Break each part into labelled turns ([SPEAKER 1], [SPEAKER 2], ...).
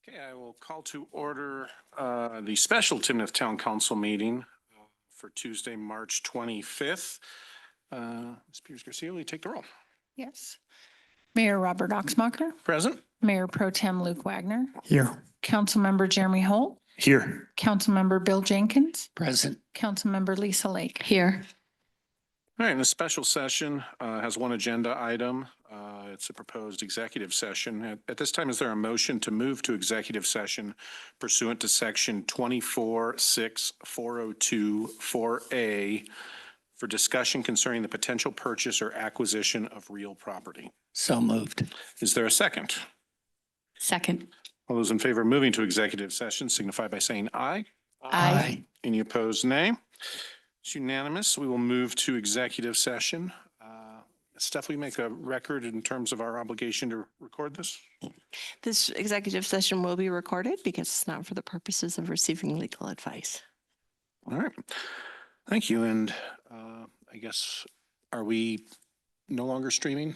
[SPEAKER 1] Okay, I will call to order the special Timnath Town Council meeting for Tuesday, March 25th. Ms. Peters-Garcia, will you take the roll?
[SPEAKER 2] Yes. Mayor Robert Oxmacher,
[SPEAKER 1] Present?
[SPEAKER 2] Mayor Pro Tem Luke Wagner,
[SPEAKER 3] Here.
[SPEAKER 2] Councilmember Jeremy Holt,
[SPEAKER 3] Here.
[SPEAKER 2] Councilmember Bill Jenkins,
[SPEAKER 3] Present.
[SPEAKER 2] Councilmember Lisa Lake. Here.
[SPEAKER 1] All right, and the special session has one agenda item. It's a proposed executive session. At this time, is there a motion to move to executive session pursuant to section 24-6-402-4A for discussion concerning the potential purchase or acquisition of real property?
[SPEAKER 3] So moved.
[SPEAKER 1] Is there a second?
[SPEAKER 4] Second.
[SPEAKER 1] All those in favor of moving to executive session signify by saying aye.
[SPEAKER 4] Aye.
[SPEAKER 1] Any opposed, nay? It's unanimous. We will move to executive session. Steph, will you make a record in terms of our obligation to record this?
[SPEAKER 4] This executive session will be recorded because it's not for the purposes of receiving legal advice.
[SPEAKER 1] All right. Thank you. And I guess, are we no longer streaming?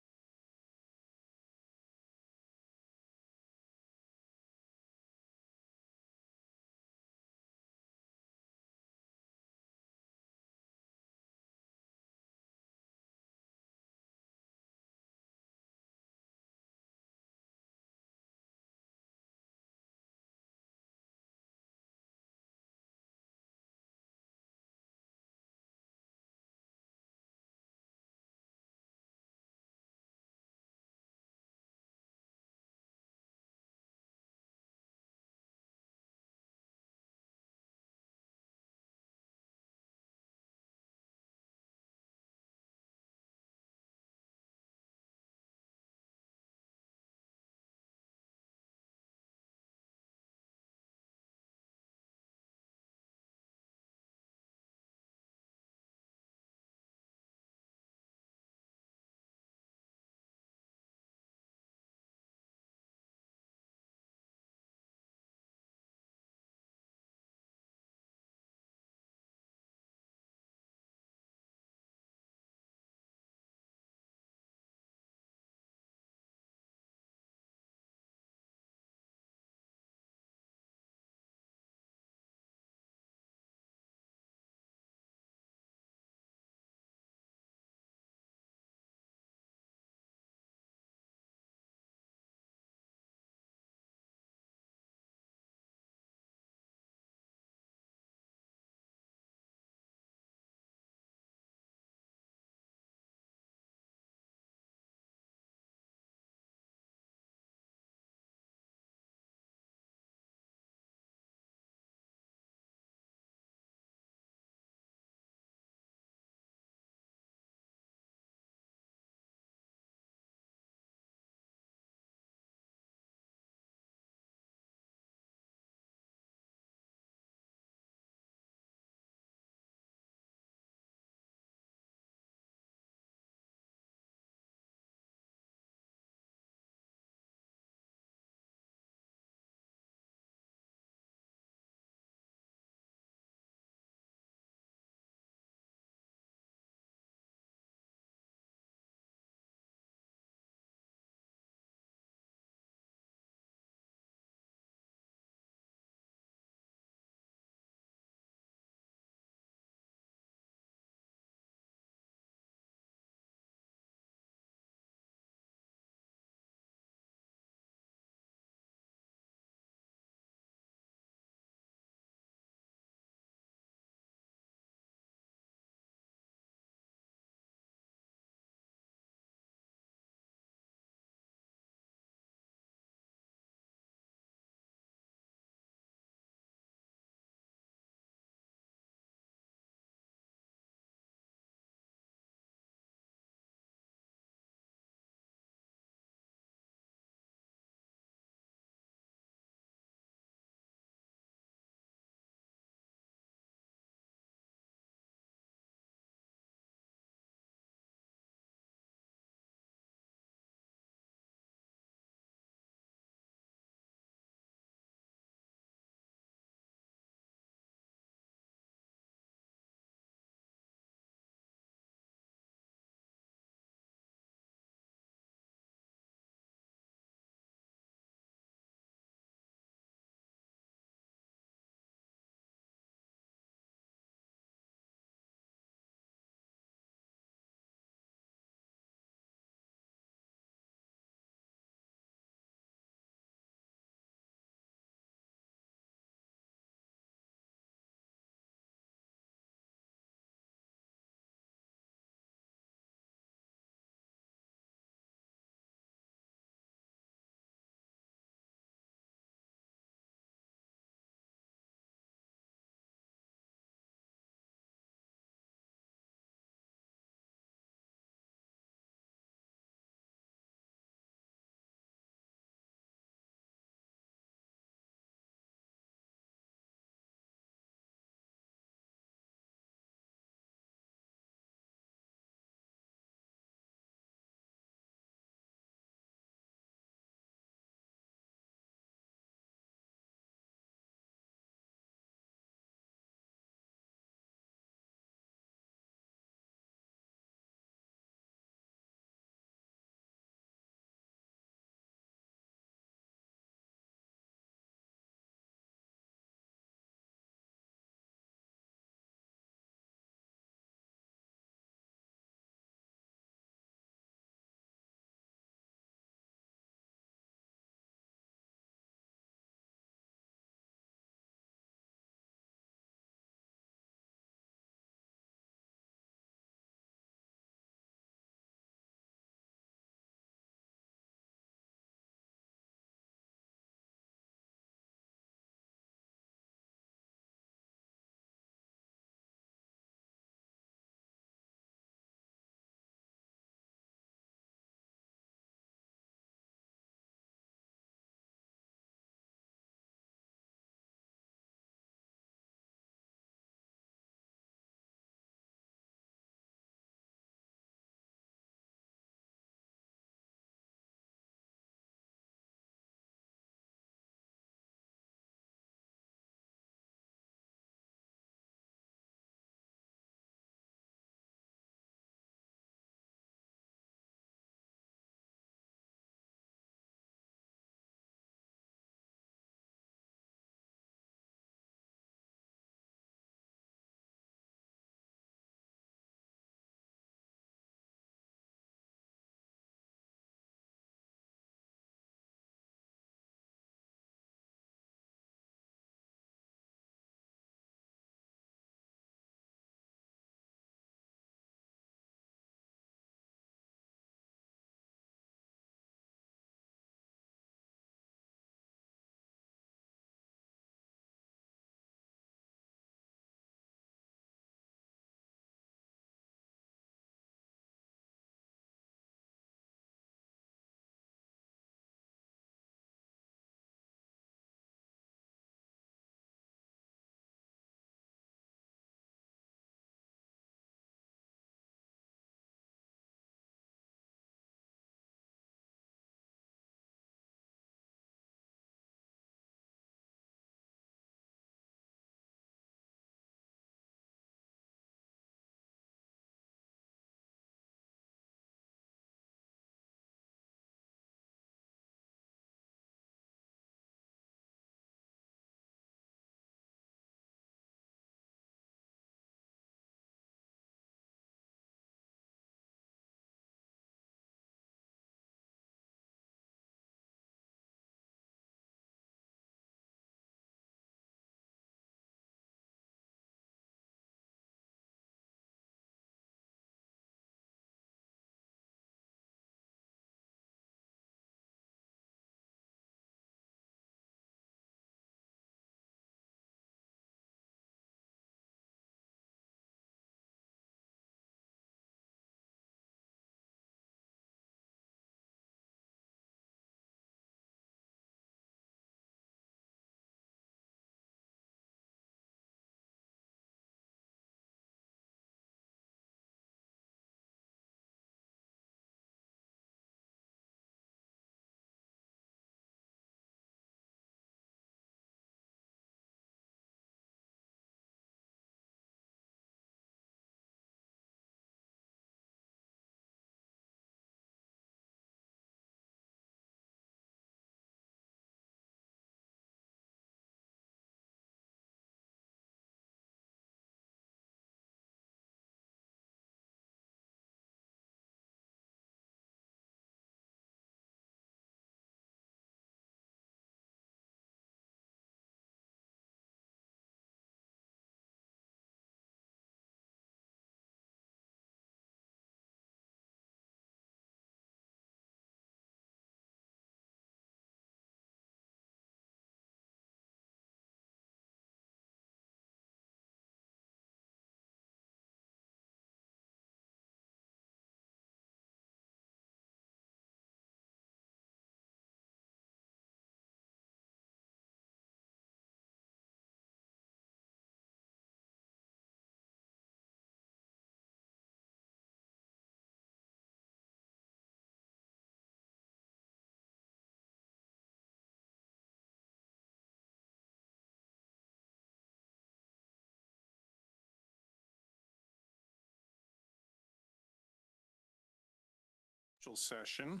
[SPEAKER 1] Special session.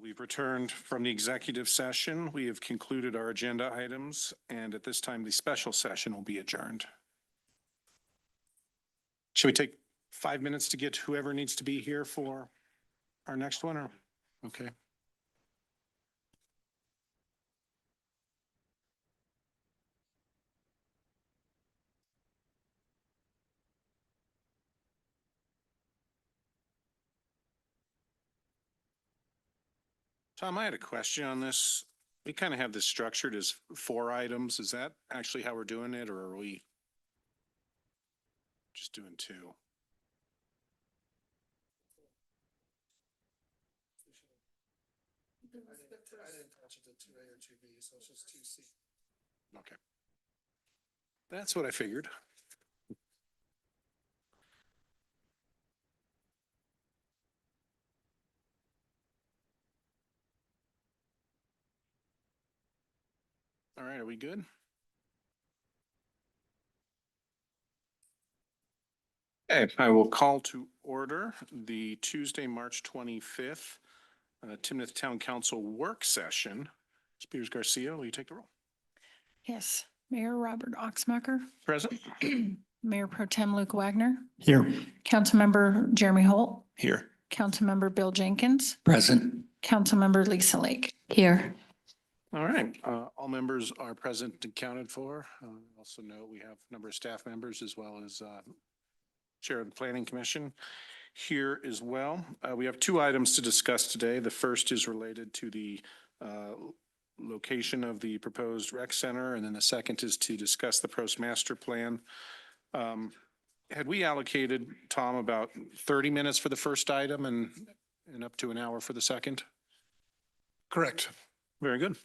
[SPEAKER 1] We've returned from the executive session. We have concluded our agenda items, and at this time, the special session will be adjourned. Should we take 5 minutes to get whoever needs to be here for our next one, or? Okay. Tom, I had a question on this. We kind of have this structured as 4 items. Is that actually how we're doing it, or are we just doing 2?
[SPEAKER 3] I didn't touch it to 2A or 2B, so it's just 2C.
[SPEAKER 1] Okay. That's what I figured. All right, are we good? Okay, I will call to order the Tuesday, March 25th, Timnath Town Council work session. Spears Garcia, will you take the roll?
[SPEAKER 2] Yes. Mayor Robert Oxmacher,
[SPEAKER 1] Present.
[SPEAKER 2] Mayor Pro Tem Luke Wagner,
[SPEAKER 5] Here.
[SPEAKER 2] Councilmember Jeremy Holt,
[SPEAKER 5] Here.
[SPEAKER 2] Councilmember Bill Jenkins,
[SPEAKER 5] Present.
[SPEAKER 2] Councilmember Lisa Lake.
[SPEAKER 4] Here.
[SPEAKER 1] All right, all members are present and counted for. Also note we have a number of staff members as well as Chair of the Planning Commission here as well. We have 2 items to discuss today. The first is related to the location of the proposed rec center, and then the second is to discuss the post master plan. Had we allocated, Tom, about 30 minutes for the first item and up to an hour for the second?
[SPEAKER 3] Correct.
[SPEAKER 1] Very good.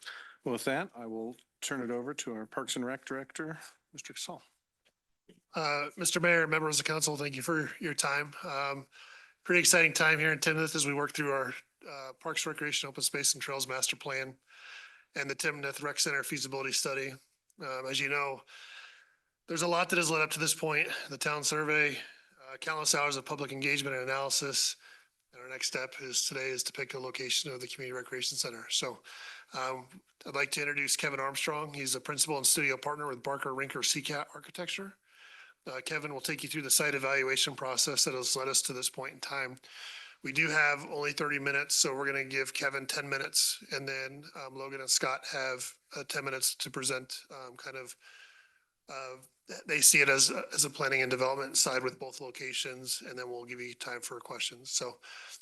[SPEAKER 1] Well, with that, I will turn it over to our Parks and Rec Director, Mr. Casal.
[SPEAKER 3] Mr. Mayor, members of the council, thank you for your time. Pretty exciting time here in Timnath as we work through our Parks, Recreation, Open Space and Trails Master Plan and the Timnath Rec Center feasibility study. As you know, there's a lot that has led up to this point. The town survey, countless hours of public engagement and analysis. And our next step is to pick a location of the Community Recreation Center. So I'd like to introduce Kevin Armstrong. He's a principal and studio partner with Barker Rinker CCAT Architecture. Kevin will take you through the site evaluation process that has led us to this point in time. We do have only 30 minutes, so we're going to give Kevin 10 minutes, and then Logan and Scott have 10 minutes to present they see it as a planning and development side with both locations, and then we'll give you time for questions. So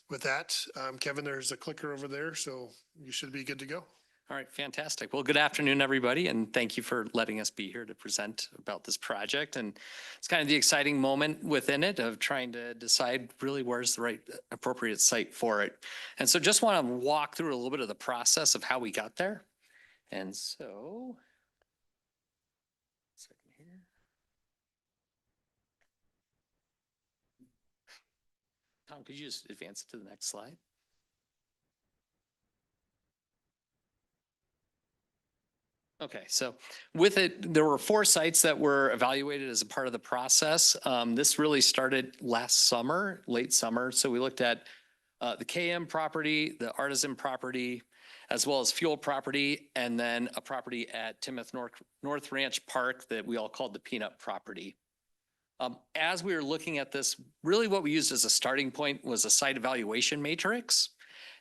[SPEAKER 3] with that, Kevin, there's a clicker over there, so you should be good to go.
[SPEAKER 5] All right, fantastic. Well, good afternoon, everybody, and thank you for letting us be here to present about this project. And it's kind of the exciting moment within it of trying to decide really where's the right appropriate site for it. And so just want to walk through a little bit of the process of how we got there. And so, second here. Tom, could you just advance it to the next slide? Okay, so with it, there were 4 sites that were evaluated as a part of the process. This really started last summer, late summer. So we looked at the KM property, the Artisan property, as well as Fuel property, and then a property at Timnath North Ranch Park that we all called the Peanut property. As we were looking at this, really what we used as a starting point was a site evaluation matrix.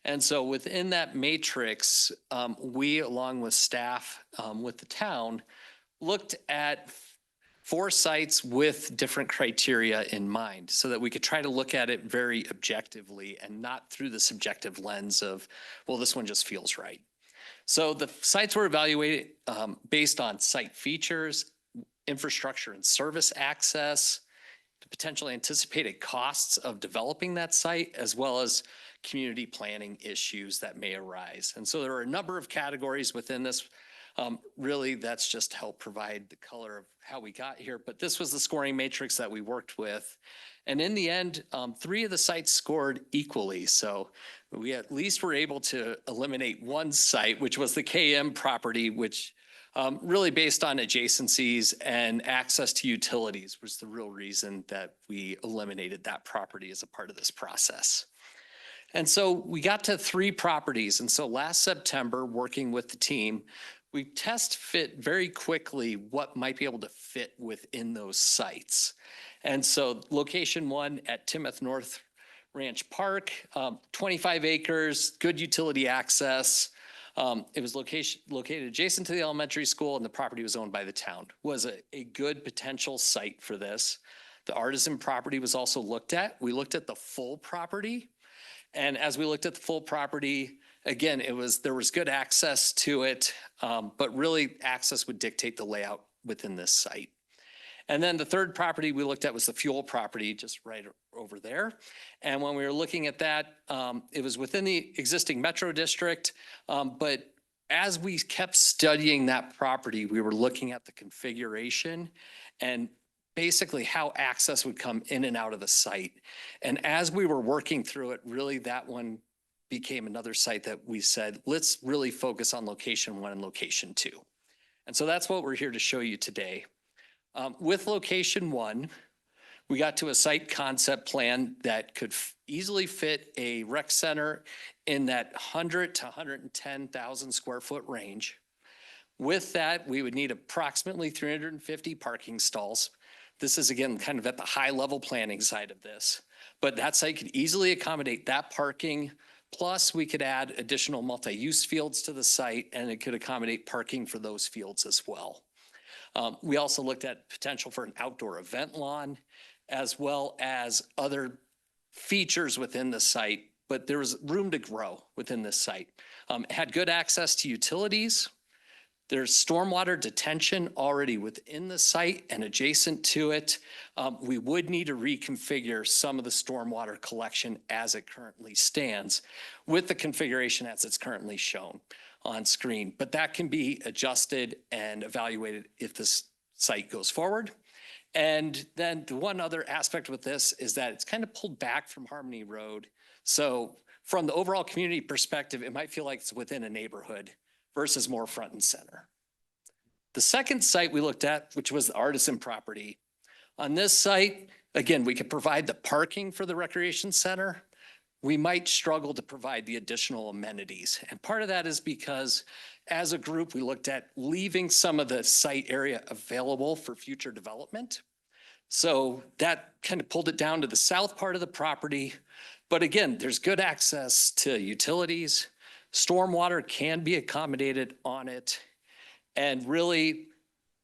[SPEAKER 5] And so within that matrix, we, along with staff with the town, looked at 4 sites with different criteria in mind so that we could try to look at it very objectively and not through the subjective lens of, well, this one just feels right. So the sites were evaluated based on site features, infrastructure and service access, the potential anticipated costs of developing that site, as well as community planning issues that may arise. And so there are a number of categories within this. Really, that's just to help provide the color of how we got here. But this was the scoring matrix that we worked with. And in the end, 3 of the sites scored equally. So we at least were able to eliminate one site, which was the KM property, which really based on adjacencies and access to utilities was the real reason that we eliminated that property as a part of this process. And so we got to 3 properties. And so last September, working with the team, we test fit very quickly what might be able to fit within those sites. And so location 1 at Timnath North Ranch Park, 25 acres, good utility access. It was located adjacent to the elementary school, and the property was owned by the town. Was a good potential site for this. The artisan property was also looked at. We looked at the full property. And as we looked at the full property, again, there was good access to it, but really access would dictate the layout within this site. And then the third property we looked at was the fuel property just right over there. And when we were looking at that, it was within the existing metro district. But as we kept studying that property, we were looking at the configuration and basically how access would come in and out of the site. And as we were working through it, really that one became another site that we said, let's really focus on location 1 and location 2. And so that's what we're here to show you today. With location 1, we got to a site concept plan that could easily fit a rec center in that 100 to 110,000 square foot range. With that, we would need approximately 350 parking stalls. This is again kind of at the high level planning side of this, but that site could easily accommodate that parking. Plus we could add additional multi-use fields to the site, and it could accommodate parking for those fields as well. We also looked at potential for an outdoor event lawn, as well as other features within the site, but there was room to grow within this site. It had good access to utilities. There's stormwater detention already within the site and adjacent to it. We would need to reconfigure some of the stormwater collection as it currently stands with the configuration as it's currently shown on screen. But that can be adjusted and evaluated if this site goes forward. And then the one other aspect with this is that it's kind of pulled back from Harmony Road. So from the overall community perspective, it might feel like it's within a neighborhood versus more front and center. The second site we looked at, which was the artisan property. On this site, again, we could provide the parking for the recreation center. We might struggle to provide the additional amenities. And part of that is because as a group, we looked at leaving some of the site area available for future development. So that kind of pulled it down to the south part of the property. But again, there's good access to utilities. Stormwater can be accommodated on it. And really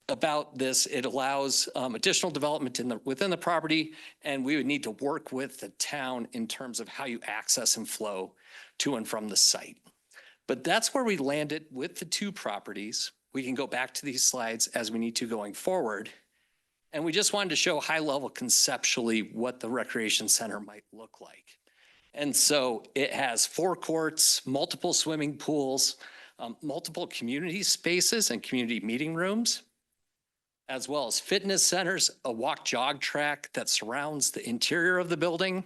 [SPEAKER 5] about this, it allows additional development within the property, and we would need to work with the town in terms of how you access and flow to and from the site. But that's where we landed with the 2 properties. We can go back to these slides as we need to going forward. And we just wanted to show high level conceptually what the recreation center might look like. And so it has 4 courts, multiple swimming pools, multiple community spaces and community meeting rooms, as well as fitness centers, a walk jog track that surrounds the interior of the building.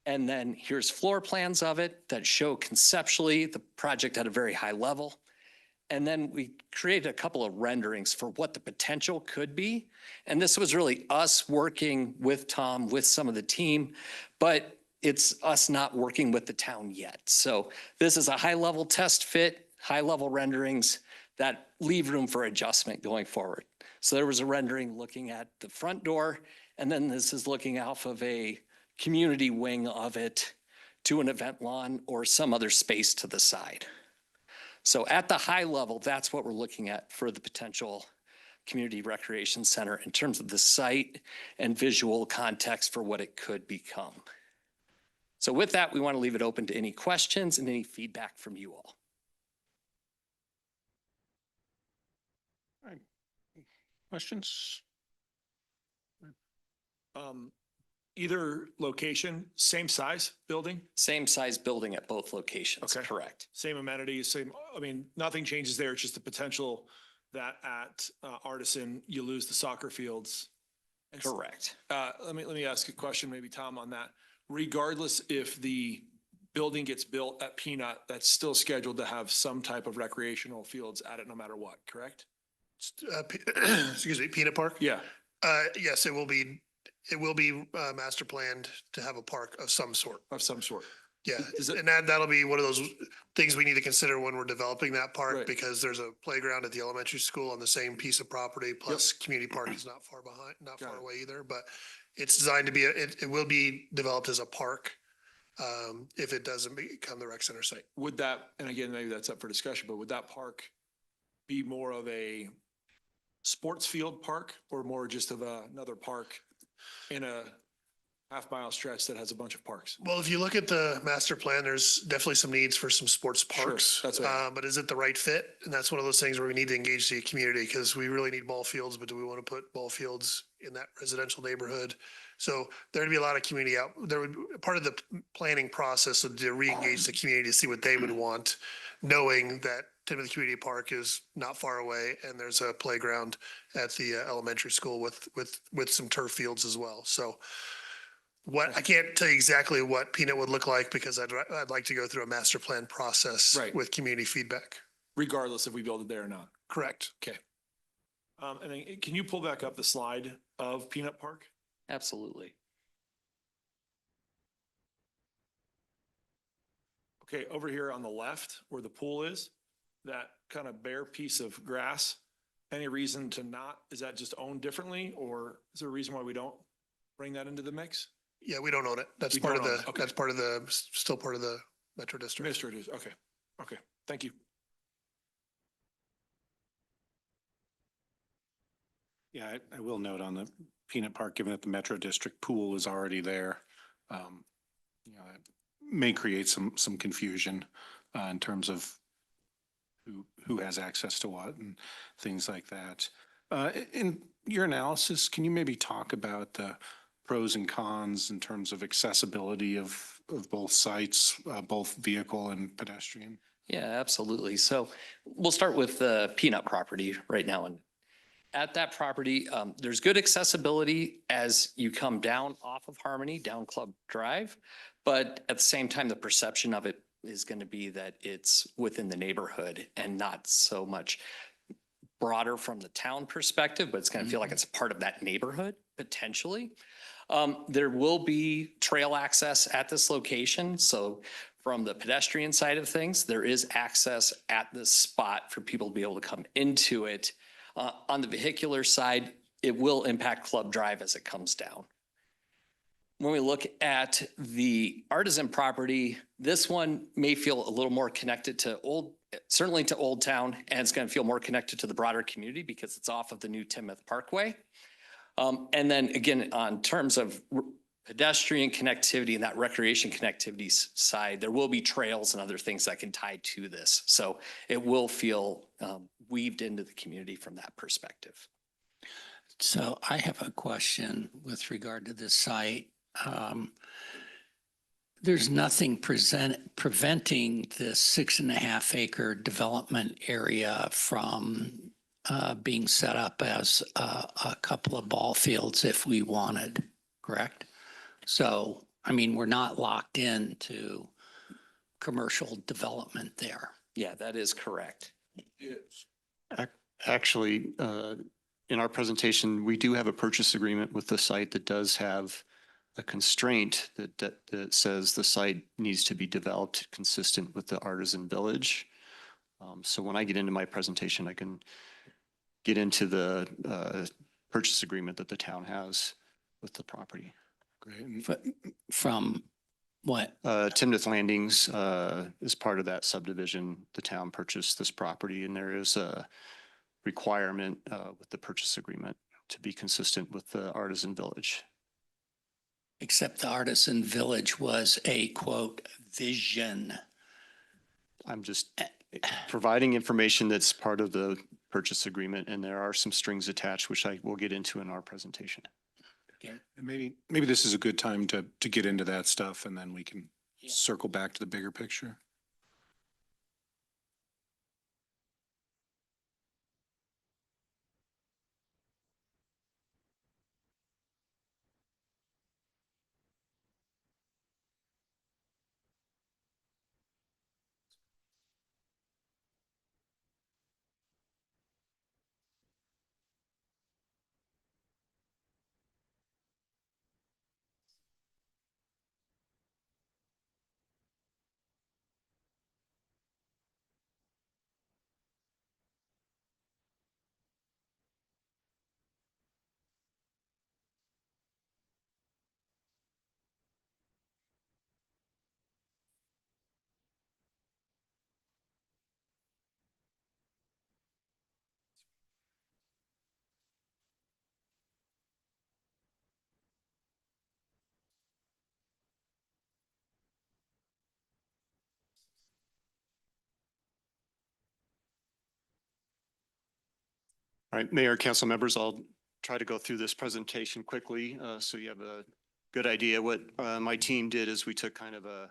[SPEAKER 5] And then here's floor plans of it that show conceptually the project at a very high level. And then we created a couple of renderings for what the potential could be. And this was really us working with Tom, with some of the team, but it's us not working with the town yet. So this is a high level test fit, high level renderings that leave room for adjustment going forward. So there was a rendering looking at the front door, and then this is looking off of a community wing of it to an event lawn or some other space to the side. So at the high level, that's what we're looking at for the potential community recreation center in terms of the site and visual context for what it could become. So with that, we want to leave it open to any questions and any feedback from you all.
[SPEAKER 1] Questions?
[SPEAKER 6] Either location, same size building,
[SPEAKER 5] Same size building at both locations,
[SPEAKER 6] Okay.
[SPEAKER 5] correct?
[SPEAKER 6] same amenities, same, I mean, nothing changes there. It's just the potential that at Artisan, you lose the soccer fields. And
[SPEAKER 5] Correct.
[SPEAKER 6] Let me ask a question, maybe Tom, on that. Regardless if the building gets built at Peanut, that's still scheduled to have some type of recreational fields at it no matter what, correct?
[SPEAKER 3] Excuse me, Peanut Park?
[SPEAKER 6] Yeah.
[SPEAKER 3] Yes, it will be master planned to have a park of some sort.
[SPEAKER 6] Of some sort.
[SPEAKER 3] Yeah,
[SPEAKER 6] Does it-
[SPEAKER 3] and that'll be one of those things we need to consider when we're developing that park,
[SPEAKER 6] Right.
[SPEAKER 3] because there's a playground at the elementary school on the same piece of property, plus community park is not far behind, not
[SPEAKER 6] Got
[SPEAKER 3] far
[SPEAKER 6] it.
[SPEAKER 3] away either, but it's designed to be, it will be developed as a park if it doesn't become the rec center site.
[SPEAKER 6] Would that, and again, maybe that's up for discussion, but would that park be more of a sports field park or more just of another park in a half-mile stretch that has a bunch of parks?
[SPEAKER 3] Well, if you look at the master plan, there's definitely some needs for some sports
[SPEAKER 6] Sure,
[SPEAKER 3] parks.
[SPEAKER 6] that's right.
[SPEAKER 3] But is it the right fit? And that's one of those things where we need to engage the community, because we really need ball fields, but do we want to put ball fields in that residential neighborhood? So there'd be a lot of community out, there would, part of the planning process would to re-engage the community to see what they would want, knowing that Timnath Community Park is not far away and there's a playground at the elementary school with some turf fields as well. So I can't tell you exactly what Peanut would look like, because I'd like to go through a master plan process
[SPEAKER 6] Right.
[SPEAKER 3] with community feedback.
[SPEAKER 6] Regardless if we build it there or not.
[SPEAKER 3] Correct.
[SPEAKER 6] Okay. And then can you pull back up the slide of Peanut Park?
[SPEAKER 5] Absolutely.
[SPEAKER 6] Okay, over here on the left where the pool is, that kind of bare piece of grass, any reason to not, is that just owned differently, or is there a reason why we don't bring that into the mix?
[SPEAKER 3] Yeah, we don't own it. That's
[SPEAKER 6] We
[SPEAKER 3] part of
[SPEAKER 6] don't
[SPEAKER 3] the,
[SPEAKER 6] own it. Okay.
[SPEAKER 3] that's part of the, still part of the Metro District.
[SPEAKER 6] Mr. It is, okay, okay, thank you.
[SPEAKER 1] Yeah, I will note on the Peanut Park, given that the Metro District pool is already there, that may create some confusion in terms of who has access to what and things like that. In your analysis, can you maybe talk about the pros and cons in terms of accessibility of both sites, both vehicle and pedestrian?
[SPEAKER 5] Yeah, absolutely. So we'll start with the Peanut property right now. And at that property, there's good accessibility as you come down off of Harmony, down Club Drive. But at the same time, the perception of it is going to be that it's within the neighborhood and not so much broader from the town perspective, but it's going to feel like it's part of that neighborhood potentially. There will be trail access at this location. So from the pedestrian side of things, there is access at this spot for people to be able to come into it. On the vehicular side, it will impact Club Drive as it comes down. When we look at the Artisan property, this one may feel a little more connected to certainly to Old Town, and it's going to feel more connected to the broader community because it's off of the new Timnath Parkway. And then again, on terms of pedestrian connectivity and that recreation connectivity side, there will be trails and other things that can tie to this. So it will feel weaved into the community from that perspective.
[SPEAKER 7] So I have a question with regard to this site. There's nothing preventing this 6.5 acre development area from being set up as a couple of ball fields if we wanted, correct? So, I mean, we're not locked into commercial development there.
[SPEAKER 5] Yeah, that is correct.
[SPEAKER 8] Actually, in our presentation, we do have a purchase agreement with the site that does have a constraint that says the site needs to be developed consistent with the Artisan Village. So when I get into my presentation, I can get into the purchase agreement that the town has with the property.
[SPEAKER 1] Great.
[SPEAKER 7] From what?
[SPEAKER 8] Timnath Landings is part of that subdivision. The town purchased this property, and there is a requirement with the purchase agreement to be consistent with the Artisan Village.
[SPEAKER 7] Except the Artisan Village was a quote, vision.
[SPEAKER 8] I'm just providing information that's part of the purchase agreement, and there are some strings attached, which I will get into in our presentation.
[SPEAKER 1] And maybe this is a good time to get into that stuff, and then we can circle back to the bigger picture.
[SPEAKER 8] All right, Mayor, council members, I'll try to go through this presentation quickly so you have a good idea. What my team did is we took kind of a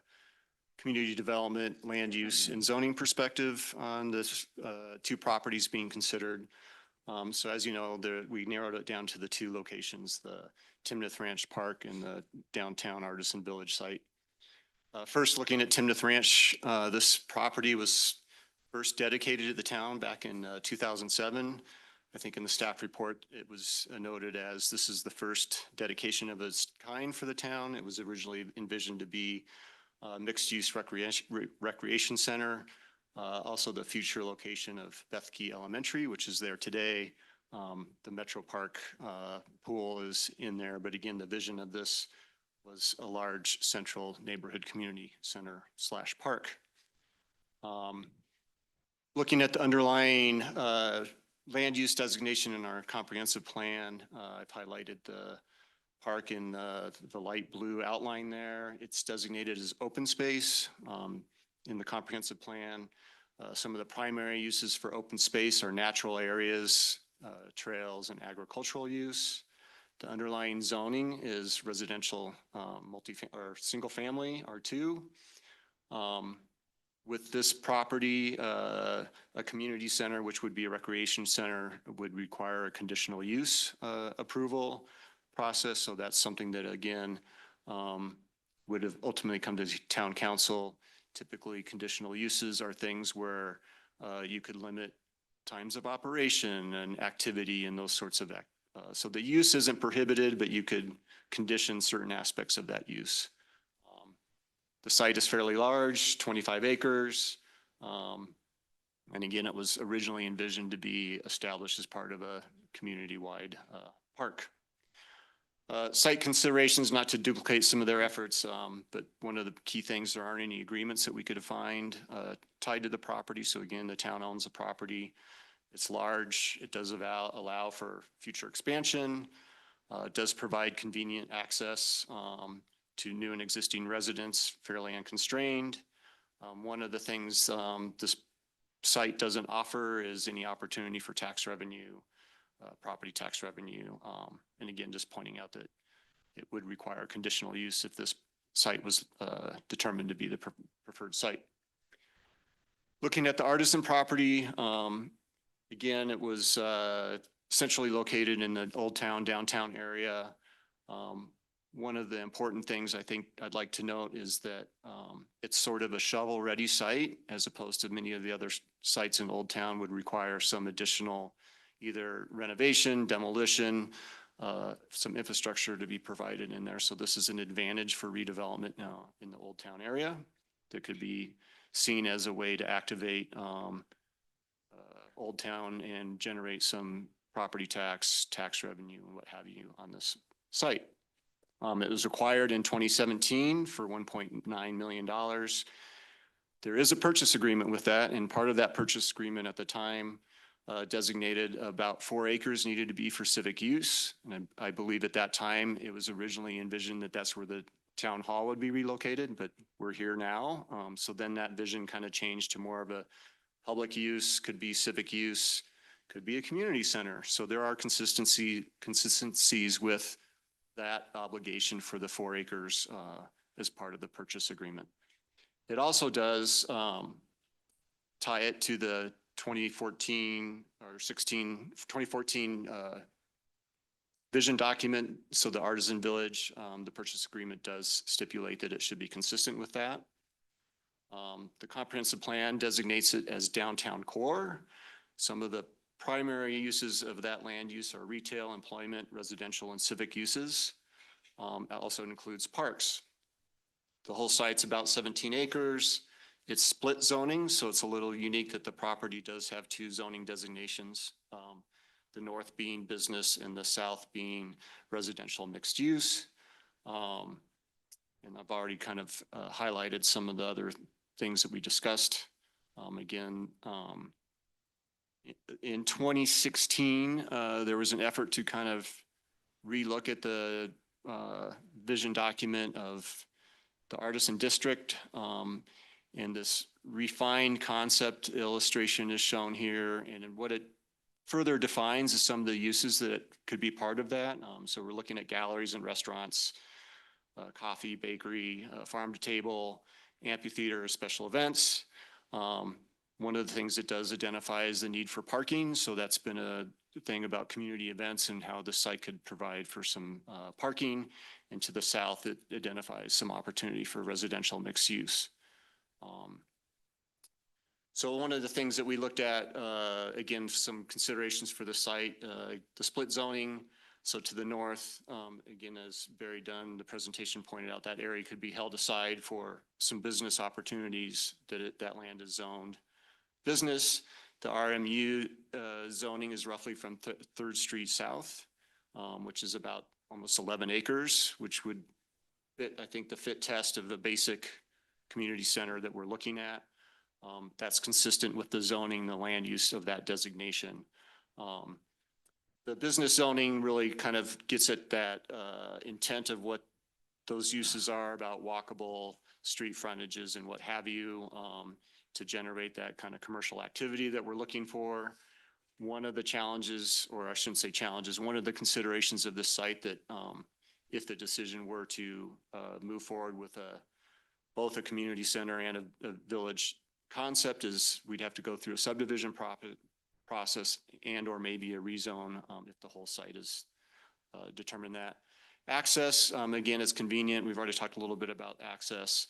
[SPEAKER 8] community development, land use and zoning perspective on this two properties being considered. So as you know, we narrowed it down to the two locations, the Timnath Ranch Park and the downtown Artisan Village site. First, looking at Timnath Ranch, this property was first dedicated to the town back in 2007. I think in the staff report, it was noted as this is the first dedication of its kind for the town. It was originally envisioned to be a mixed-use recreation center. Also the future location of Bethkey Elementary, which is there today. The Metro Park pool is in there, but again, the vision of this was a large central neighborhood community center / park. Looking at the underlying land use designation in our comprehensive plan, I've highlighted the park in the light blue outline there. It's designated as open space in the comprehensive plan. Some of the primary uses for open space are natural areas, trails, and agricultural use. The underlying zoning is residential, or single family, R2. With this property, a community center, which would be a recreation center, would require a conditional use approval process. So that's something that, again, would have ultimately come to town council. Typically, conditional uses are things where you could limit times of operation and activity and those sorts of so the use isn't prohibited, but you could condition certain aspects of that use. The site is fairly large, 25 acres. And again, it was originally envisioned to be established as part of a community-wide park. Site considerations, not to duplicate some of their efforts, but one of the key things, there aren't any agreements that we could have find tied to the property. So again, the town owns the property. It's large. It does allow for future expansion. It does provide convenient access to new and existing residents, fairly unconstrained. One of the things this site doesn't offer is any opportunity for tax revenue, property tax revenue. And again, just pointing out that it would require conditional use if this site was determined to be the preferred site. Looking at the Artisan property, again, it was centrally located in the Old Town, downtown area. One of the important things I think I'd like to note is that it's sort of a shovel-ready site, as opposed to many of the other sites in Old Town would require some additional either renovation, demolition, some infrastructure to be provided in there. So this is an advantage for redevelopment now in the Old Town area that could be seen as a way to activate Old Town and generate some property tax revenue and what have you on this site. It was acquired in 2017 for $1.9 million. There is a purchase agreement with that, and part of that purchase agreement at the time designated about 4 acres needed to be for civic use. And I believe at that time it was originally envisioned that that's where the town hall would be relocated, but we're here now. So then that vision kind of changed to more of a public use, could be civic use, could be a community center. So there are consistencies with that obligation for the 4 acres as part of the purchase agreement. It also does tie it to the 2014 vision document. So the Artisan Village, the purchase agreement does stipulate that it should be consistent with that. The comprehensive plan designates it as downtown core. Some of the primary uses of that land use are retail, employment, residential, and civic uses. It also includes parks. The whole site's about 17 acres. It's split zoning, so it's a little unique that the property does have 2 zoning designations. The north being business and the south being residential mixed use. And I've already kind of highlighted some of the other things that we discussed. Again, in 2016, there was an effort to kind of relook at the vision document of the Artisan District. And this refined concept illustration is shown here. And what it further defines some of the uses that could be part of that. So we're looking at galleries and restaurants, coffee, bakery, farm to table, amphitheater, special events. One of the things it does identify is the need for parking. So that's been a thing about community events and how the site could provide for some parking. And to the south, it identifies some opportunity for residential mixed use. So one of the things that we looked at, again, some considerations for the site, the split zoning. So to the north, again, as Barry Dunn, the presentation pointed out, that area could be held aside for some business opportunities that land is zoned. Business, the RMU zoning is roughly from 3rd Street South, which is about almost 11 acres, which would fit, I think, the fit test of the basic community center that we're looking at. That's consistent with the zoning, the land use of that designation. The business zoning really kind of gets at that intent of what those uses are about walkable street frontages and what have you, to generate that kind of commercial activity that we're looking for. One of the challenges, or I shouldn't say challenges, one of the considerations of this site that if the decision were to move forward with both a community center and a village concept, is we'd have to go through a subdivision process and or maybe a rezone if the whole site is determined that. Access, again, is convenient. We've already talked a little bit about access.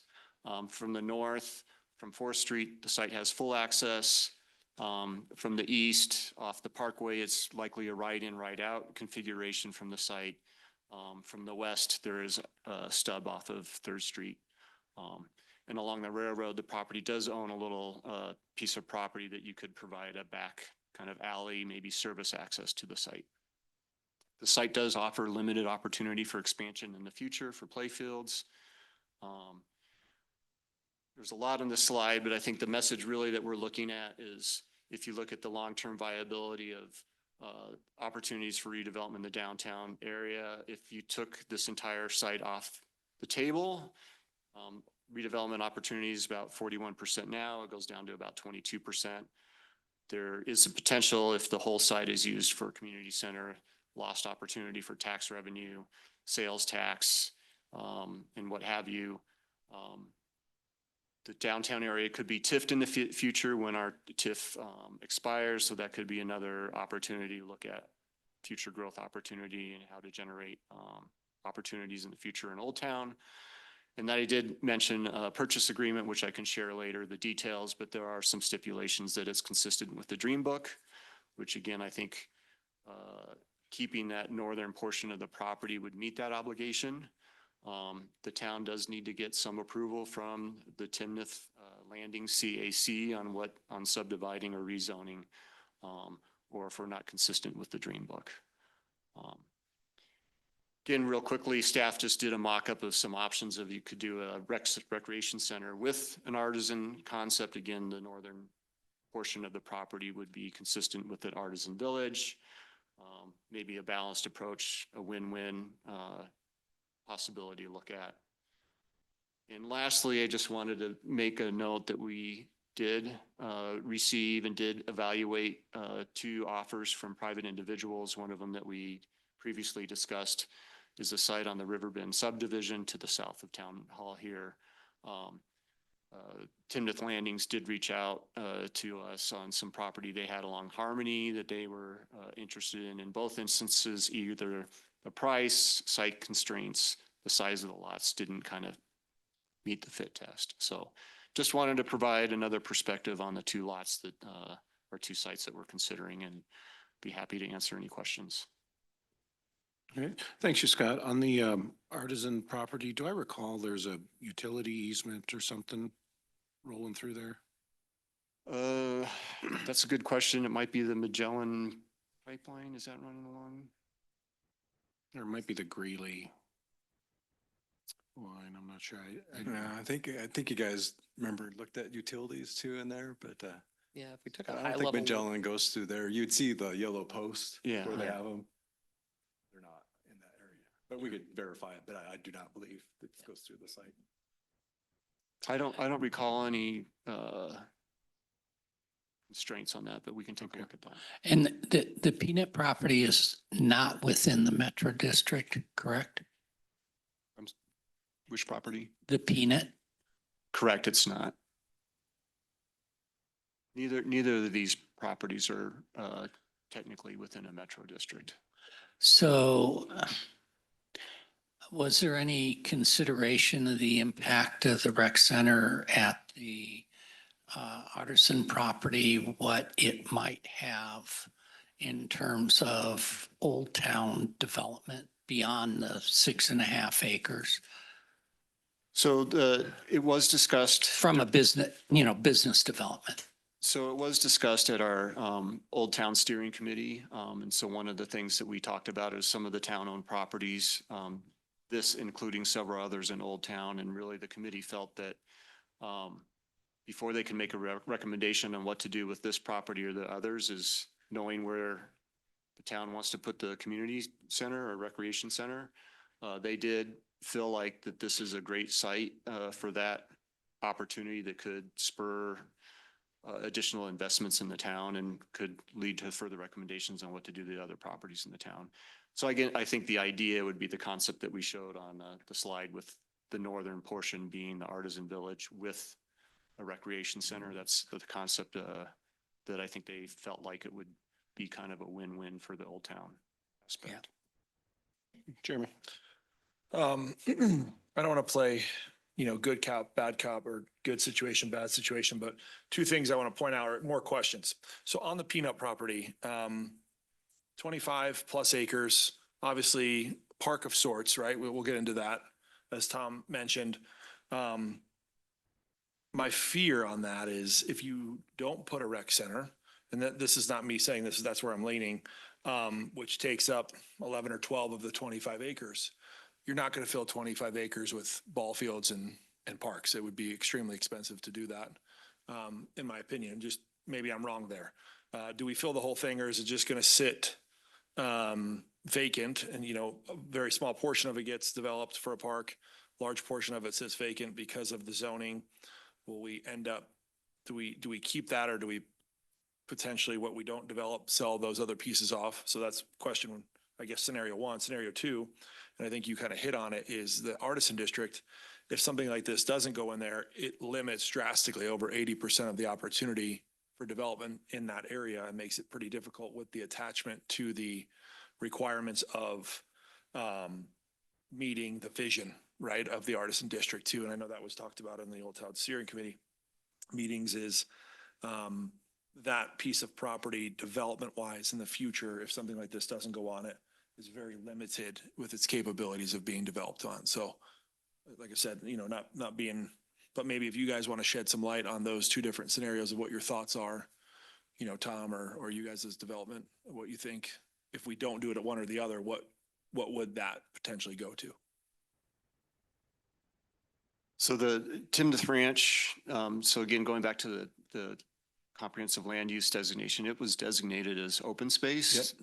[SPEAKER 8] From the north, from 4th Street, the site has full access. From the east, off the Parkway, it's likely a right-in, right-out configuration from the site. From the west, there is a stub off of 3rd Street. And along the railroad, the property does own a little piece of property that you could provide a back kind of alley, maybe service access to the site. The site does offer limited opportunity for expansion in the future for playfields. There's a lot on this slide, but I think the message really that we're looking at is if you look at the long-term viability of opportunities for redevelopment in the downtown area, if you took this entire site off the table, redevelopment opportunities about 41% now, it goes down to about 22%. There is a potential, if the whole site is used for community center, lost opportunity for tax revenue, sales tax, and what have you. The downtown area could be TIFed in the future when our TIF expires. So that could be another opportunity to look at future growth opportunity and how to generate opportunities in the future in Old Town. And that I did mention a purchase agreement, which I can share later, the details, but there are some stipulations that it's consistent with the Dream Book, which again, I think keeping that northern portion of the property would meet that obligation. The town does need to get some approval from the Timnath Landing CAC on subdividing or rezoning, or if we're not consistent with the Dream Book. Again, real quickly, staff just did a mock-up of some options of you could do a recreation center with an artisan concept. Again, the northern portion of the property would be consistent with an artisan village. Maybe a balanced approach, a win-win possibility to look at. And lastly, I just wanted to make a note that we did receive and did evaluate 2 offers from private individuals. One of them that we previously discussed is a site on the Riverbend subdivision to the south of Town Hall here. Timnath Landings did reach out to us on some property they had along Harmony that they were interested in. In both instances, either the price, site constraints, the size of the lots didn't kind of meet the fit test. So just wanted to provide another perspective on the 2 lots that are 2 sites that we're considering, and be happy to answer any questions.
[SPEAKER 1] Okay, thanks you, Scott. On the artisan property, do I recall there's a utility easement or something rolling through there?
[SPEAKER 8] That's a good question. It might be the Magellan pipeline. Is that running along?
[SPEAKER 1] Or it might be the Greeley line. I'm not sure.
[SPEAKER 9] I think you guys looked at utilities too in there, but
[SPEAKER 5] Yeah, if we took a
[SPEAKER 9] I
[SPEAKER 5] high
[SPEAKER 9] don't think
[SPEAKER 5] level.
[SPEAKER 9] Magellan goes through there. You'd see the yellow posts
[SPEAKER 8] Yeah.
[SPEAKER 9] where they
[SPEAKER 5] Yeah.
[SPEAKER 9] have them. They're not in that area, but we could verify it. But I do not believe it goes through the site.
[SPEAKER 8] I don't recall any constraints on that, but we can take a
[SPEAKER 1] Okay.
[SPEAKER 8] look at that.
[SPEAKER 7] And the peanut property is not within the metro district, correct?
[SPEAKER 8] Which property?
[SPEAKER 7] The peanut?
[SPEAKER 8] Correct, it's not. Neither of these properties are technically within a metro district.
[SPEAKER 7] So was there any consideration of the impact of the rec center at the Artisan property, what it might have in terms of Old Town development beyond the 6.5 acres
[SPEAKER 8] So it was discussed.
[SPEAKER 7] from a business, business development?
[SPEAKER 8] So it was discussed at our Old Town Steering Committee. And so one of the things that we talked about is some of the town-owned properties, this including several others in Old Town. And really the committee felt that before they can make a recommendation on what to do with this property or the others is knowing where the town wants to put the community center or recreation center. They did feel like that this is a great site for that opportunity that could spur additional investments in the town and could lead to further recommendations on what to do to the other properties in the town. So again, I think the idea would be the concept that we showed on the slide with the northern portion being the Artisan Village with a recreation center. That's the concept that I think they felt like it would be kind of a win-win for the Old Town aspect.
[SPEAKER 1] Jeremy.
[SPEAKER 6] I don't want to play, good cop, bad cop, or good situation, bad situation, but two things I want to point out are more questions. So on the peanut property, 25 plus acres, obviously park of sorts, right? We'll get into that, as Tom mentioned. My fear on that is if you don't put a rec center, and this is not me saying this, that's where I'm leaning, which takes up 11 or 12 of the 25 acres. You're not going to fill 25 acres with ball fields and parks. It would be extremely expensive to do that, in my opinion. Just maybe I'm wrong there. Do we fill the whole thing, or is it just going to sit vacant and, a very small portion of it gets developed for a park, large portion of it sits vacant because of the zoning? Will we end up, do we keep that, or do we potentially, what we don't develop, sell those other pieces off? So that's question, I guess, scenario one. Scenario two, and I think you kind of hit on it, is the Artisan District. If something like this doesn't go in there, it limits drastically over 80% of the opportunity for development in that area and makes it pretty difficult with the attachment to the requirements of meeting the vision, right, of the Artisan District too. And I know that was talked about in the Old Town Steering Committee meetings, is that piece of property development wise in the future, if something like this doesn't go on it, is very limited with its capabilities of being developed on. So like I said, not being, but maybe if you guys want to shed some light on those two different scenarios of what your thoughts are, Tom, or you guys as development, what you think, if we don't do it at one or the other, what would that potentially go to?
[SPEAKER 8] So the Timnath Ranch, so again, going back to the comprehensive land use designation, it was designated as open space.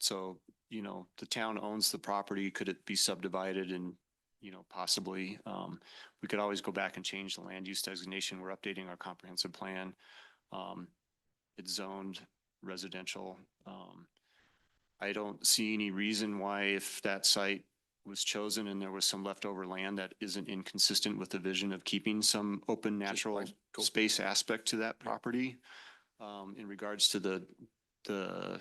[SPEAKER 8] So, the town owns the property. Could it be subdivided? And, possibly, we could always go back and change the land use designation. We're updating our comprehensive plan. It's zoned residential. I don't see any reason why, if that site was chosen and there was some leftover land, that isn't inconsistent with the vision of keeping some open natural space aspect to that property. In regards to the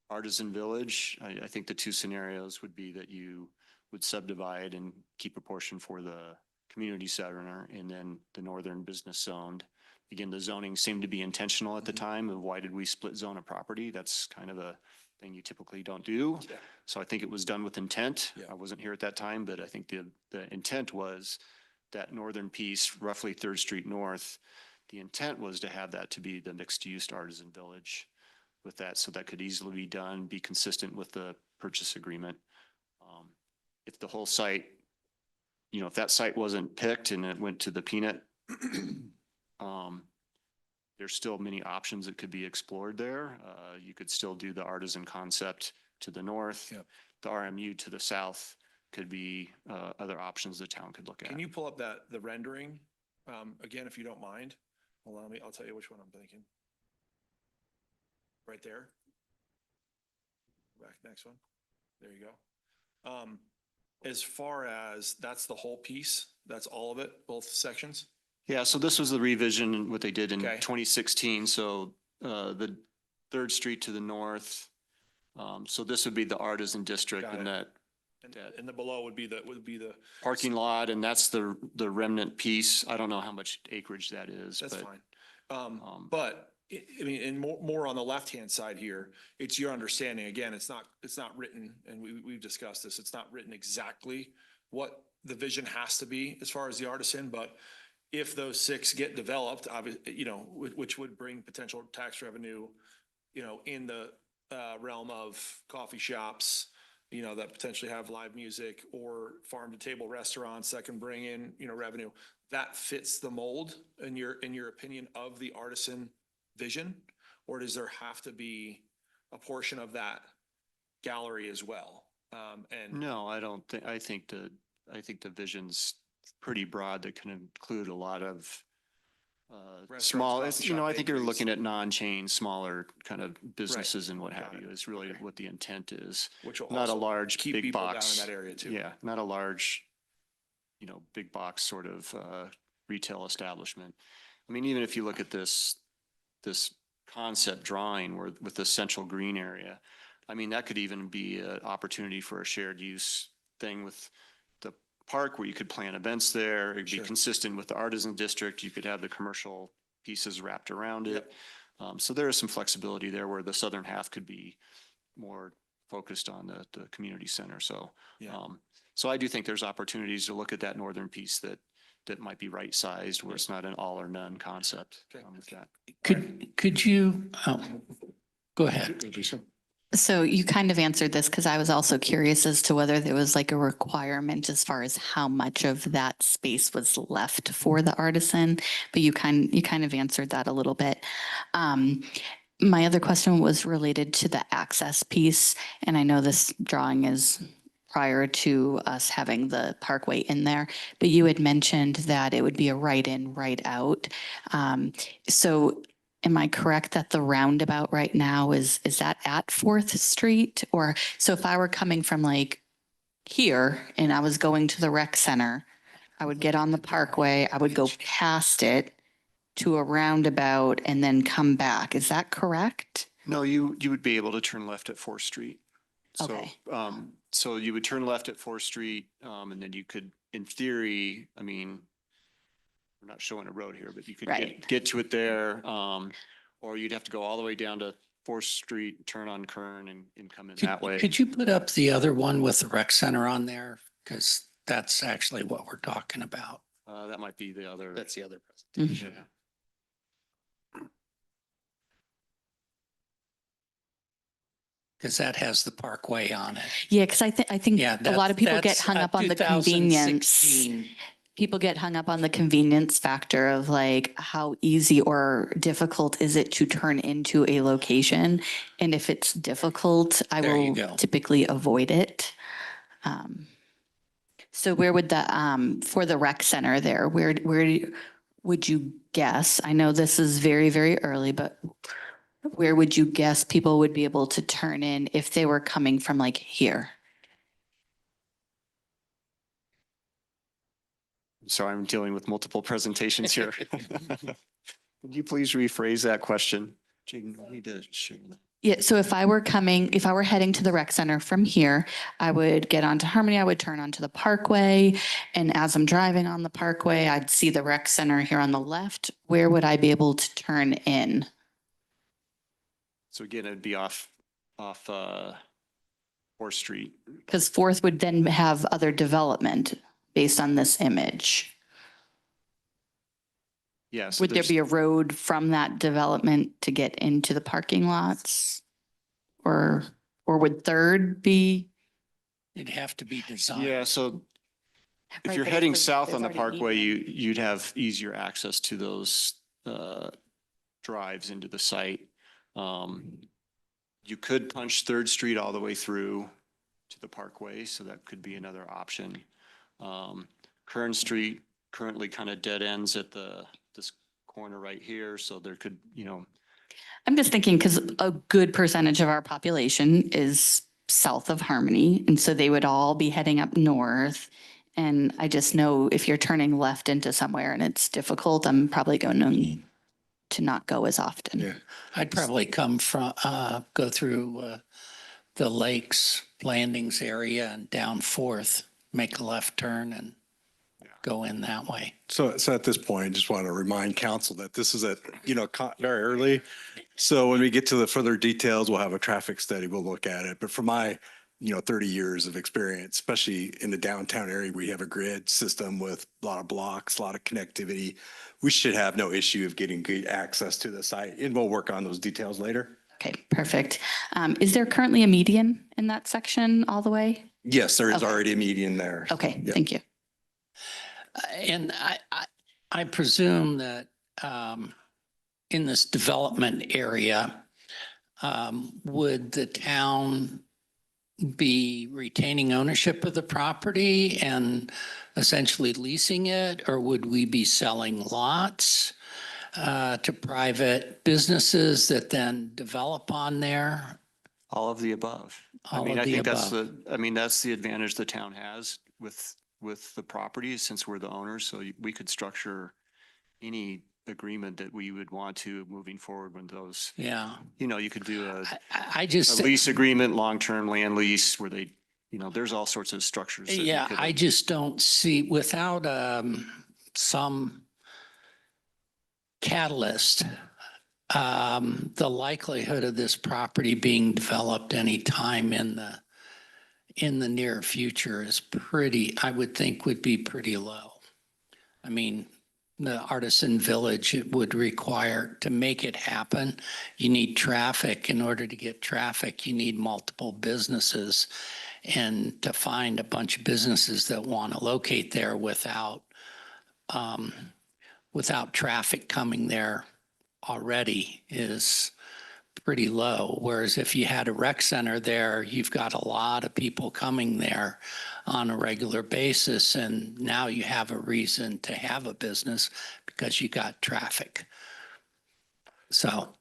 [SPEAKER 8] Artisan Village, I think the two scenarios would be that you would subdivide and keep a portion for the community center and then the northern business zoned. Again, the zoning seemed to be intentional at the time of why did we split zone a property? That's kind of a thing you typically don't do.
[SPEAKER 6] Yeah.
[SPEAKER 8] So I think it was done with intent.
[SPEAKER 6] Yeah.
[SPEAKER 8] I wasn't here at that time, but I think the intent was that northern piece, roughly 3rd Street North, the intent was to have that to be the mixed-use Artisan Village with that, so that could easily be done, be consistent with the purchase agreement. If the whole site, if that site wasn't picked and it went to the peanut, there's still many options that could be explored there. You could still do the Artisan concept to the north.
[SPEAKER 6] Yep.
[SPEAKER 8] The RMU to the south could be other options the town could look at.
[SPEAKER 6] Can you pull up the rendering? Again, if you don't mind, allow me, I'll tell you which one I'm thinking. right there. Back next one. There you go. As far as that's the whole piece, that's all of it, both sections?
[SPEAKER 8] Yeah, so this was the revision and what they did in
[SPEAKER 6] Okay.
[SPEAKER 8] 2016. So the Third Street to the north. So this would be the Artisan District
[SPEAKER 6] Got
[SPEAKER 8] and
[SPEAKER 6] it.
[SPEAKER 8] that
[SPEAKER 6] And the below would be the,
[SPEAKER 8] parking lot, and that's the remnant piece. I don't know how much acreage that is,
[SPEAKER 6] that's
[SPEAKER 8] but
[SPEAKER 6] fine. But I mean, and more on the left-hand side here, it's your understanding, again, it's not written, and we've discussed this, it's not written exactly what the vision has to be as far as the Artisan, but if those 6 get developed, you know, which would bring potential tax revenue, you know, in the realm of coffee shops, you know, that potentially have live music or farm to table restaurants that can bring in, you know, revenue. That fits the mold in your opinion of the Artisan vision? Or does there have to be a portion of that gallery as well? And
[SPEAKER 8] no, I don't think, I think the vision's pretty broad that can include a lot of
[SPEAKER 6] Restaurants,
[SPEAKER 8] small,
[SPEAKER 6] coffee
[SPEAKER 8] it's, you know,
[SPEAKER 6] shop,
[SPEAKER 8] I think you're
[SPEAKER 6] bakeries.
[SPEAKER 8] looking at non-chain, smaller kind of businesses and what have
[SPEAKER 6] Got
[SPEAKER 8] you
[SPEAKER 6] it.
[SPEAKER 8] is really
[SPEAKER 6] Okay.
[SPEAKER 8] what the intent is.
[SPEAKER 6] which will
[SPEAKER 8] Not a
[SPEAKER 6] also
[SPEAKER 8] large,
[SPEAKER 6] keep
[SPEAKER 8] big
[SPEAKER 6] people down in
[SPEAKER 8] box.
[SPEAKER 6] that area too.
[SPEAKER 8] Yeah, not a large, you know, big box sort of retail establishment. I mean, even if you look at this concept drawing where with the central green area, I mean, that could even be an opportunity for a shared use thing with the park where you could plan events there. It'd be
[SPEAKER 6] Sure.
[SPEAKER 8] consistent with the artisan district. You could have the commercial pieces wrapped around it.
[SPEAKER 6] Yep.
[SPEAKER 8] So there is some flexibility there where the southern half could be more focused on the community center. So,
[SPEAKER 6] Yeah.
[SPEAKER 8] so I do think there's opportunities to look at that northern piece that might be right sized where it's not an all or none concept.
[SPEAKER 6] Okay.
[SPEAKER 8] With that.
[SPEAKER 7] Could you, go ahead.
[SPEAKER 10] So you kind of answered this because I was also curious as to whether there was like a requirement as far as how much of that space was left for the artisan, but you kind of answered that a little bit. My other question was related to the access piece, and I know this drawing is prior to us having the parkway in there, but you had mentioned that it would be a right in, right out. So am I correct that the roundabout right now is that at 4th Street? Or, so if I were coming from like here and I was going to the rec center, I would get on the parkway, I would go past it to a roundabout and then come back. Is that correct?
[SPEAKER 8] No, you would be able to turn left at 4th Street. So,
[SPEAKER 10] Okay.
[SPEAKER 8] so you would turn left at 4th Street, and then you could, in theory, I mean, we're not showing a road here, but you could
[SPEAKER 10] Right.
[SPEAKER 8] get to it there. Or you'd have to go all the way down to 4th Street, turn on Kern and come in that way.
[SPEAKER 7] Could you put up the other one with the rec center on there? Because that's actually what we're talking about.
[SPEAKER 8] That might be the other.
[SPEAKER 5] That's the other
[SPEAKER 10] Mm-hmm.
[SPEAKER 5] presentation.
[SPEAKER 8] Yeah.
[SPEAKER 7] Because that has the parkway on it.
[SPEAKER 10] Yeah, because I think
[SPEAKER 7] Yeah.
[SPEAKER 10] a lot of people get
[SPEAKER 7] that's
[SPEAKER 10] hung
[SPEAKER 7] a
[SPEAKER 10] up on the convenience.
[SPEAKER 7] 2016.
[SPEAKER 10] People get hung up on the convenience factor of like how easy or difficult is it to turn into a location? And if it's difficult, I
[SPEAKER 7] There you
[SPEAKER 10] will
[SPEAKER 7] go.
[SPEAKER 10] typically avoid it. So where would the, for the rec center there, would you guess? I know this is very, very early, but where would you guess people would be able to turn in if they were coming from like here?
[SPEAKER 8] So I'm dealing with multiple presentations here. Would you please rephrase that question? Jane, I need to share.
[SPEAKER 10] Yeah, so if I were heading to the rec center from here, I would get onto Harmony, I would turn onto the parkway. And as I'm driving on the parkway, I'd see the rec center here on the left. Where would I be able to turn in?
[SPEAKER 8] So again, it'd be off 4th Street.
[SPEAKER 10] Because 4th would then have other development based on this image.
[SPEAKER 8] Yeah. So
[SPEAKER 10] Would there
[SPEAKER 8] there's-
[SPEAKER 10] be a road from that development to get into the parking lots? Or would 3rd be?
[SPEAKER 7] It'd have to be designed.
[SPEAKER 8] Yeah, so if
[SPEAKER 10] Right,
[SPEAKER 8] you're
[SPEAKER 10] but
[SPEAKER 8] heading
[SPEAKER 10] there's-
[SPEAKER 8] south
[SPEAKER 10] there's
[SPEAKER 8] on the
[SPEAKER 10] already
[SPEAKER 8] parkway,
[SPEAKER 10] easement.
[SPEAKER 8] you'd have easier access to those drives into the site. You could punch 3rd Street all the way through to the parkway, so that could be another option. Kern Street currently kind of dead ends at this corner right here, so there could, you know,
[SPEAKER 10] I'm just thinking because a good percentage of our population is south of Harmony. And so they would all be heading up north. And I just know if you're turning left into somewhere and it's difficult, I'm probably going to not go as often.
[SPEAKER 9] Yeah.
[SPEAKER 7] I'd probably come from, go through the Lakes Landings area and down Fourth, make a left turn and go in that way.
[SPEAKER 9] So at this point, I just want to remind council that this is very early. So when we get to the further details, we'll have a traffic study, we'll look at it. But for my, 30 years of experience, especially in the downtown area, we have a grid system with a lot of blocks, a lot of connectivity. We should have no issue of getting good access to the site, and we'll work on those details later.
[SPEAKER 10] Okay, perfect. Is there currently a median in that section all the way?
[SPEAKER 9] Yes, there is
[SPEAKER 10] Okay.
[SPEAKER 9] already a median there.
[SPEAKER 10] Okay,
[SPEAKER 9] Yeah.
[SPEAKER 10] thank you.
[SPEAKER 7] And I presume that in this development area, would the town be retaining ownership of the property and essentially leasing it? Or would we be selling lots to private businesses that then develop on there?
[SPEAKER 8] All of the above. I
[SPEAKER 7] All
[SPEAKER 8] mean,
[SPEAKER 7] of
[SPEAKER 8] I
[SPEAKER 7] the
[SPEAKER 8] think that's
[SPEAKER 7] above.
[SPEAKER 8] that's the advantage the town has with the property, since we're the owners. So we could structure any agreement that we would want to moving forward when those,
[SPEAKER 7] Yeah.
[SPEAKER 8] you could do a
[SPEAKER 7] I just.
[SPEAKER 8] lease agreement, long-term land lease where they, there's all sorts of structures. that you
[SPEAKER 7] Yeah,
[SPEAKER 8] could-
[SPEAKER 7] I just don't see, without some catalyst, the likelihood of this property being developed anytime in the near future is I would think would be pretty low. I mean, the artisan village, it would require, to make it happen, you need traffic. In order to get traffic, you need multiple businesses. And to find a bunch of businesses that want to locate there without traffic coming there already is pretty low. Whereas if you had a rec center there, you've got a lot of people coming there on a regular basis. And now you have a reason to have a business because you got traffic. So,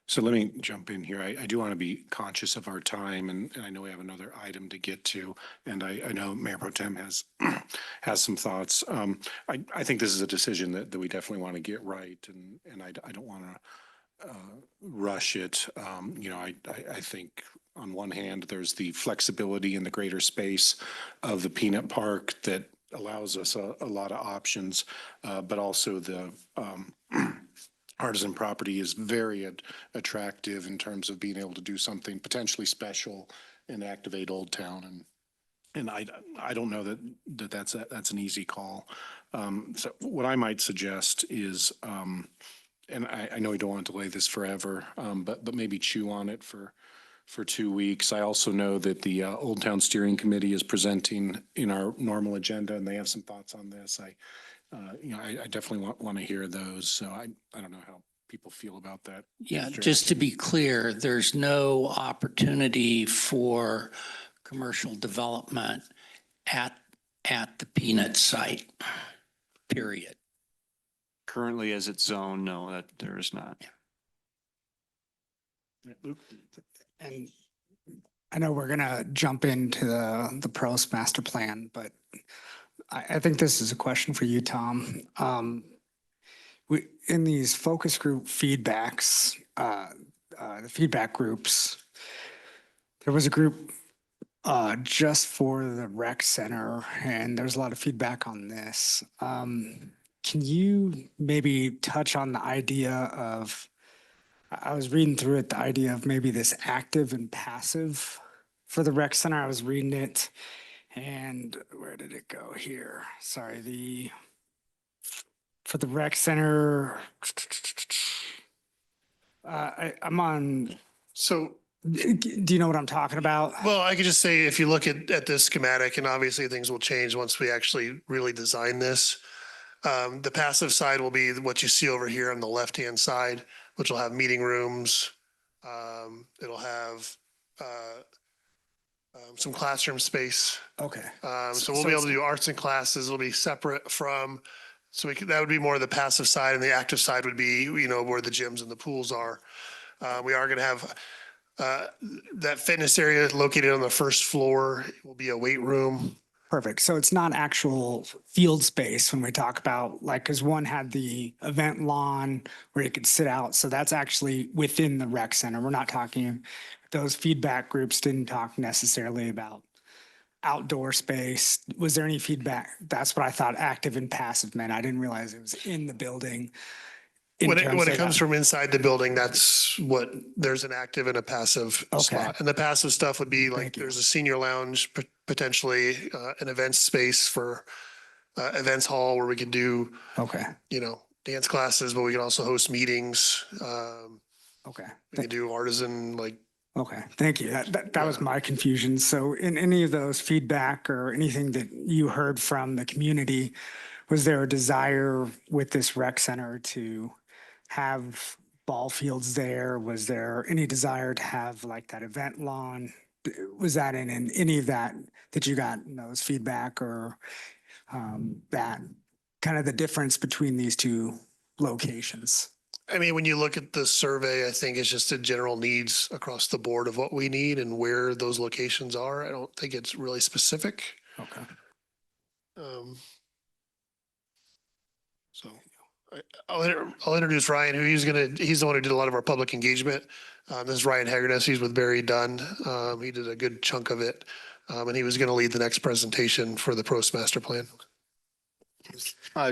[SPEAKER 1] So let me jump in here. I do want to be conscious of our time, and I know we have another item to get to. And I know Mayor Pro Tem has some thoughts. I think this is a decision that we definitely want to get right, and I don't want to rush it. I think on one hand, there's the flexibility in the greater space of the Peanut Park that allows us a lot of options, but also the artisan property is very attractive in terms of being able to do something potentially special and activate Old Town. And I don't know that's an easy call. So what I might suggest is, and I know we don't want to delay this forever, but maybe chew on it for 2 weeks. I also know that the Old Town Steering Committee is presenting in our normal agenda, and they have some thoughts on this. I definitely want to hear those. So I don't know how people feel about that.
[SPEAKER 7] yeah, just to be clear, there's no opportunity for commercial development at the Peanut site, period.
[SPEAKER 8] Currently, as it's zoned, no, that there is not.
[SPEAKER 11] And I know we're gonna jump into the pros master plan, but I think this is a question for you, Tom. In these focus group feedbacks, the feedback groups, there was a group just for the rec center, and there's a lot of feedback on this. Can you maybe touch on the idea of, I was reading through it, the idea of maybe this active and passive for the rec center. I was reading it, and where did it go here? Sorry, for the rec center, I'm on,
[SPEAKER 3] So,
[SPEAKER 11] do you know what I'm talking about?
[SPEAKER 3] well, I could just say, if you look at this schematic, and obviously things will change once we actually really design this. The passive side will be what you see over here on the left-hand side, which will have meeting rooms. It'll have some classroom space.
[SPEAKER 11] Okay.
[SPEAKER 3] So we'll be able to do arts and classes. It'll be separate from So that would be more the passive side, and the active side would be, where the gyms and the pools are. We are going to have that fitness area located on the first floor. It will be a weight room.
[SPEAKER 11] Perfect. So it's not actual field space when we talk about like, because one had the event lawn where you could sit out. So that's actually within the rec center. We're not talking, those feedback groups didn't talk necessarily about outdoor space. Was there any feedback? That's what I thought active and passive meant. I didn't realize it was in the building. in
[SPEAKER 3] When it
[SPEAKER 11] terms of
[SPEAKER 3] comes
[SPEAKER 11] that.
[SPEAKER 3] from inside the building, that's what, there's an active and a passive
[SPEAKER 11] Okay.
[SPEAKER 3] spot. And the passive stuff would be like,
[SPEAKER 11] Thank you.
[SPEAKER 3] there's a senior lounge, potentially an event space for events hall where we could do,
[SPEAKER 11] Okay,
[SPEAKER 3] dance classes, but we can also host meetings.
[SPEAKER 11] okay.
[SPEAKER 3] We could do artisan, like,
[SPEAKER 11] Okay, thank you. That was my confusion. So in any of those feedback or anything that you heard from the community, was there a desire with this rec center to have ball fields there? Was there any desire to have like that event lawn? Was that in any of that you got in those feedback or that kind of the difference between these two locations?
[SPEAKER 3] I mean, when you look at the survey, I think it's just a general needs across the board of what we need and where those locations are. I don't think it's really specific.
[SPEAKER 11] Okay.
[SPEAKER 3] So I'll introduce Ryan, who he's the one who did a lot of our public engagement. This is Ryan Haggerty. He's with Barry Dunn. He did a good chunk of it. And he was going to lead the next presentation for the Post Master Plan.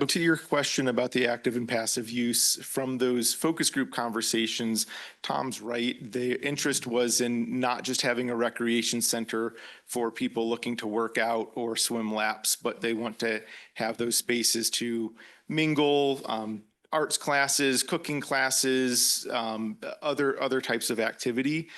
[SPEAKER 12] To your question about the active and passive use, from those focus group conversations, Tom's right. The interest was in not just having a recreation center for people looking to work out or swim laps, but they want to have those spaces to mingle, arts classes, cooking classes, other types of activity.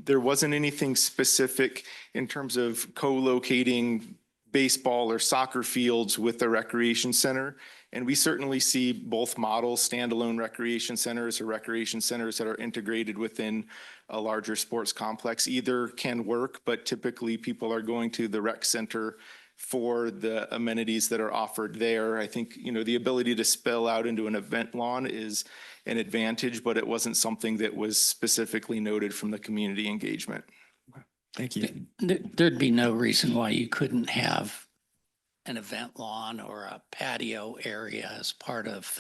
[SPEAKER 12] There wasn't anything specific in terms of co-locating baseball or soccer fields with the recreation center. And we certainly see both models, standalone recreation centers or recreation centers that are integrated within a larger sports complex. Either can work, but typically people are going to the rec center for the amenities that are offered there. I think, the ability to spill out into an event lawn is an advantage, but it wasn't something that was specifically noted from the community engagement.
[SPEAKER 11] Thank you.
[SPEAKER 7] There'd be no reason why you couldn't have an event lawn or a patio area as part of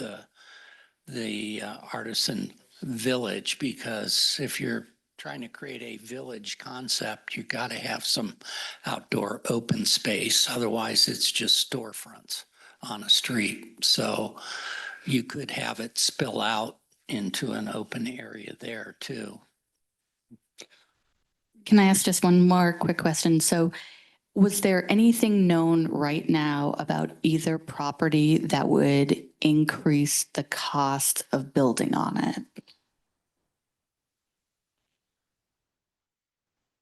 [SPEAKER 7] the artisan village, because if you're trying to create a village concept, you got to have some outdoor open space. Otherwise, it's just storefronts on a street. So you could have it spill out into an open area there too.
[SPEAKER 10] Can I ask just one more quick question? So was there anything known right now about either property that would increase the cost of building on it?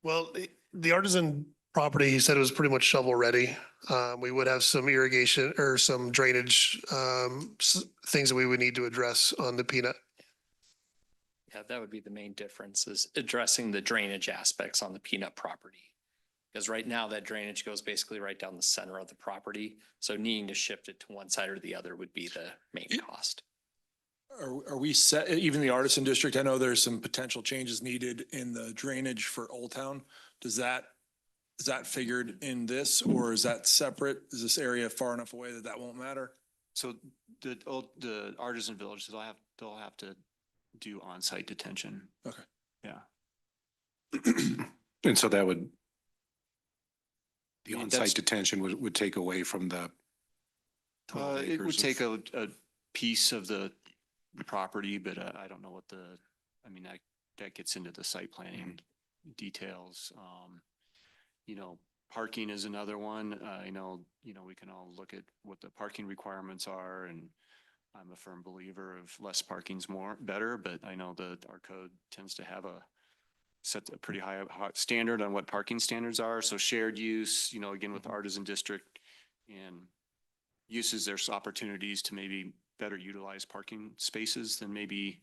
[SPEAKER 3] Well, the artisan property, he said it was pretty much shovel ready. We would have some irrigation or some drainage things that we would need to address on the peanut.
[SPEAKER 5] Yeah, that would be the main difference, is addressing the drainage aspects on the peanut property. Because right now that drainage goes basically right down the center of the property. So needing to shift it to one side or the other would be the main cost.
[SPEAKER 6] Are we set, even the artisan district? I know there's some potential changes needed in the drainage for Old Town. Is that figured in this, or is that separate? Is this area far enough away that won't matter?
[SPEAKER 8] So the artisan village, they'll have to do on-site detention.
[SPEAKER 6] Okay.
[SPEAKER 8] Yeah.
[SPEAKER 1] And so that would, the
[SPEAKER 8] Yeah,
[SPEAKER 1] on-site
[SPEAKER 8] that's-
[SPEAKER 1] detention would take away from the 12
[SPEAKER 8] It would
[SPEAKER 1] acres
[SPEAKER 8] take
[SPEAKER 1] of-
[SPEAKER 8] a piece of the property, but I don't know what that gets into the site planning details. Parking is another one. We can all look at what the parking requirements are, and I'm a firm believer of less parking's better, but I know that our code tends to have set a pretty high standard on what parking standards are. So shared use, again, with the artisan district and uses, there's opportunities to maybe better utilize parking spaces than maybe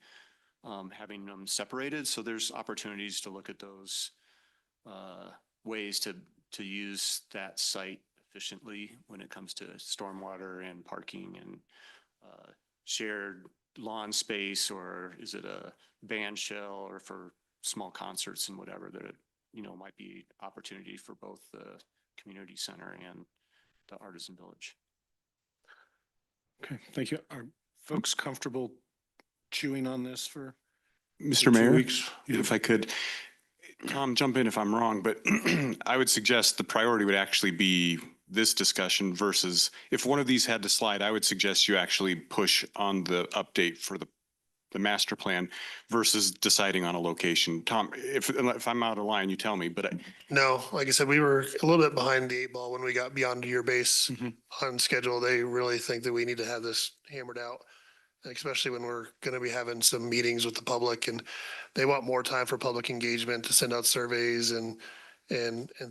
[SPEAKER 8] having them separated. So there's opportunities to look at those ways to use that site efficiently when it comes to stormwater and parking and shared lawn space, or is it a band shell, or for small concerts and whatever that, might be opportunity for both the community center and the Artisan Village.
[SPEAKER 1] Okay, thank you. Are folks comfortable chewing on this for
[SPEAKER 9] Mr.
[SPEAKER 1] 2
[SPEAKER 9] Mayor,
[SPEAKER 1] weeks?
[SPEAKER 9] if I could, Tom, jump in if I'm wrong, but I would suggest the priority would actually be this discussion versus if one of these had to slide, I would suggest you actually push on the update for the master plan versus deciding on a location. Tom, if I'm out of line, you tell me, but
[SPEAKER 3] No, like I said, we were a little bit behind the 8 ball when we got beyond your base on schedule. They really think that we need to have this hammered out, especially when we're going to be having some meetings with the public, and they want more time for public engagement to send out surveys and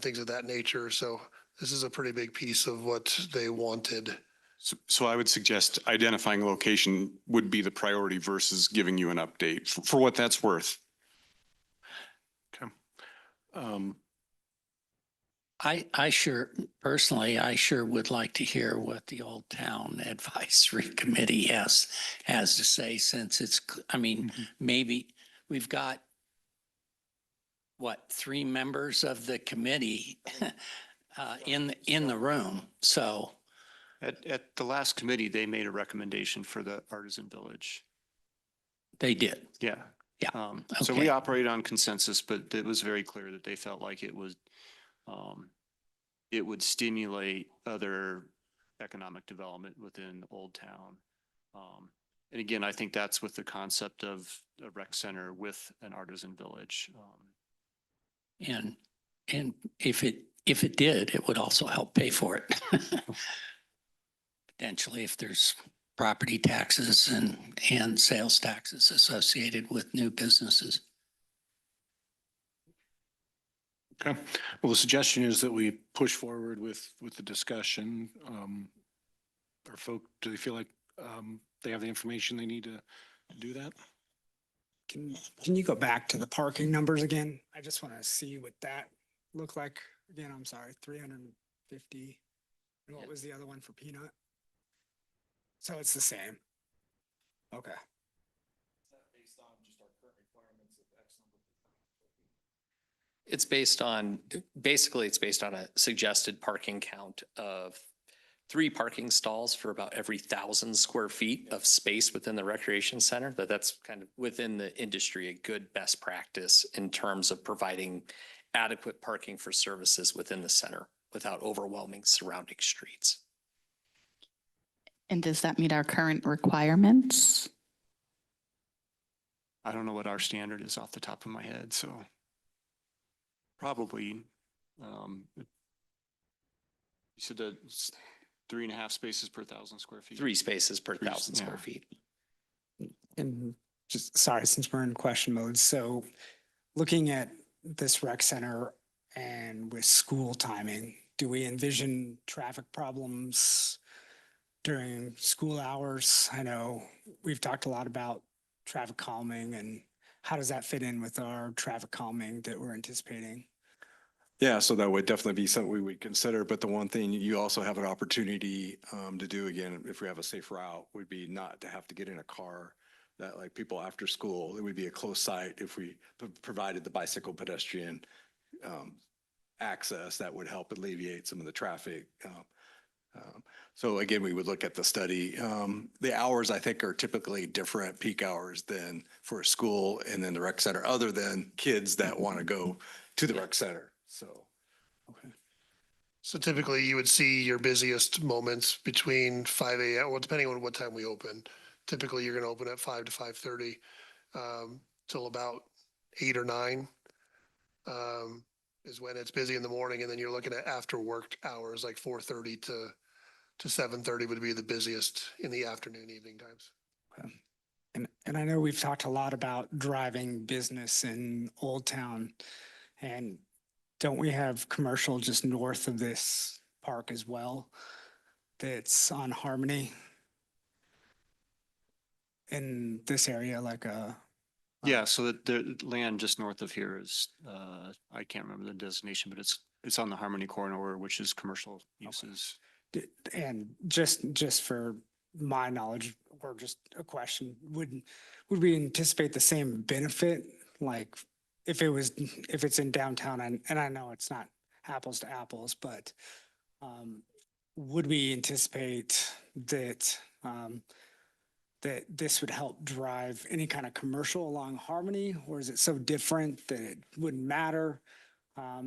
[SPEAKER 3] things of that nature. So this is a pretty big piece of what they wanted.
[SPEAKER 9] so I would suggest identifying location would be the priority versus giving you an update for what that's worth.
[SPEAKER 1] Okay. Um,
[SPEAKER 7] I sure, personally, I sure would like to hear what the Old Town Advisory Committee has to say, since it's, I mean, maybe we've got, what, 3 members of the committee in the room. So
[SPEAKER 8] At the last committee, they made a recommendation for the Artisan Village.
[SPEAKER 7] they did.
[SPEAKER 8] Yeah.
[SPEAKER 7] Yeah.
[SPEAKER 8] So
[SPEAKER 7] Okay.
[SPEAKER 8] we operate on consensus, but it was very clear that they felt like it would stimulate other economic development within Old Town. And again, I think that's with the concept of a rec center with an Artisan Village.
[SPEAKER 7] And if it did, it would also help pay for it. Potentially, if there's property taxes and sales taxes associated with new businesses.
[SPEAKER 1] Okay, well, the suggestion is that we push forward with the discussion. Are folk, do they feel like they have the information they need to do that?
[SPEAKER 11] Can you go back to the parking numbers again? I just want to see what that looked like. Again, I'm sorry, 350. And what was the other one for Peanut? So it's the same. Okay.
[SPEAKER 5] It's based on, basically, it's based on a suggested parking count of 3 parking stalls for about every 1,000 square feet of space within the recreation center. That's kind of within the industry, a good best practice in terms of providing adequate parking for services within the center without overwhelming surrounding streets.
[SPEAKER 10] And does that meet our current requirements?
[SPEAKER 8] I don't know what our standard is off the top of my head, so probably, you said that it's 3.5 spaces per 1,000 square feet.
[SPEAKER 5] 3 spaces per 1,000
[SPEAKER 8] yeah.
[SPEAKER 5] square feet.
[SPEAKER 11] And just, sorry, since we're in question mode, so looking at this rec center and with school timing, do we envision traffic problems during school hours? I know we've talked a lot about traffic calming, and how does that fit in with our traffic calming that we're anticipating?
[SPEAKER 9] Yeah, so that would definitely be something we would consider, but the one thing you also have an opportunity to do, again, if we have a safe route, would be not to have to get in a car, that like people after school, it would be a close site if we provided the bicycle pedestrian access. That would help alleviate some of the traffic. So again, we would look at the study. The hours I think are typically different peak hours than for a school and then the rec center, other than kids that want to go to the rec center. So, okay.
[SPEAKER 3] So typically you would see your busiest moments between 5 a.m., well, depending on what time we open. Typically, you're going to open at 5 to 5:30 till about 8 or 9 is when it's busy in the morning. And then you're looking at after work hours, like 4:30 to 7:30 would be the busiest in the afternoon, evening times.
[SPEAKER 11] Okay. And I know we've talked a lot about driving business in Old Town, and don't we have commercial just north of this park as well? That's on Harmony in this area, like a
[SPEAKER 8] Yeah, so that the land just north of here is, I can't remember the designation, but it's on the Harmony Corridor, which is commercial uses.
[SPEAKER 11] And just for my knowledge, or just a question, would we anticipate the same benefit? Like if it's in downtown, and I know it's not apples to apples, but would we anticipate that that this would help drive any kind of commercial along Harmony, or is it so different that it wouldn't matter?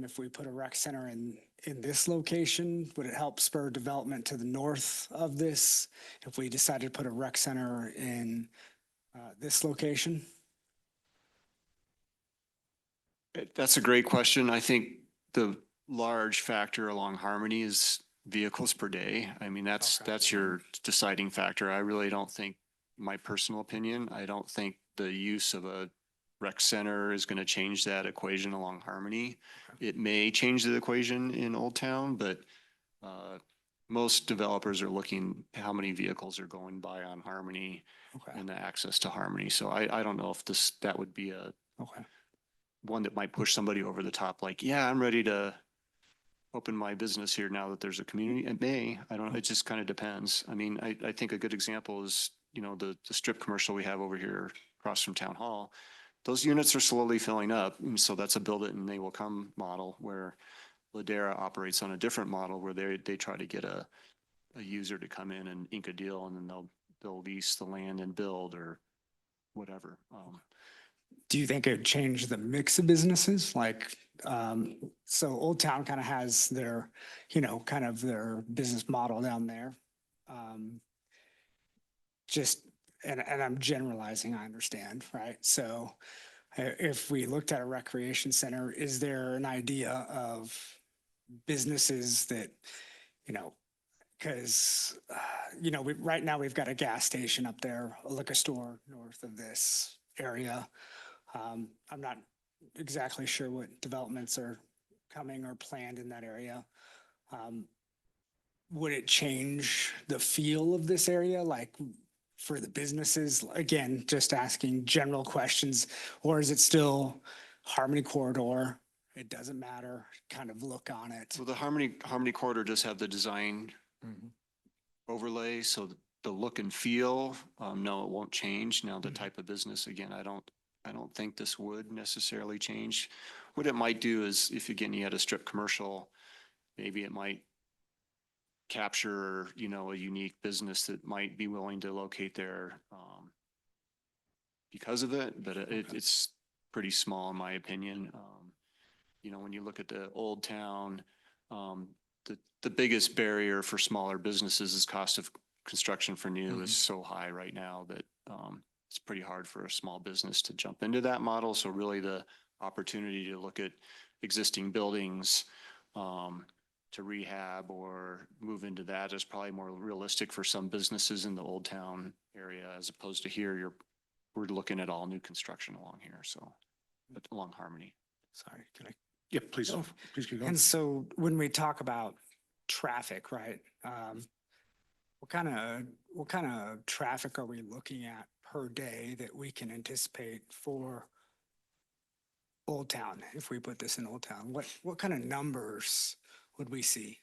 [SPEAKER 11] If we put a rec center in this location, would it help spur development to the north of this? If we decided to put a rec center in this location?
[SPEAKER 8] That's a great question. I think the large factor along Harmony is vehicles per day. I mean, that's your deciding factor. I really don't think, my personal opinion, I don't think the use of a rec center is going to change that equation along Harmony. It may change the equation in Old Town, but most developers are looking how many vehicles are going by on Harmony and the access to Harmony. So I don't know if that would be a one that might push somebody over the top. Like, yeah, I'm ready to open my business here now that there's a community. It may, I don't know. It just kind of depends. I mean, I think a good example is, the strip commercial we have over here across from Town Hall. Those units are slowly filling up. And so that's a build it and they will come model, where Ladera operates on a different model where they try to get a user to come in and ink a deal, and then they'll lease the land and build or whatever.
[SPEAKER 11] Do you think it would change the mix of businesses? Like, so Old Town kind of has their, kind of their business model down there. And I'm generalizing, I understand, right? So if we looked at a recreation center, is there an idea of businesses that, because, right now we've got a gas station up there, a liquor store north of this area. I'm not exactly sure what developments are coming or planned in that area. Would it change the feel of this area, like for the businesses? Again, just asking general questions, or is it still Harmony Corridor? It doesn't matter, kind of look on it.
[SPEAKER 8] So the Harmony Corridor does have the design overlay, so the look and feel, no, it won't change. Now the type of business, again, I don't think this would necessarily change. What it might do is, if again you had a strip commercial, maybe it might capture, a unique business that might be willing to locate there because of it, but it's pretty small in my opinion. When you look at the Old Town, the biggest barrier for smaller businesses is cost of construction for new is so high right now that it's pretty hard for a small business to jump into that model. So really the opportunity to look at existing buildings to rehab or move into that is probably more realistic for some businesses in the Old Town area, as opposed to here, we're looking at all new construction along here. So along Harmony.
[SPEAKER 11] Sorry, can I?
[SPEAKER 1] Yeah, please. Please keep going.
[SPEAKER 11] And so when we talk about traffic, right? What kind of traffic are we looking at per day that we can anticipate for Old Town? If we put this in Old Town, what kind of numbers would we see?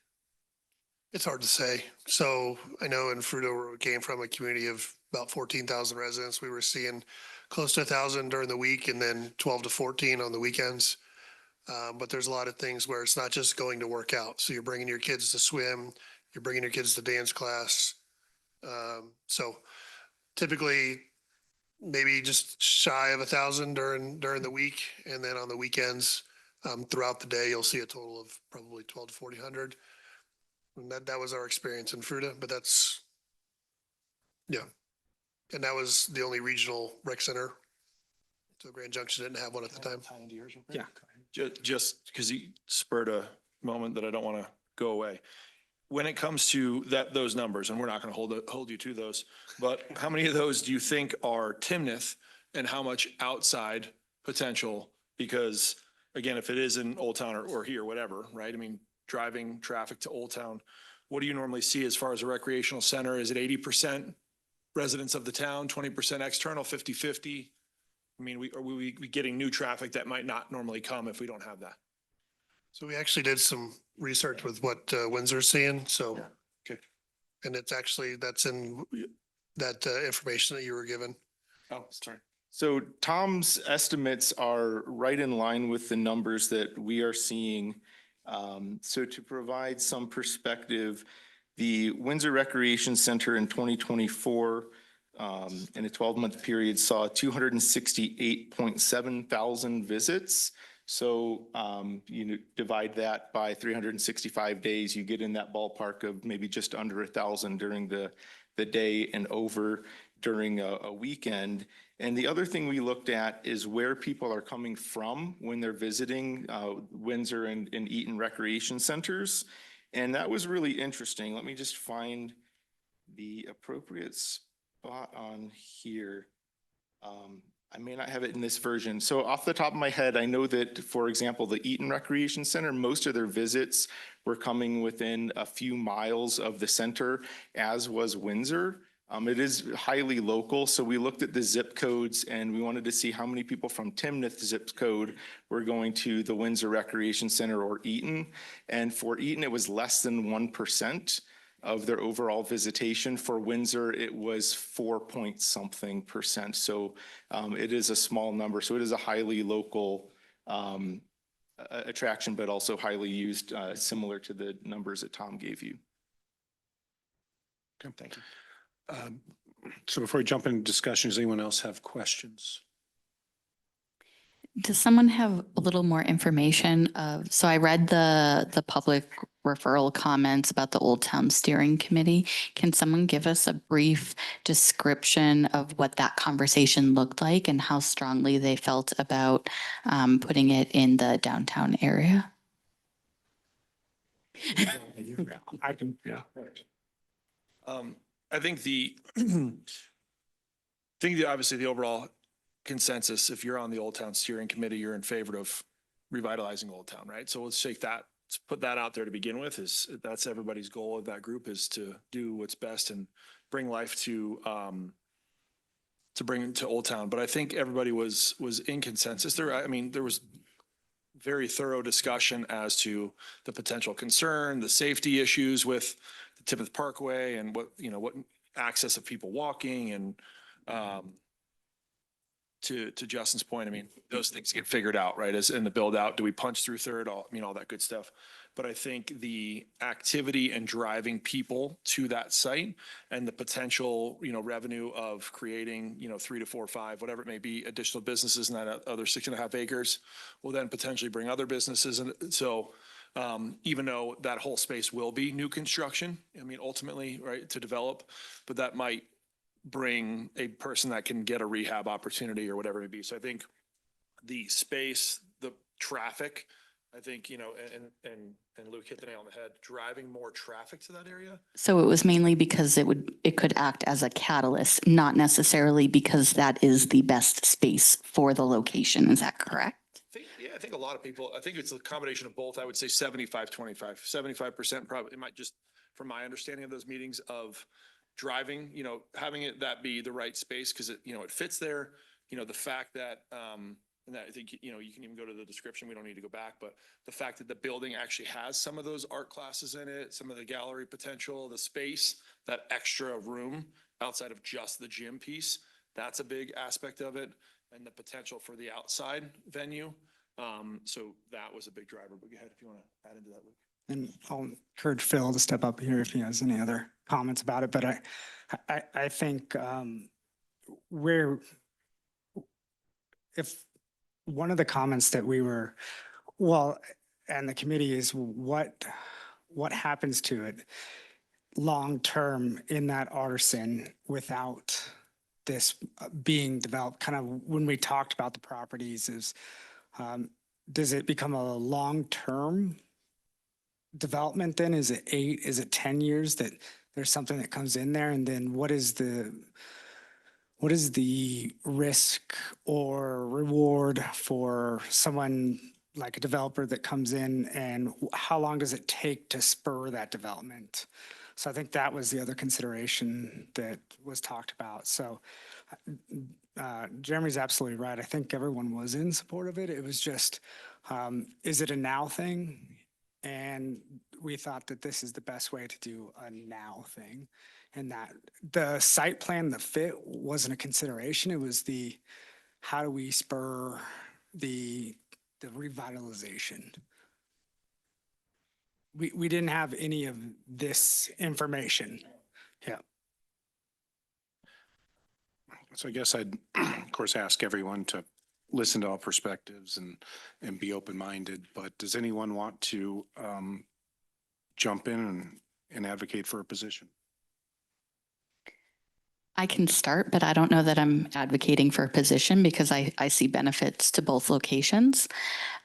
[SPEAKER 3] It's hard to say. So I know in Fruto, where we came from, a community of about 14,000 residents, we were seeing close to 1,000 during the week and then 12 to 14 on the weekends. But there's a lot of things where it's not just going to work out. So you're bringing your kids to swim, you're bringing your kids to dance class. So typically maybe just shy of 1,000 during the week. And then on the weekends, throughout the day, you'll see a total of probably 12 to 1,400. And that was our experience in Fruta, but yeah. And that was the only regional rec center. So Grand Junction didn't have one at the time.
[SPEAKER 11] Yeah.
[SPEAKER 6] Just because you spurred a moment that I don't want to go away. When it comes to those numbers, and we're not going to hold you to those, but how many of those do you think are Timnath and how much outside potential? Because again, if it is in Old Town or here, whatever, right? I mean, driving traffic to Old Town, what do you normally see as far as a recreational center? Is it 80% residents of the town, 20% external, 50-50? I mean, are we getting new traffic that might not normally come if we don't have that?
[SPEAKER 3] So we actually did some research with what Windsor's seeing, so.
[SPEAKER 6] Okay.
[SPEAKER 3] And it's actually, that's in that information that you were given.
[SPEAKER 6] Oh, sorry.
[SPEAKER 12] So Tom's estimates are right in line with the numbers that we are seeing. So to provide some perspective, the Windsor Recreation Center in 2024, in a 12-month period, saw 268.7 thousand visits. So divide that by 365 days, you get in that ballpark of maybe just under 1,000 during the day and over during a weekend. And the other thing we looked at is where people are coming from when they're visiting Windsor and Eaton recreation centers. And that was really interesting. Let me just find the appropriate spot on here. I may not have it in this version. So off the top of my head, I know that, for example, the Eaton Recreation Center, most of their visits were coming within a few miles of the center, as was Windsor. It is highly local, so we looked at the zip codes and we wanted to see how many people from Timnath zip code were going to the Windsor Recreation Center or Eaton. And for Eaton, it was less than 1% of their overall visitation. For Windsor, it was 4-point-something%. So it is a small number. So it is a highly local attraction, but also highly used, similar to the numbers that Tom gave you.
[SPEAKER 1] Okay, thank you. So before we jump into discussion, does anyone else have questions?
[SPEAKER 10] Does someone have a little more information of, so I read the public referral comments about the Old Town Steering Committee. Can someone give us a brief description of what that conversation looked like and how strongly they felt about putting it in the downtown area?
[SPEAKER 11] I can, yeah.
[SPEAKER 6] I think obviously the overall consensus, if you're on the Old Town Steering Committee, you're in favor of revitalizing Old Town, right? So let's put that out there to begin with. That's everybody's goal of that group, is to do what's best and bring life to bring it to Old Town. But I think everybody was in consensus there. I mean, there was very thorough discussion as to the potential concern, the safety issues with the Timnath Parkway, and what access of people walking, and to Justin's point, I mean, those things get figured out, right? As in the build out, do we punch through third? All that good stuff. But I think the activity and driving people to that site and the potential, revenue of creating, 3 to 4 or 5, whatever it may be, additional businesses in that other 6.5 acres will then potentially bring other businesses. And so even though that whole space will be new construction, I mean, ultimately, right, to develop, but that might bring a person that can get a rehab opportunity or whatever it may be. So I think the space, the traffic, I think, and Luke hit the nail on the head, driving more traffic to that area.
[SPEAKER 10] So it was mainly because it could act as a catalyst, not necessarily because that is the best space for the location. Is that correct?
[SPEAKER 6] I think a lot of people, I think it's a combination of both. I would say 75-25, 75% probably, it might just, from my understanding of those meetings, of driving, having it that be the right space because it fits there. The fact that, and that I think, you can even go to the description. We don't need to go back, but the fact that the building actually has some of those art classes in it, some of the gallery potential, the space, that extra room outside of just the gym piece, that's a big aspect of it, and the potential for the outside venue. So that was a big driver, but go ahead if you want to add into that, Luke.
[SPEAKER 11] And I'll encourage Phil to step up here if he has any other comments about it. But I think if one of the comments that and the committee is what happens to it long-term in that artisan without this being developed. Kind of when we talked about the properties is, does it become a long-term development then? Is it 8, is it 10 years that there's something that comes in there? And then what is the risk or reward for someone like a developer that comes in, and how long does it take to spur that development? So I think that was the other consideration that was talked about. So Jeremy's absolutely right. I think everyone was in support of it. It was just, is it a now thing? And we thought that this is the best way to do a now thing. And that the site plan, the fit wasn't a consideration. It was the, how do we spur the revitalization? We didn't have any of this information. Yeah.
[SPEAKER 1] So I guess I'd, of course, ask everyone to listen to all perspectives and be open-minded, but does anyone want to jump in and advocate for a position?
[SPEAKER 10] I can start, but I don't know that I'm advocating for a position because I see benefits to both locations.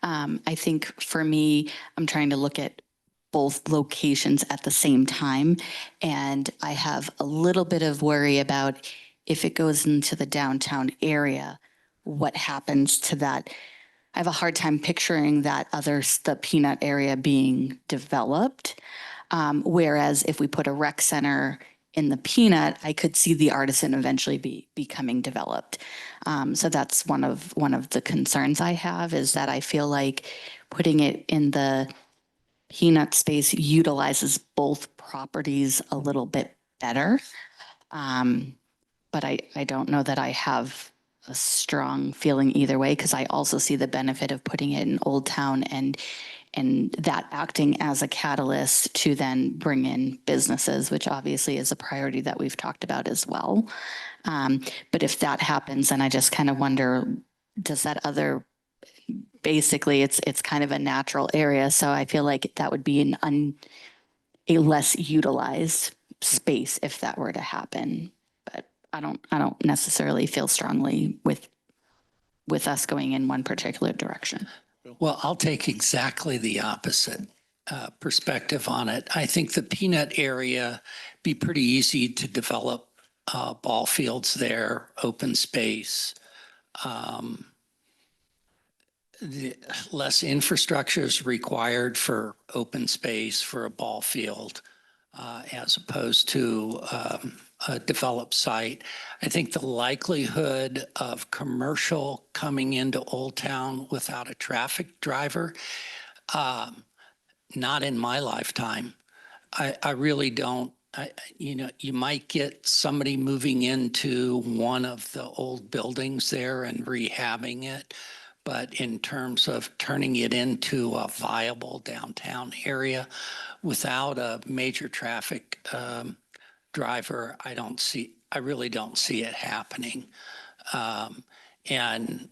[SPEAKER 10] I think for me, I'm trying to look at both locations at the same time. And I have a little bit of worry about if it goes into the downtown area, what happens to that? I have a hard time picturing that the peanut area being developed. Whereas if we put a rec center in the peanut, I could see the artisan eventually be becoming developed. So that's one of the concerns I have, is that I feel like putting it in the peanut space utilizes both properties a little bit better. But I don't know that I have a strong feeling either way, because I also see the benefit of putting it in Old Town and that acting as a catalyst to then bring in businesses, which obviously is a priority that we've talked about as well. But if that happens, then I just kind of wonder, does that other, basically it's kind of a natural area. So I feel like that would be a less utilized space if that were to happen. But I don't necessarily feel strongly with us going in one particular direction.
[SPEAKER 7] Well, I'll take exactly the opposite perspective on it. I think the peanut area be pretty easy to develop ball fields there, open space. Less infrastructure is required for open space for a ball field as opposed to a developed site. I think the likelihood of commercial coming into Old Town without a traffic driver, not in my lifetime. I really don't. You might get somebody moving into one of the old buildings there and rehabbing it. But in terms of turning it into a viable downtown area without a major traffic driver, I really don't see it happening. And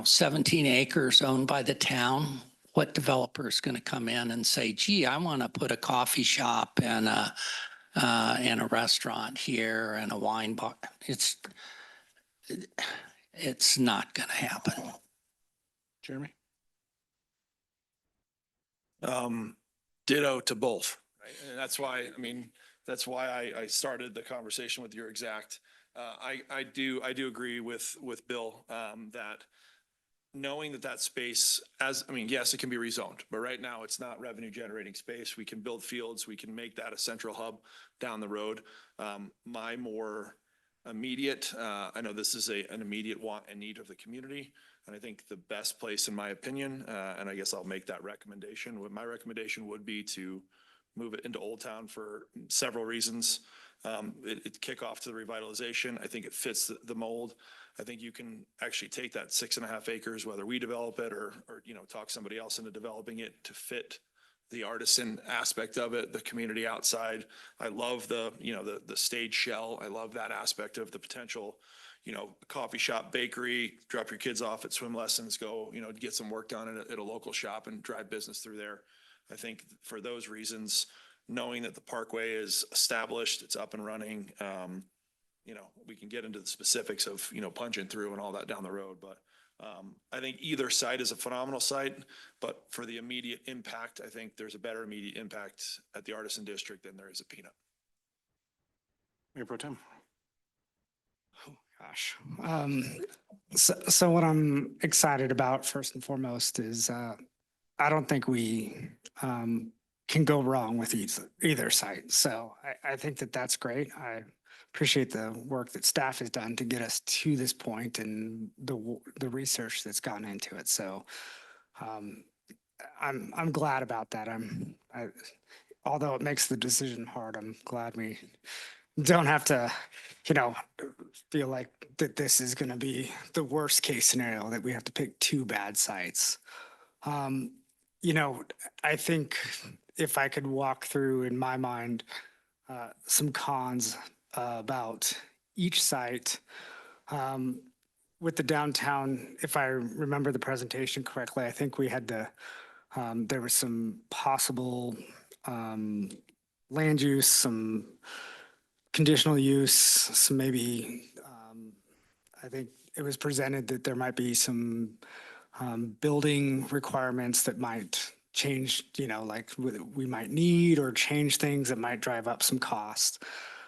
[SPEAKER 7] 17 acres owned by the town, what developer is going to come in and say, gee, I want to put a coffee shop and a restaurant here and a wine bar? It's not going to happen.
[SPEAKER 1] Jeremy?
[SPEAKER 6] Ditto to both. Right? And that's why, that's why I started the conversation with your exact. I do agree with Bill that knowing that space yes, it can be rezoned, but right now it's not revenue generating space. We can build fields. We can make that a central hub down the road. My more immediate, I know this is an immediate want and need of the community. And I think the best place, in my opinion, and I guess I'll make that recommendation. My recommendation would be to move it into Old Town for several reasons. It kick off to the revitalization. I think it fits the mold. I think you can actually take that 6.5 acres, whether we develop it or talk somebody else into developing it to fit the artisan aspect of it, the community outside. I love the stage shell. I love that aspect of the potential, coffee shop, bakery, drop your kids off at swim lessons, go, get some work done at a local shop and drive business through there. I think for those reasons, knowing that the parkway is established, it's up and running, we can get into the specifics of, punching through and all that down the road. But I think either site is a phenomenal site, but for the immediate impact, I think there's a better immediate impact at the Artisan District than there is at Peanut.
[SPEAKER 1] Mayor Pro Tem?
[SPEAKER 11] Gosh. So what I'm excited about first and foremost is I don't think we can go wrong with either site. So I think that that's great. appreciate the work that staff has done to get us to this point and the research that's gone into it. So I'm glad about that. Although it makes the decision hard, I'm glad we don't have to, feel like that this is going to be the worst case scenario, that we have to pick two bad sites. I think if I could walk through in my mind some cons about each site, with the downtown, if I remember the presentation correctly, I think we had there was some possible land use, some conditional use, some maybe, I think it was presented that there might be some building requirements that might change, like we might need or change things that might drive up some costs.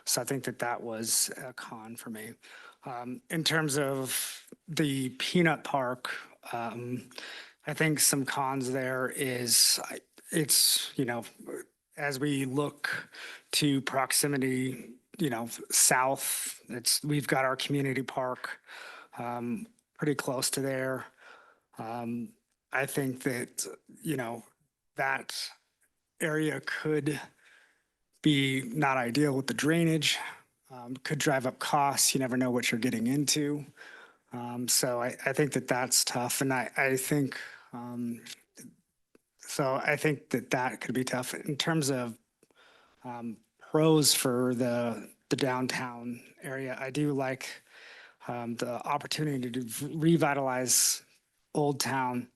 [SPEAKER 11] So I think that was a con for me. In terms of the peanut park, I think some cons there is it's, as we look to proximity, south, we've got our community park pretty close to there. I think that, that area could be not ideal with the drainage, could drive up costs. You never know what you're getting into. So I think that's tough. And I think, so I think that could be tough in terms of pros for the downtown area. I do like the opportunity to revitalize Old Town.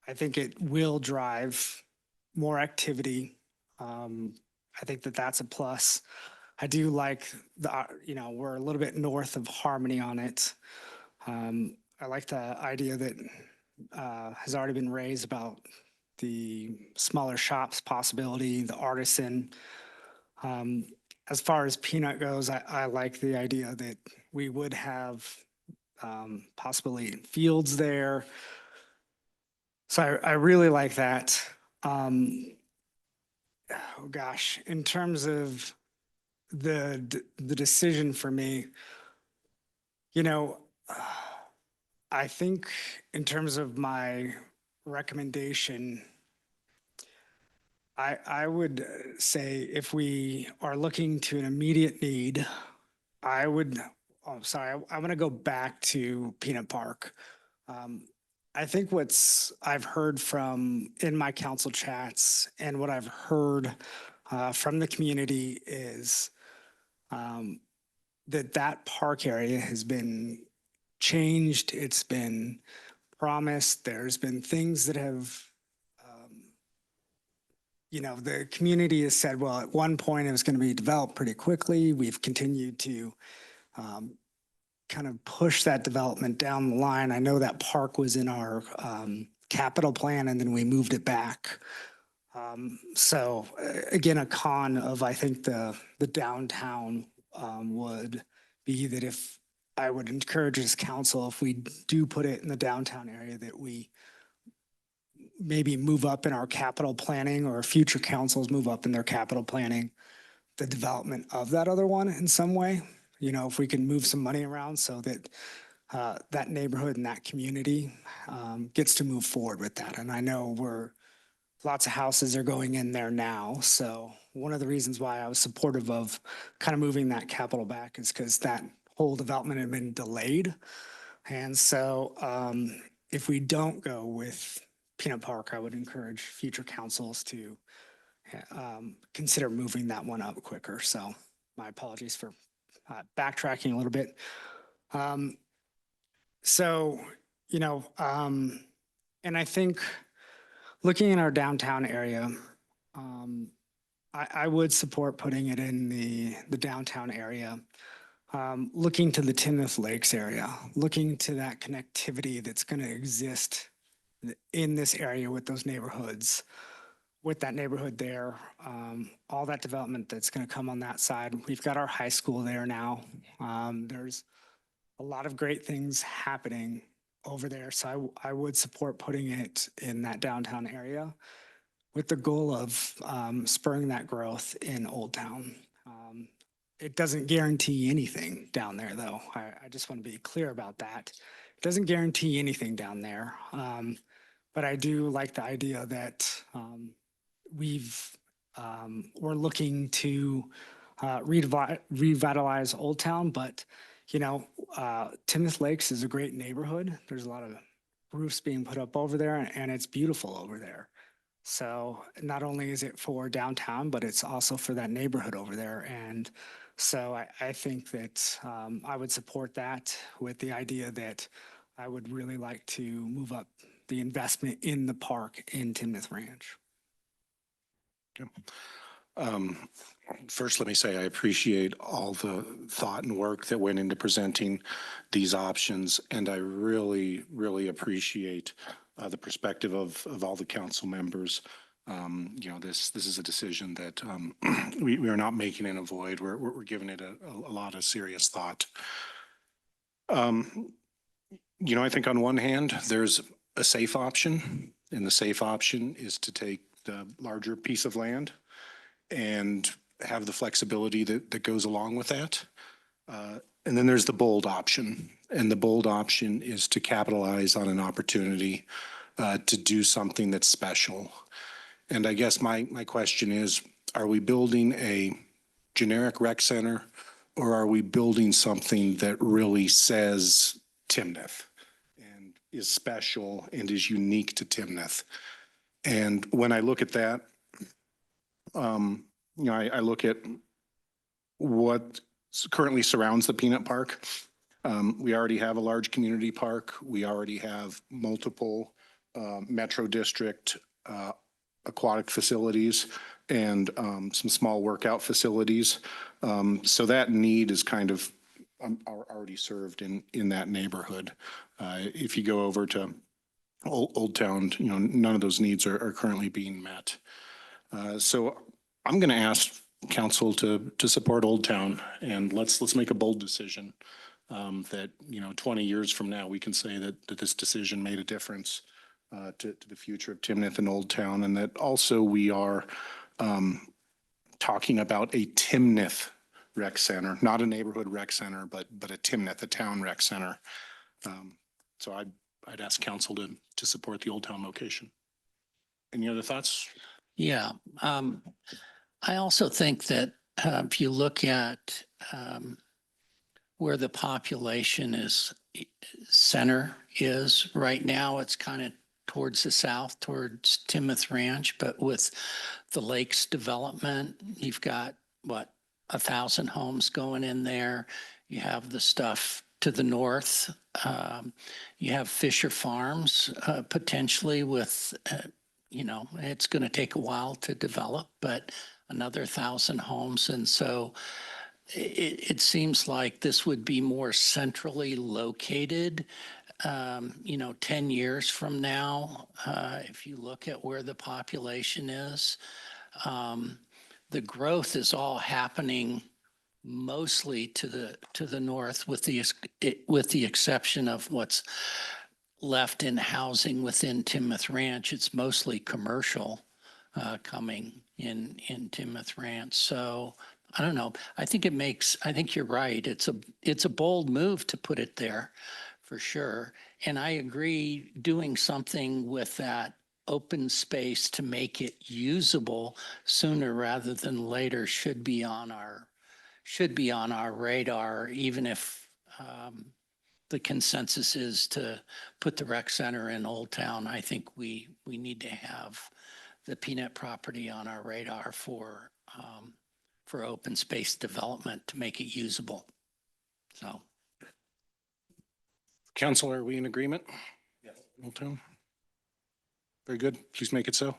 [SPEAKER 11] I think it will drive more activity. I think that's a plus. I do like we're a little bit north of Harmony on it. I like the idea that has already been raised about the smaller shops possibility, the artisan. As far as Peanut goes, I like the idea that we would have possibly fields there. So I really like that. Oh gosh, in terms of the decision for me, I think in terms of my recommendation, I would say if we are looking to an immediate need, I want to go back to Peanut Park. I think I've heard from in my council chats and what I've heard from the community is that park area has been changed. It's been promised. There's been things that have, the community has said, well, at one point it was going to be developed pretty quickly. We've continued to kind of push that development down the line. I know that park was in our capital plan and then we moved it back. So again, a con of, I think the downtown would be that if I would encourage this council, if we do put it in the downtown area, that we maybe move up in our capital planning, or future councils move up in their capital planning, the development of that other one in some way. If we can move some money around so that that neighborhood and that community gets to move forward with that. And I know lots of houses are going in there now. So one of the reasons why I was supportive of kind of moving that capital back is because that whole development had been delayed. And so if we don't go with Peanut Park, I would encourage future councils to consider moving that one up quicker. So my apologies for backtracking a little bit. And I think looking in our downtown area, I would support putting it in the downtown area. Looking to the Timnath Lakes area, looking to that connectivity that's going to exist in this area with those neighborhoods, with that neighborhood there, all that development that's going to come on that side. We've got our high school there now. There's a lot of great things happening over there. So I would support putting it in that downtown area with the goal of spurring that growth in Old Town. it doesn't guarantee anything down there, though. I just want to be clear about that. It doesn't guarantee anything down there. But I do like the idea that we're looking to revitalize Old Town, but Timnath Lakes is a great neighborhood. There's a lot of roofs being put up over there, and it's beautiful over there. So not only is it for downtown, but it's also for that neighborhood over there. And so I think that I would support that with the idea that I would really like to move up the investment in the park in Timnath Ranch.
[SPEAKER 1] First, let me say I appreciate all the thought and work that went into presenting these options, and I really, really appreciate the perspective of all the council members. This is a decision that we are not making in a void. We're giving it a lot of serious thought. I think on one hand, there's a safe option, and the safe option is to take the larger piece of land and have the flexibility that goes along with that. And then there's the bold option. And the bold option is to capitalize on an opportunity to do something that's special. And I guess my question is, are we building a generic rec center, or are we building something that really says Timnath and is special and is unique to Timnath? And when I look at that, I look at what currently surrounds the Peanut Park. We already have a large community park. We already have multiple Metro District aquatic facilities and some small workout facilities. So that need is kind of already served in that neighborhood. If you go over to Old Town, none of those needs are currently being met. So I'm going to ask council to support Old Town, and let's make a bold decision that 20 years from now we can say that this decision made a difference to the future of Timnath and Old Town, and that also we are talking about a Timnath rec center, not a neighborhood rec center, but a Timnath, a town rec center. So I'd ask council to support the Old Town location. Any other thoughts?
[SPEAKER 7] Yeah. I also think that if you look at where the population center is right now, it's kind of towards the south, towards Timnath Ranch, but with the lakes development, you've got 1,000 homes going in there. You have the stuff to the north. You have Fisher Farms potentially with, it's going to take a while to develop, but another 1,000 homes. And so it seems like this would be more centrally located. 10 years from now, if you look at where the population is, the growth is all happening mostly to the north, with the exception of what's left in housing within Timnath Ranch. It's mostly commercial coming in Timnath Ranch. So I don't know. I think you're right. It's a bold move to put it there for sure. And I agree, doing something with that open space to make it usable sooner rather than later should be on our radar, even if the consensus is to put the rec center in Old Town. I think we need to have the Peanut property on our radar for open space development to make it usable. So.
[SPEAKER 1] Council, are we in agreement? Yes. Old Town? Very good. Please make it so.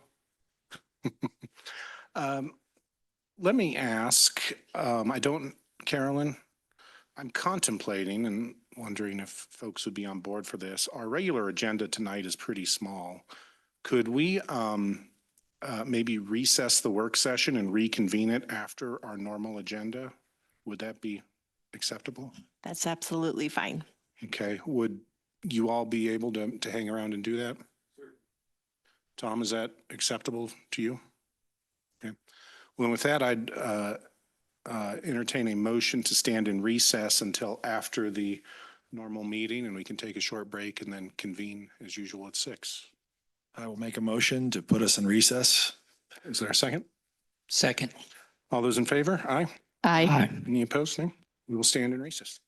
[SPEAKER 1] Let me ask, Carolyn, I'm contemplating and wondering if folks would be on board for this. Our regular agenda tonight is pretty small. Could we maybe recess the work session and reconvene it after our normal agenda? Would that be acceptable?
[SPEAKER 4] That's absolutely fine.
[SPEAKER 1] Okay. Would you all be able to hang around and do that? Sure. Tom, is that acceptable to you? Okay. Well, with that, entertain a motion to stand in recess until after the normal meeting, and we can take a short break and then convene as usual at 6.
[SPEAKER 6] I will make a motion to put us in recess.
[SPEAKER 1] Is there a second?
[SPEAKER 7] Second.
[SPEAKER 1] All those in favor? Aye.
[SPEAKER 10] Aye.
[SPEAKER 1] Any opposed? No? We will stand in recess.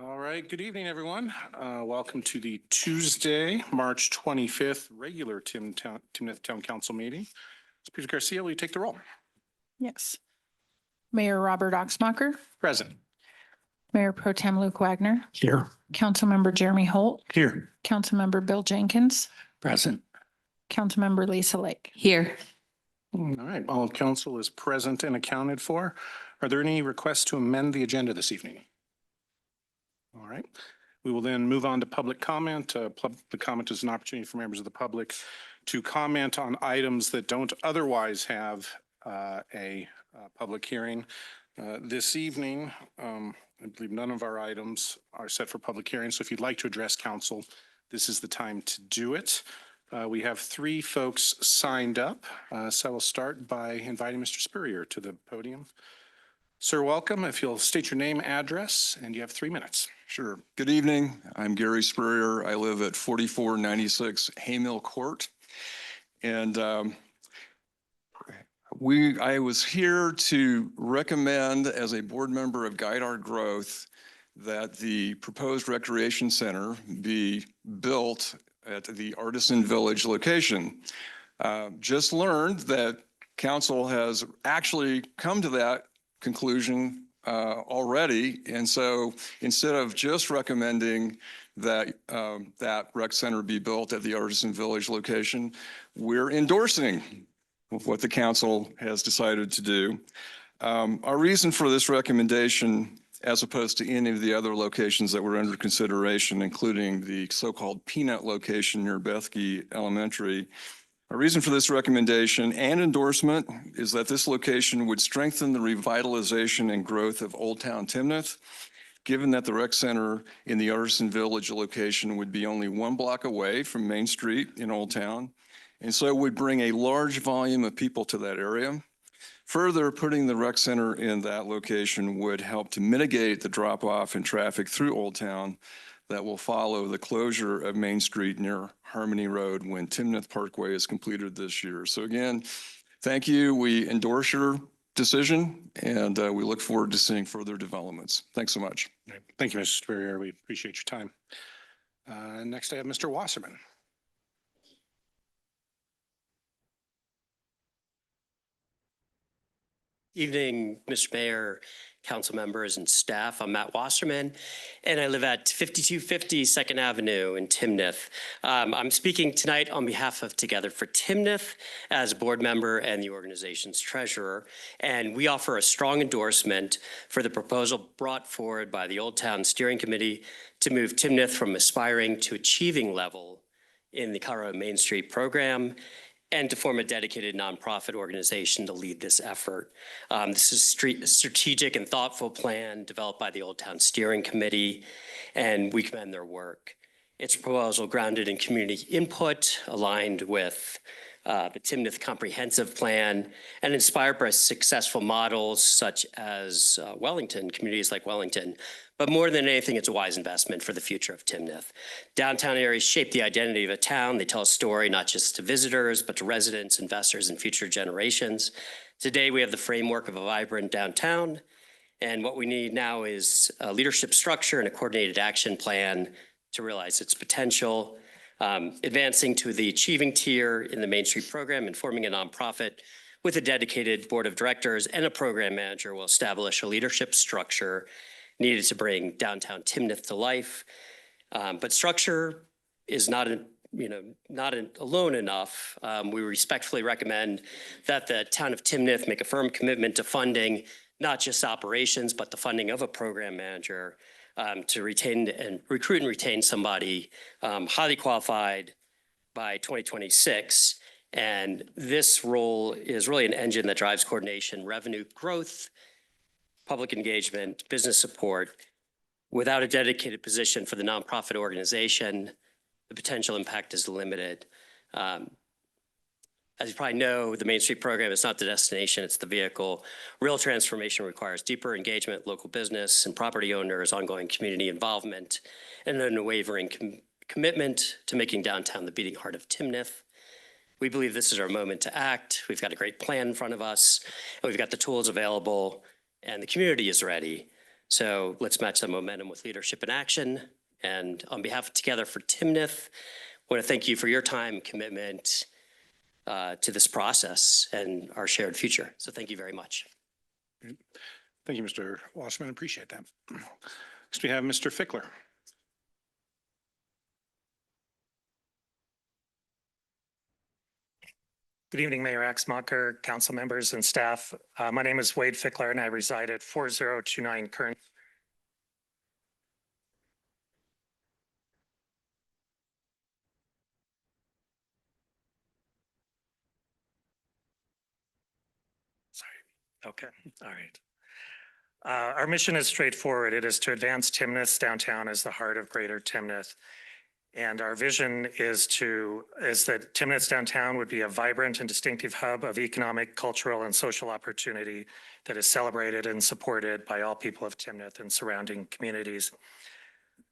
[SPEAKER 1] All right, good evening, everyone. Welcome to the Tuesday, March 25th, regular Timnath Town Council meeting. Speaker Garcia, will you take the roll?
[SPEAKER 2] Yes. Mayor Robert Oxmacher,
[SPEAKER 1] Present.
[SPEAKER 2] Mayor Pro Tem Luke Wagner,
[SPEAKER 11] Here.
[SPEAKER 2] Councilmember Jeremy Holt,
[SPEAKER 9] Here.
[SPEAKER 2] Councilmember Bill Jenkins,
[SPEAKER 7] Present.
[SPEAKER 2] Councilmember Lisa Lake.
[SPEAKER 10] Here.
[SPEAKER 1] All right, all of council is present and accounted for. Are there any requests to amend the agenda this evening? All right, we will then move on to public comment. Public comment is an opportunity for members of the public to comment on items that don't otherwise have a public hearing. This evening, I believe none of our items are set for public hearing. So if you'd like to address council, this is the time to do it. We have 3 folks signed up. So I will start by inviting Mr. Spurrier to the podium. Sir, welcome. If you'll state your name, address, and you have 3 minutes.
[SPEAKER 13] Sure. Good evening. I'm Gary Spurrier. I live at 4496 Haymill Court. And I was here to recommend as a board member of Guide Our Growth that the proposed recreation center be built at the Artisan Village location. Just learned that council has actually come to that conclusion already. And so instead of just recommending that that rec center be built at the Artisan Village location, we're endorsing what the council has decided to do. Our reason for this recommendation, as opposed to any of the other locations that were under consideration, including the so-called Peanut location near Bethke Elementary, our reason for this recommendation and endorsement is that this location would strengthen the revitalization and growth of Old Town Timnath, given that the rec center in the Artisan Village location would be only 1 block away from Main Street in Old Town, and so it would bring a large volume of people to that area. Further, putting the rec center in that location would help to mitigate the drop-off in traffic through Old Town that will follow the closure of Main Street near Harmony Road when Timnath Parkway is completed this year. So again, thank you. We endorse your decision and we look forward to seeing further developments. Thanks so much.
[SPEAKER 1] Thank you, Mr. Spurrier. We appreciate your time. Next, I have Mr. Wasserman.
[SPEAKER 14] Evening, Mr. Mayor, council members and staff. I'm Matt Wasserman, and I live at 5250 2nd Avenue in Timnath. I'm speaking tonight on behalf of Together for Timnath as a board member and the organization's treasurer, and we offer a strong endorsement for the proposal brought forward by the Old Town Steering Committee to move Timnath from aspiring to achieving level in the Colorado Main Street program and to form a dedicated nonprofit organization to lead this effort. This is a strategic and thoughtful plan developed by the Old Town Steering Committee, and we commend their work. It's a proposal grounded in community input, aligned with the Timnath Comprehensive Plan, and inspired by successful models such as Wellington, communities like Wellington. But more than anything, it's a wise investment for the future of Timnath. Downtown areas shape the identity of a town. They tell a story not just to visitors, but to residents, investors, and future generations. Today, we have the framework of a vibrant downtown, and what we need now is a leadership structure and a coordinated action plan to realize its potential. Advancing to the achieving tier in the Main Street program and forming a nonprofit with a dedicated board of directors and a program manager will establish a leadership structure needed to bring downtown Timnath to life. But structure is not alone enough. We respectfully recommend that the town of Timnath make a firm commitment to funding not just operations, but the funding of a program manager to retain and recruit and retain somebody highly qualified by 2026. And this role is really an engine that drives coordination, revenue growth, public engagement, business support. Without a dedicated position for the nonprofit organization, the potential impact is limited. As you probably know, the Main Street program is not the destination, it's the vehicle. Real transformation requires deeper engagement, local business and property owners, ongoing community involvement, and an unwavering commitment to making downtown the beating heart of Timnath. We believe this is our moment to act. We've got a great plan in front of us, and we've got the tools available, and the community is ready. So let's match that momentum with leadership and action. And on behalf of Together for Timnath, I want to thank you for your time and commitment to this process and our shared future. So thank you very much.
[SPEAKER 1] Thank you, Mr. Wasserman. Appreciate that. Next, we have Mr. Fickler.
[SPEAKER 15] Good evening, Mayor Axmacher, council members and staff. My name is Wade Fickler and I reside at 4029 Kern. Sorry. Okay. All right. Our mission is straightforward. It is to advance Timnath's downtown as the heart of Greater Timnath. And our vision is that Timnath's downtown would be a vibrant and distinctive hub of economic, cultural, and social opportunity that is celebrated and supported by all people of Timnath and surrounding communities.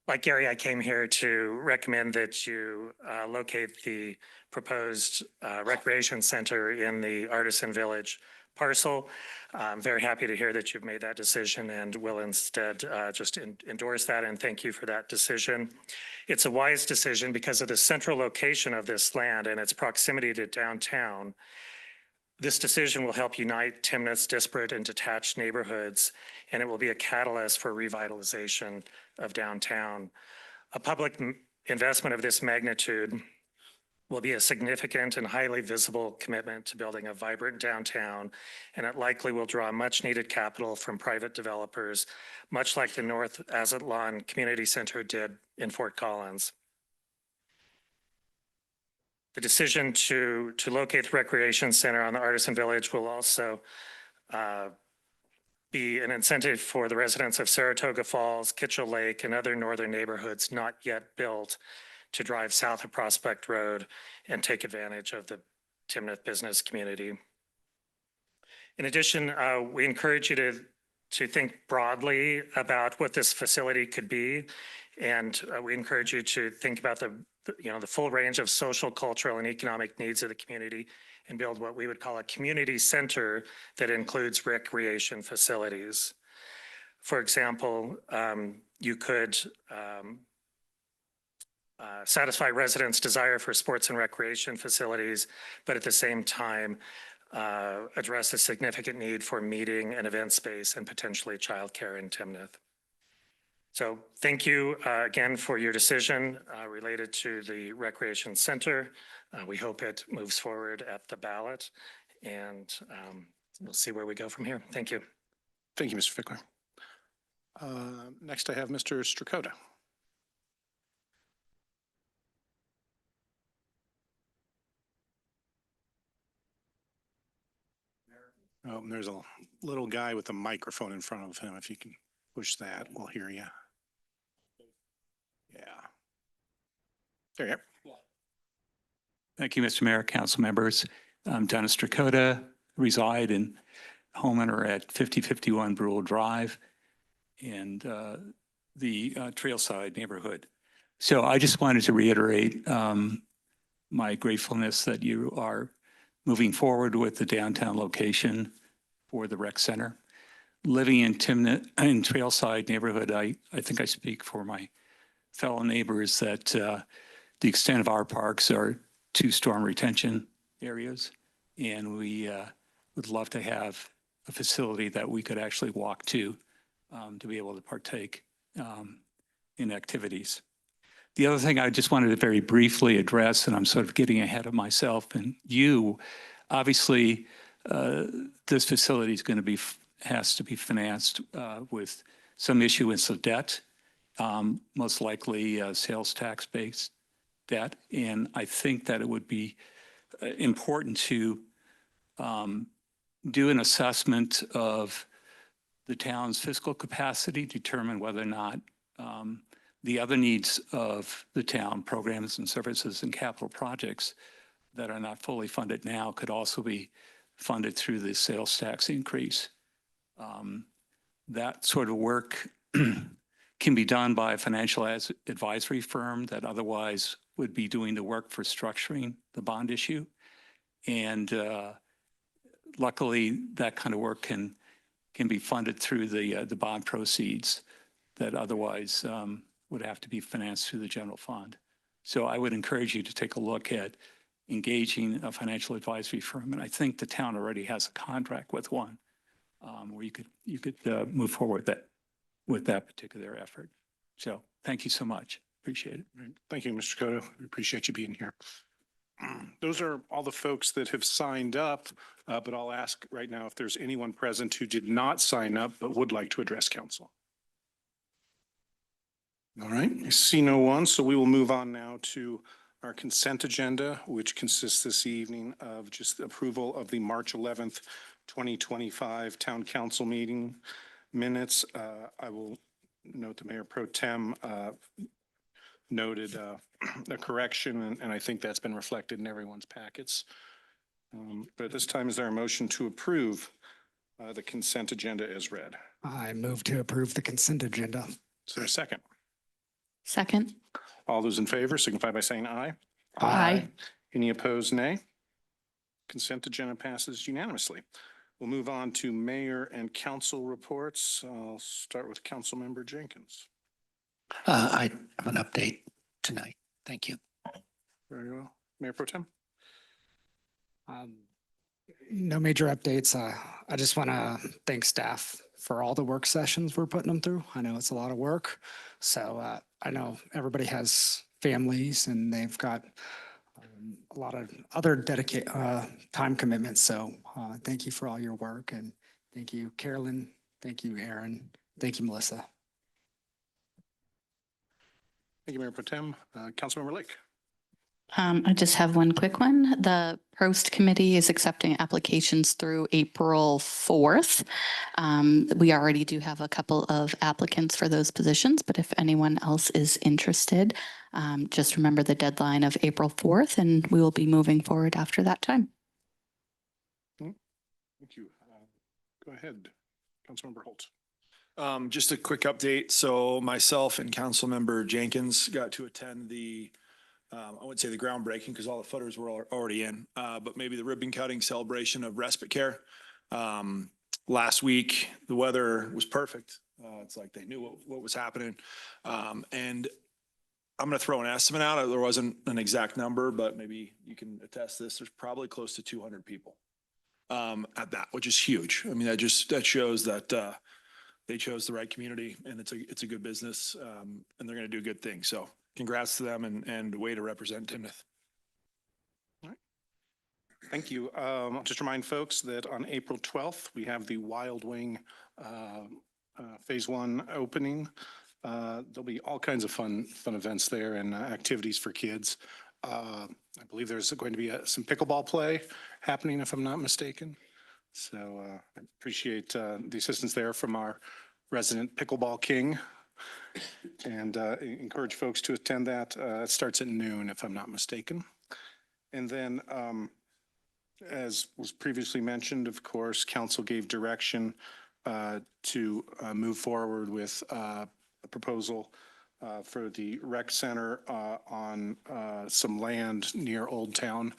[SPEAKER 15] Like Gary, I came here to recommend that you locate the proposed recreation center in the Artisan Village parcel. I'm very happy to hear that you've made that decision and will instead just endorse that and thank you for that decision. It's a wise decision because of the central location of this land and its proximity to downtown. This decision will help unite Timnath's disparate and detached neighborhoods, and it will be a catalyst for revitalization of downtown. A public investment of this magnitude will be a significant and highly visible commitment to building a vibrant downtown, and it likely will draw much needed capital from private developers, much like the North Azatlan Community Center did in Fort Collins. The decision to locate the recreation center on the Artisan Village will also be an incentive for the residents of Saratoga Falls, Kitchell Lake, and other northern neighborhoods not yet built to drive south of Prospect Road and take advantage of the Timnath business community. In addition, we encourage you to think broadly about what this facility could be. And we encourage you to think about the full range of social, cultural, and economic needs of the community and build what we would call a community center that includes recreation facilities. For example, you could satisfy residents' desire for sports and recreation facilities, but at the same time, address a significant need for meeting and event space and potentially childcare in Timnath. So thank you again for your decision related to the recreation center. We hope it moves forward at the ballot and we'll see where we go from here. Thank you.
[SPEAKER 1] Thank you, Mr. Fickler. Next, I have Mr. Strakota. Oh, and there's a little guy with a microphone in front of him. If you can push that, we'll hear you. Yeah. There you are.
[SPEAKER 16] Thank you, Mr. Mayor, council members. I'm Dennis Strakota, reside in homeowner at 5051 Brule Drive and the Trailside neighborhood. So I just wanted to reiterate my gratefulness that you are moving forward with the downtown location for the rec center. Living in Timnath in Trailside neighborhood, I think I speak for my fellow neighbors that the extent of our parks are 2 storm retention areas. And we would love to have a facility that we could actually walk to be able to partake in activities. The other thing I just wanted to very briefly address, and I'm sort of getting ahead of myself and you, obviously, this facility is going to has to be financed with some issuance of debt, most likely sales tax based debt. And I think that it would be important to do an assessment of the town's fiscal capacity, determine whether or not the other needs of the town, programs and services and capital projects that are not fully funded now could also be funded through the sales tax increase. That sort of work can be done by a financial advisory firm that otherwise would be doing the work for structuring the bond issue. And luckily, that kind of work can can be funded through the bond proceeds that otherwise would have to be financed through the general fund. So I would encourage you to take a look at engaging a financial advisory firm. And I think the town already has a contract with one where you could move forward with that particular effort. So thank you so much. Appreciate it.
[SPEAKER 1] Right. Thank you, Mr. Cotto. We appreciate you being here. Those are all the folks that have signed up, but I'll ask right now if there's anyone present who did not sign up but would like to address council. All right, I see no one, so we will move on now to our consent agenda, which consists this evening of just approval of the March 11th, 2025 Town Council meeting minutes. I will note the Mayor Pro Tem noted a correction, and I think that's been reflected in everyone's packets. But at this time, is there a motion to approve the consent agenda as read?
[SPEAKER 11] I move to approve the consent agenda.
[SPEAKER 1] Is there a second?
[SPEAKER 10] Second.
[SPEAKER 1] All those in favor signify by saying aye.
[SPEAKER 10] Aye.
[SPEAKER 1] Any opposed, nay? Consent agenda passes unanimously. We'll move on to mayor and council reports. I'll start with Councilmember Jenkins.
[SPEAKER 7] I have an update tonight. Thank you.
[SPEAKER 1] Very well. Mayor Pro Tem?
[SPEAKER 11] No major updates. I just want to thank staff for all the work sessions we're putting them through. I know it's a lot of work. So I know everybody has families and they've got a lot of other dedicated time commitments. So thank you for all your work, and thank you, Carolyn. Thank you, Aaron. Thank you, Melissa.
[SPEAKER 1] Thank you, Mayor Pro Tem. Councilmember Lake.
[SPEAKER 10] I just have one quick one. The Prost Committee is accepting applications through April 4th. We already do have a couple of applicants for those positions, but if anyone else is interested, just remember the deadline of April 4th, and we will be moving forward after that time.
[SPEAKER 1] Thank you. Go ahead, Councilmember Holt.
[SPEAKER 6] Just a quick update. So myself and Councilmember Jenkins got to attend the I wouldn't say the groundbreaking because all the footers were already in, but maybe the ribbon cutting celebration of respite care. Last week, the weather was perfect. It's like they knew what was happening. And I'm going to throw an estimate out. There wasn't an exact number, but maybe you can attest this. There's probably close to 200 people at that, which is huge. I mean, that shows that they chose the right community, and it's a good business, and they're going to do good things. So congrats to them, and way to represent Timnath.
[SPEAKER 1] All right. Thank you. Just remind folks that on April 12th, we have the Wild Wing Phase 1 opening. There'll be all kinds of fun events there and activities for kids. I believe there's going to be some pickleball play happening, if I'm not mistaken. So I appreciate the assistance there from our resident pickleball king, and encourage folks to attend that. It starts at noon, if I'm not mistaken. And then, as was previously mentioned, of course, council gave direction to move forward with a proposal for the rec center on some land near Old Town.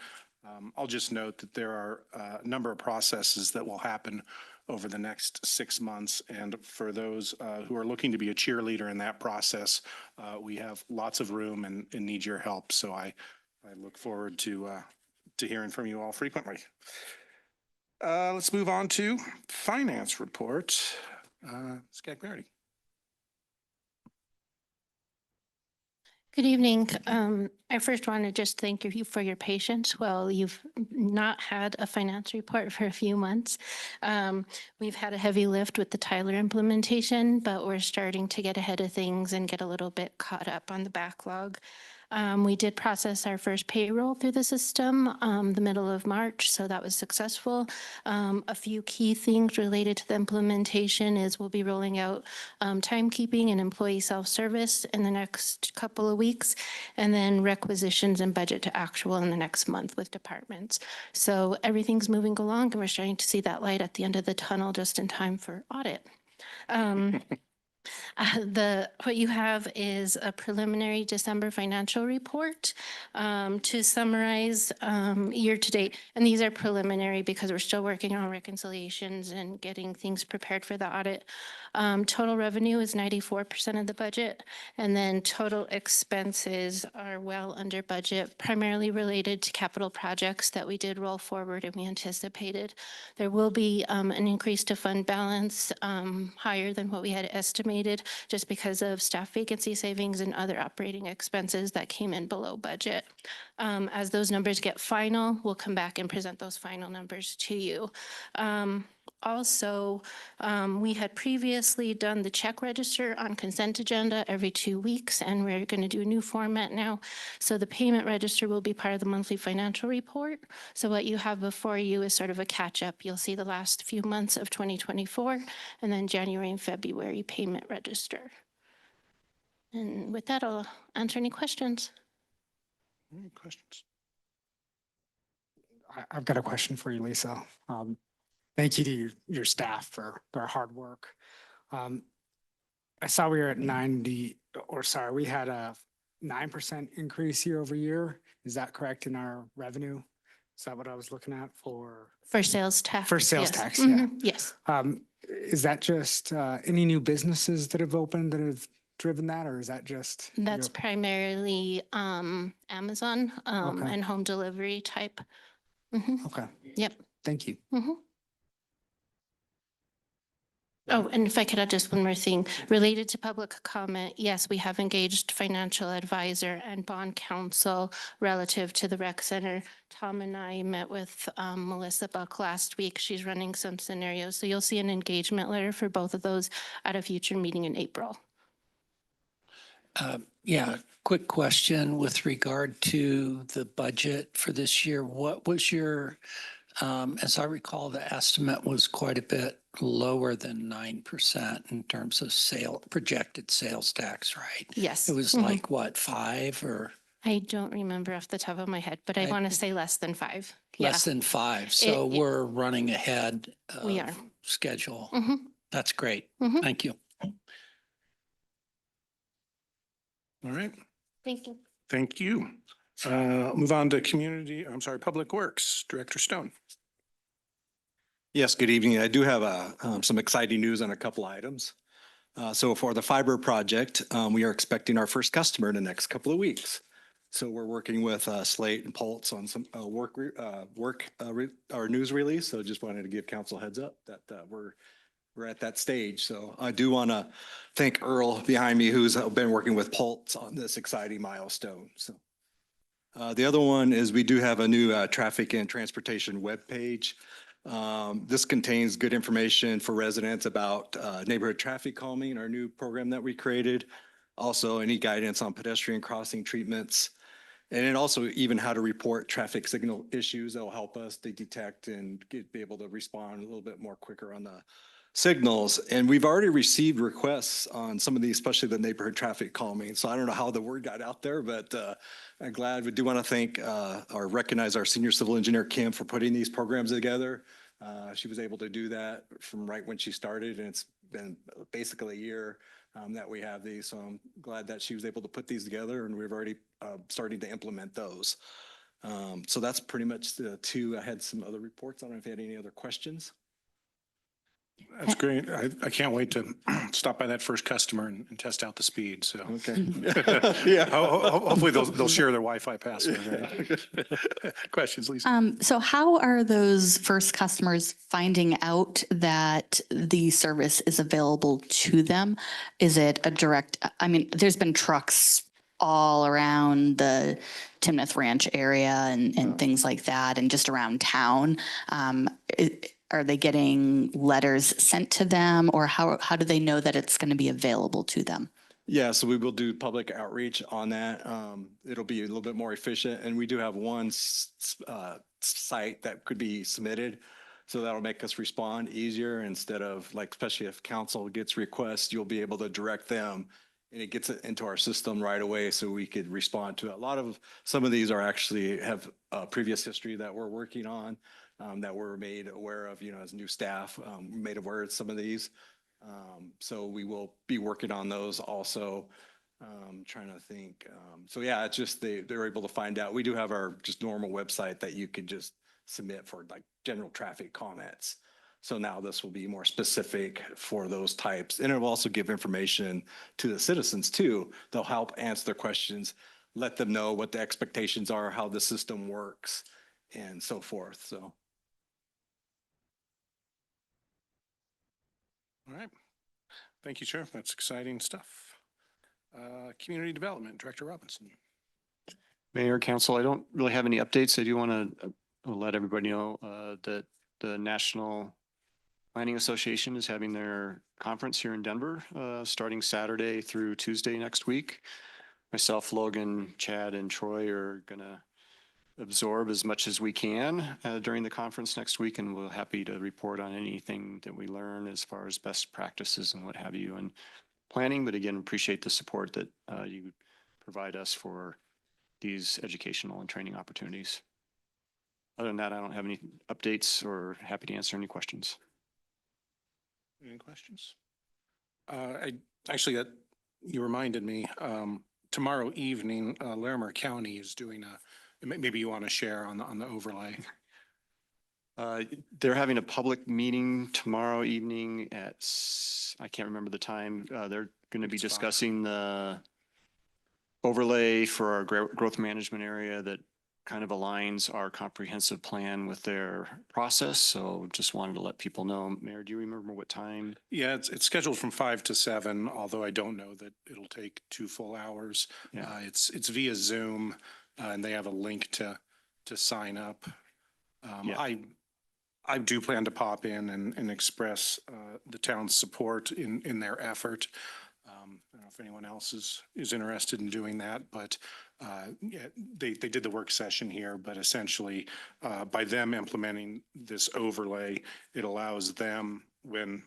[SPEAKER 1] I'll just note that there are a number of processes that will happen over the next 6 months. And for those who are looking to be a cheerleader in that process, we have lots of room and need your help. So I look forward to hearing from you all frequently. Let's move on to finance report. Scott Clarity.
[SPEAKER 17] Good evening. I first want to just thank you for your patience while you've not had a finance report for a few months. We've had a heavy lift with the Tyler implementation, but we're starting to get ahead of things and get a little bit caught up on the backlog. We did process our first payroll through the system the middle of March, so that was successful. A few key things related to the implementation is we'll be rolling out timekeeping and employee self-service in the next couple of weeks, and then requisitions and budget to actual in the next month with departments. So everything's moving along, and we're starting to see that light at the end of the tunnel just in time for audit. What you have is a preliminary December financial report to summarize year to date. And these are preliminary because we're still working on reconciliations and getting things prepared for the audit. Total revenue is 94% of the budget, and then total expenses are well under budget, primarily related to capital projects that we did roll forward and we anticipated. There will be an increase to fund balance higher than what we had estimated, just because of staff vacancy savings and other operating expenses that came in below budget. As those numbers get final, we'll come back and present those final numbers to you. Also, we had previously done the check register on consent agenda every 2 weeks, and we're going to do a new format now. So the payment register will be part of the monthly financial report. So what you have before you is sort of a catch-up. You'll see the last few months of 2024, and then January and February payment register. And with that, I'll answer any questions.
[SPEAKER 1] Any questions?
[SPEAKER 11] I've got a question for you, Lisa. Thank you to your staff for their hard work. I saw we were at we had a 9% increase year over year. Is that correct in our revenue? Is that what I was looking at for?
[SPEAKER 17] For sales tax.
[SPEAKER 11] For sales
[SPEAKER 17] yes.
[SPEAKER 11] tax, yeah.
[SPEAKER 17] Yes.
[SPEAKER 11] Is that just any new businesses that have opened that have driven that, or is that just?
[SPEAKER 17] That's primarily Amazon
[SPEAKER 11] Okay.
[SPEAKER 17] and home delivery type.
[SPEAKER 11] Okay.
[SPEAKER 17] Yep.
[SPEAKER 11] Thank you.
[SPEAKER 17] Oh, and if I could add just one more thing related to public comment. Yes, we have engaged financial advisor and bond counsel relative to the rec center. Tom and I met with Melissa Buck last week. She's running some scenarios. So you'll see an engagement letter for both of those at a future meeting in April.
[SPEAKER 7] Yeah, quick question with regard to the budget for this year. What was your, as I recall, the estimate was quite a bit lower than 9% in terms of projected sales tax, right?
[SPEAKER 17] Yes.
[SPEAKER 7] It was like what, 5 or?
[SPEAKER 17] I don't remember off the top of my head, but I want to say less than 5.
[SPEAKER 7] Less than 5. So
[SPEAKER 17] It-
[SPEAKER 7] we're running ahead
[SPEAKER 17] We
[SPEAKER 7] of
[SPEAKER 17] are.
[SPEAKER 7] schedule.
[SPEAKER 17] Mhm.
[SPEAKER 7] That's great.
[SPEAKER 17] Mhm.
[SPEAKER 7] Thank you.
[SPEAKER 1] All right.
[SPEAKER 17] Thank you.
[SPEAKER 1] Thank you. Move on to Public Works, Director Stone.
[SPEAKER 9] Yes, good evening. I do have some exciting news on a couple items. So for the fiber project, we are expecting our first customer in the next couple of weeks. So we're working with Slate and Pulse on some our news release. So just wanted to give council a heads up that we're at that stage. So I do want to thank Earl behind me, who's been working with Pulse on this exciting milestone. So the other one is we do have a new traffic and transportation webpage. This contains good information for residents about neighborhood traffic calming, our new program that we created. Also, any guidance on pedestrian crossing treatments. And then also even how to report traffic signal issues that will help us to detect and be able to respond a little bit more quicker on the signals. And we've already received requests on some of these, especially the neighborhood traffic calming. So I don't know how the word got out there, but I'm glad. We do want to thank or recognize our senior civil engineer, Kim, for putting these programs together. She was able to do that from right when she started, and it's been basically a year that we have these. So I'm glad that she was able to put these together, and we've already starting to implement those. So that's pretty much the two. I had some other reports. I don't know if you had any other questions.
[SPEAKER 1] That's great. I can't wait to stop by that first customer and test out the speed. So
[SPEAKER 9] Okay. Yeah.
[SPEAKER 1] Hopefully they'll share their Wi-Fi password. Right? Questions, Lisa?
[SPEAKER 10] So how are those first customers finding out that the service is available to them? Is it a direct, I mean, there's been trucks all around the Timnath Ranch area and things like that, and just around town. Are they getting letters sent to them, or how do they know that it's going to be available to them?
[SPEAKER 9] Yeah, so we will do public outreach on that. It'll be a little bit more efficient, and we do have one site that could be submitted. So that'll make us respond easier instead of like, especially if council gets requests, you'll be able to direct them and it gets it into our system right away so we could respond to it. Some of these are actually have previous history that we're working on. That we're made aware of, as new staff, made aware of some of these. So we will be working on those also. Trying to think. So yeah, it's just they're able to find out. We do have our just normal website that you could just submit for like general traffic comments. So now this will be more specific for those types. And it will also give information to the citizens too. They'll help answer their questions, let them know what the expectations are, how the system works, and so forth. So.
[SPEAKER 1] All right. Thank you, Sheriff. That's exciting stuff. Community Development, Director Robinson.
[SPEAKER 8] Mayor, Council, I don't really have any updates. I do want to let everybody know that the National Planning Association is having their conference here in Denver starting Saturday through Tuesday next week. Myself, Logan, Chad, and Troy are going to absorb as much as we can during the conference next week, and we're happy to report on anything that we learn as far as best practices and what have you and planning. But again, appreciate the support that you provide us for these educational and training opportunities. Other than that, I don't have any updates or happy to answer any questions.
[SPEAKER 1] Any questions? You reminded me, tomorrow evening, Larimer County is doing maybe you want to share on the overlay.
[SPEAKER 8] They're having a public meeting tomorrow evening at, I can't remember the time. They're going to be discussing the overlay for our growth management area that kind of aligns our comprehensive plan with their process. So just wanted to let people know. Mayor, do you remember what time?
[SPEAKER 1] Yeah, it's scheduled from 5 to 7, although I don't know that it'll take 2 full hours.
[SPEAKER 8] Yeah.
[SPEAKER 1] It's via Zoom, and they have a link to sign up.
[SPEAKER 8] Yeah.
[SPEAKER 1] I do plan to pop in and express the town's support in their effort. I don't know if anyone else is interested in doing that, but yeah, they did the work session here, but essentially by them implementing this overlay, it allows them, when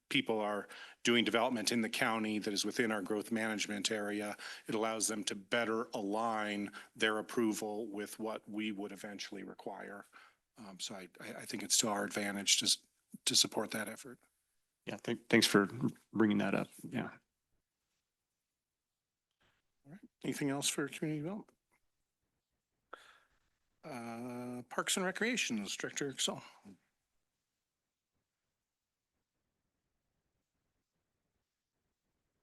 [SPEAKER 1] people are doing development in the county that is within our growth management area, it allows them to better align their approval with what we would eventually require. So I think it's to our advantage to support that effort.
[SPEAKER 8] Yeah, thanks for bringing that up. Yeah.
[SPEAKER 1] All right. Anything else for community development? Parks and Recreations, Director Excel.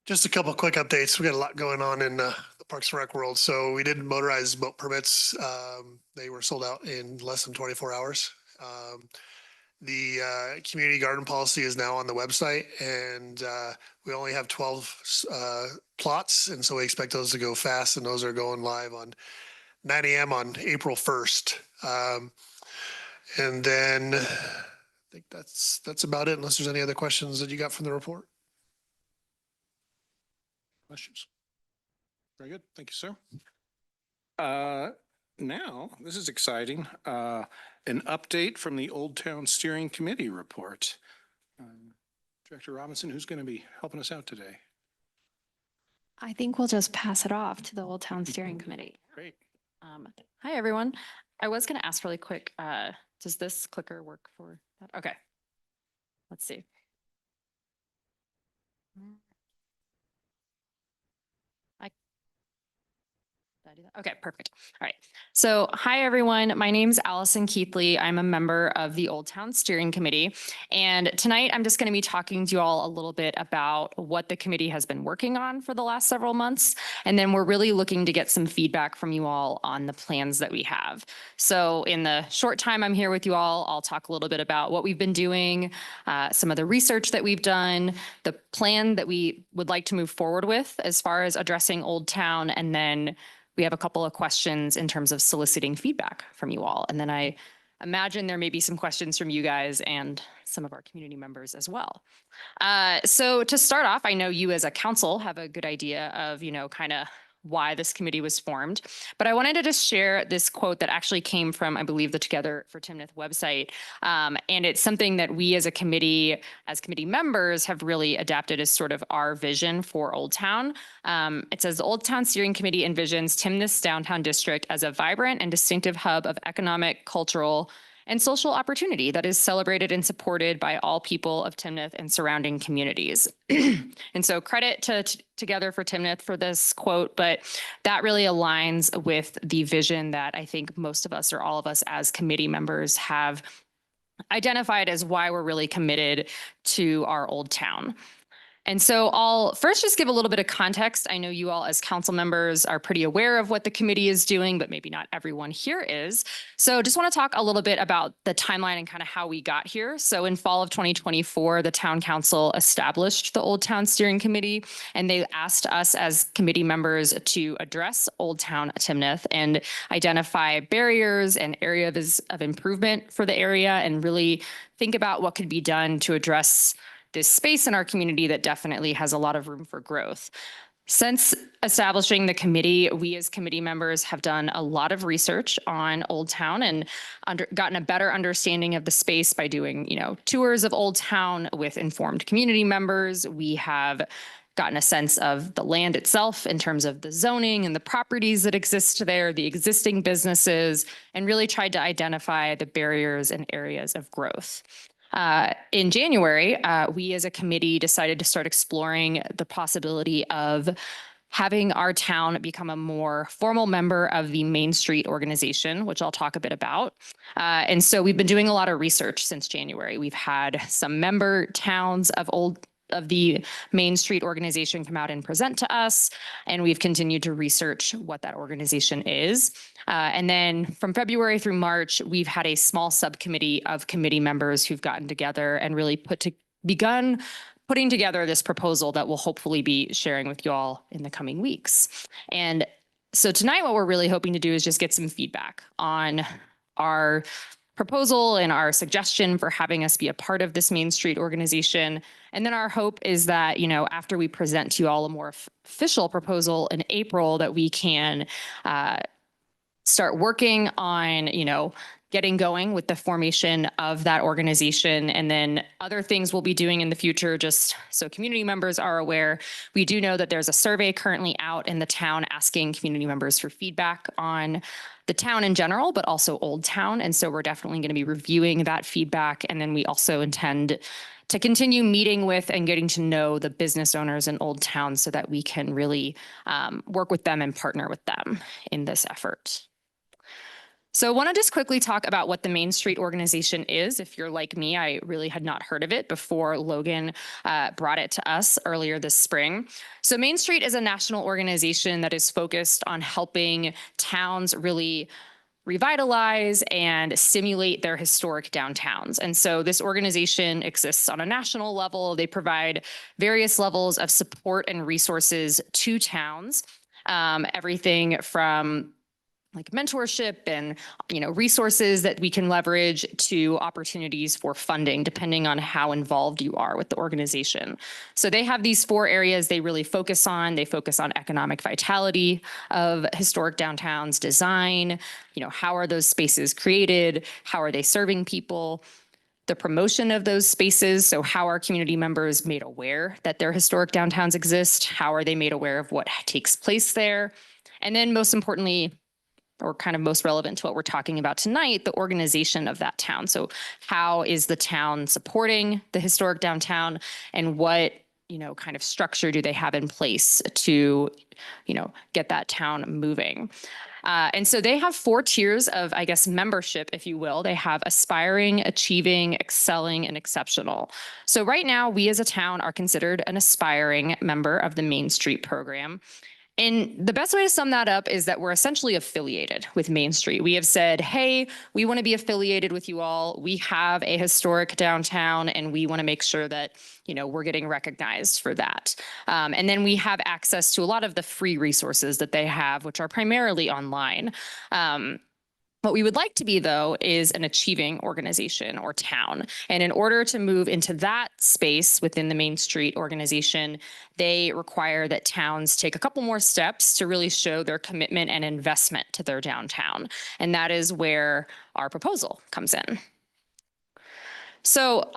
[SPEAKER 3] Just a couple of quick updates. We got a lot going on in the Parks and Rec world. So we did motorized boat permits. They were sold out in less than 24 hours. The community garden policy is now on the website, and we only have 12 plots. And so we expect those to go fast, and those are going live on 9 a.m. on April 1st. And then I think that's about it, unless there's any other questions that you got from the report.
[SPEAKER 1] Questions? Very good. Thank you, sir. Now, this is exciting. An update from the Old Town Steering Committee report. Director Robinson, who's going to be helping us out today?
[SPEAKER 18] I think we'll just pass it off to the Old Town Steering Committee.
[SPEAKER 1] Great.
[SPEAKER 18] Hi, everyone. I was going to ask really quick, does this clicker work for that? Okay. Let's see. Did I do that? Okay, perfect. All right. So hi, everyone. My name's Allison Keithley. I'm a member of the Old Town Steering Committee. And tonight I'm just going to be talking to you all a little bit about what the committee has been working on for the last several months. And then we're really looking to get some feedback from you all on the plans that we have. So in the short time I'm here with you all, I'll talk a little bit about what we've been doing, some of the research that we've done, the plan that we would like to move forward with as far as addressing Old Town, and then we have a couple of questions in terms of soliciting feedback from you all. And then I imagine there may be some questions from you guys and some of our community members as well. So to start off, I know you as a council have a good idea of, kind of why this committee was formed. But I wanted to just share this quote that actually came from, I believe, the Together for Timnath website. And it's something that we as a committee, as committee members, have really adapted as sort of our vision for Old Town. It says, the Old Town Steering Committee envisions Timnath's downtown district as a vibrant and distinctive hub of economic, cultural, and social opportunity that is celebrated and supported by all people of Timnath and surrounding communities. And so credit to Together for Timnath for this quote, but that really aligns with the vision that I think most of us or all of us as committee members have identified as why we're really committed to our old town. And so I'll first just give a little bit of context. I know you all as council members are pretty aware of what the committee is doing, but maybe not everyone here is. So just want to talk a little bit about the timeline and kind of how we got here. So in fall of 2024, the town council established the Old Town Steering Committee, and they asked us as committee members to address Old Town Timnath and identify barriers and areas of improvement for the area and really think about what could be done to address this space in our community that definitely has a lot of room for growth. Since establishing the committee, we as committee members have done a lot of research on Old Town and gotten a better understanding of the space by doing, tours of Old Town with informed community members. We have gotten a sense of the land itself in terms of the zoning and the properties that exist there, the existing businesses, and really tried to identify the barriers and areas of growth. In January, we as a committee decided to start exploring the possibility of having our town become a more formal member of the Main Street organization, which I'll talk a bit about. And so we've been doing a lot of research since January. We've had some member towns of the Main Street organization come out and present to us, and we've continued to research what that organization is. And then from February through March, we've had a small subcommittee of committee members who've gotten together and really begun putting together this proposal that we'll hopefully be sharing with you all in the coming weeks. And so tonight, what we're really hoping to do is just get some feedback on our proposal and our suggestion for having us be a part of this Main Street organization. And then our hope is that, after we present to you all a more official proposal in April, that we can start working on, getting going with the formation of that organization. And then other things we'll be doing in the future, just so community members are aware. We do know that there's a survey currently out in the town asking community members for feedback on the town in general, but also Old Town. And so we're definitely going to be reviewing that feedback. And then we also intend to continue meeting with and getting to know the business owners in Old Town so that we can really work with them and partner with them in this effort. So I want to just quickly talk about what the Main Street organization is. If you're like me, I really had not heard of it before Logan brought it to us earlier this spring. So Main Street is a national organization that is focused on helping towns really revitalize and stimulate their historic downtowns. And so this organization exists on a national level. They provide various levels of support and resources to towns, everything from like mentorship and resources that we can leverage to opportunities for funding, depending on how involved you are with the organization. So they have these 4 areas they really focus on. They focus on economic vitality of historic downtowns, design, how are those spaces created? How are they serving people? The promotion of those spaces. So how are community members made aware that their historic downtowns exist? How are they made aware of what takes place there? And then most importantly, or kind of most relevant to what we're talking about tonight, the organization of that town. So how is the town supporting the historic downtown, and what, kind of structure do they have in place to, get that town moving? And so they have 4 tiers of, membership, if you will. They have aspiring, achieving, excelling, and exceptional. So right now, we as a town are considered an aspiring member of the Main Street program. And the best way to sum that up is that we're essentially affiliated with Main Street. We have said, hey, we want to be affiliated with you all. We have a historic downtown, and we want to make sure that, we're getting recognized for that. And then we have access to a lot of the free resources that they have, which are primarily online. What we would like to be, though, is an achieving organization or town. And in order to move into that space within the Main Street organization, they require that towns take a couple more steps to really show their commitment and investment to their downtown. And that is where our proposal comes in. So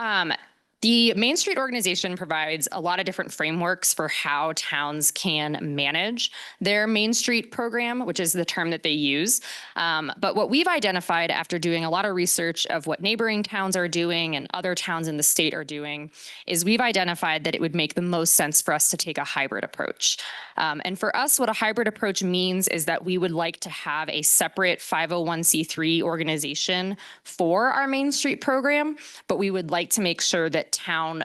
[SPEAKER 18] The Main Street organization provides a lot of different frameworks for how towns can manage their Main Street program, which is the term that they use. But what we've identified after doing a lot of research of what neighboring towns are doing and other towns in the state are doing is we've identified that it would make the most sense for us to take a hybrid approach. And for us, what a hybrid approach means is that we would like to have a separate 501c3 organization for our Main Street program, but we would like to make sure that town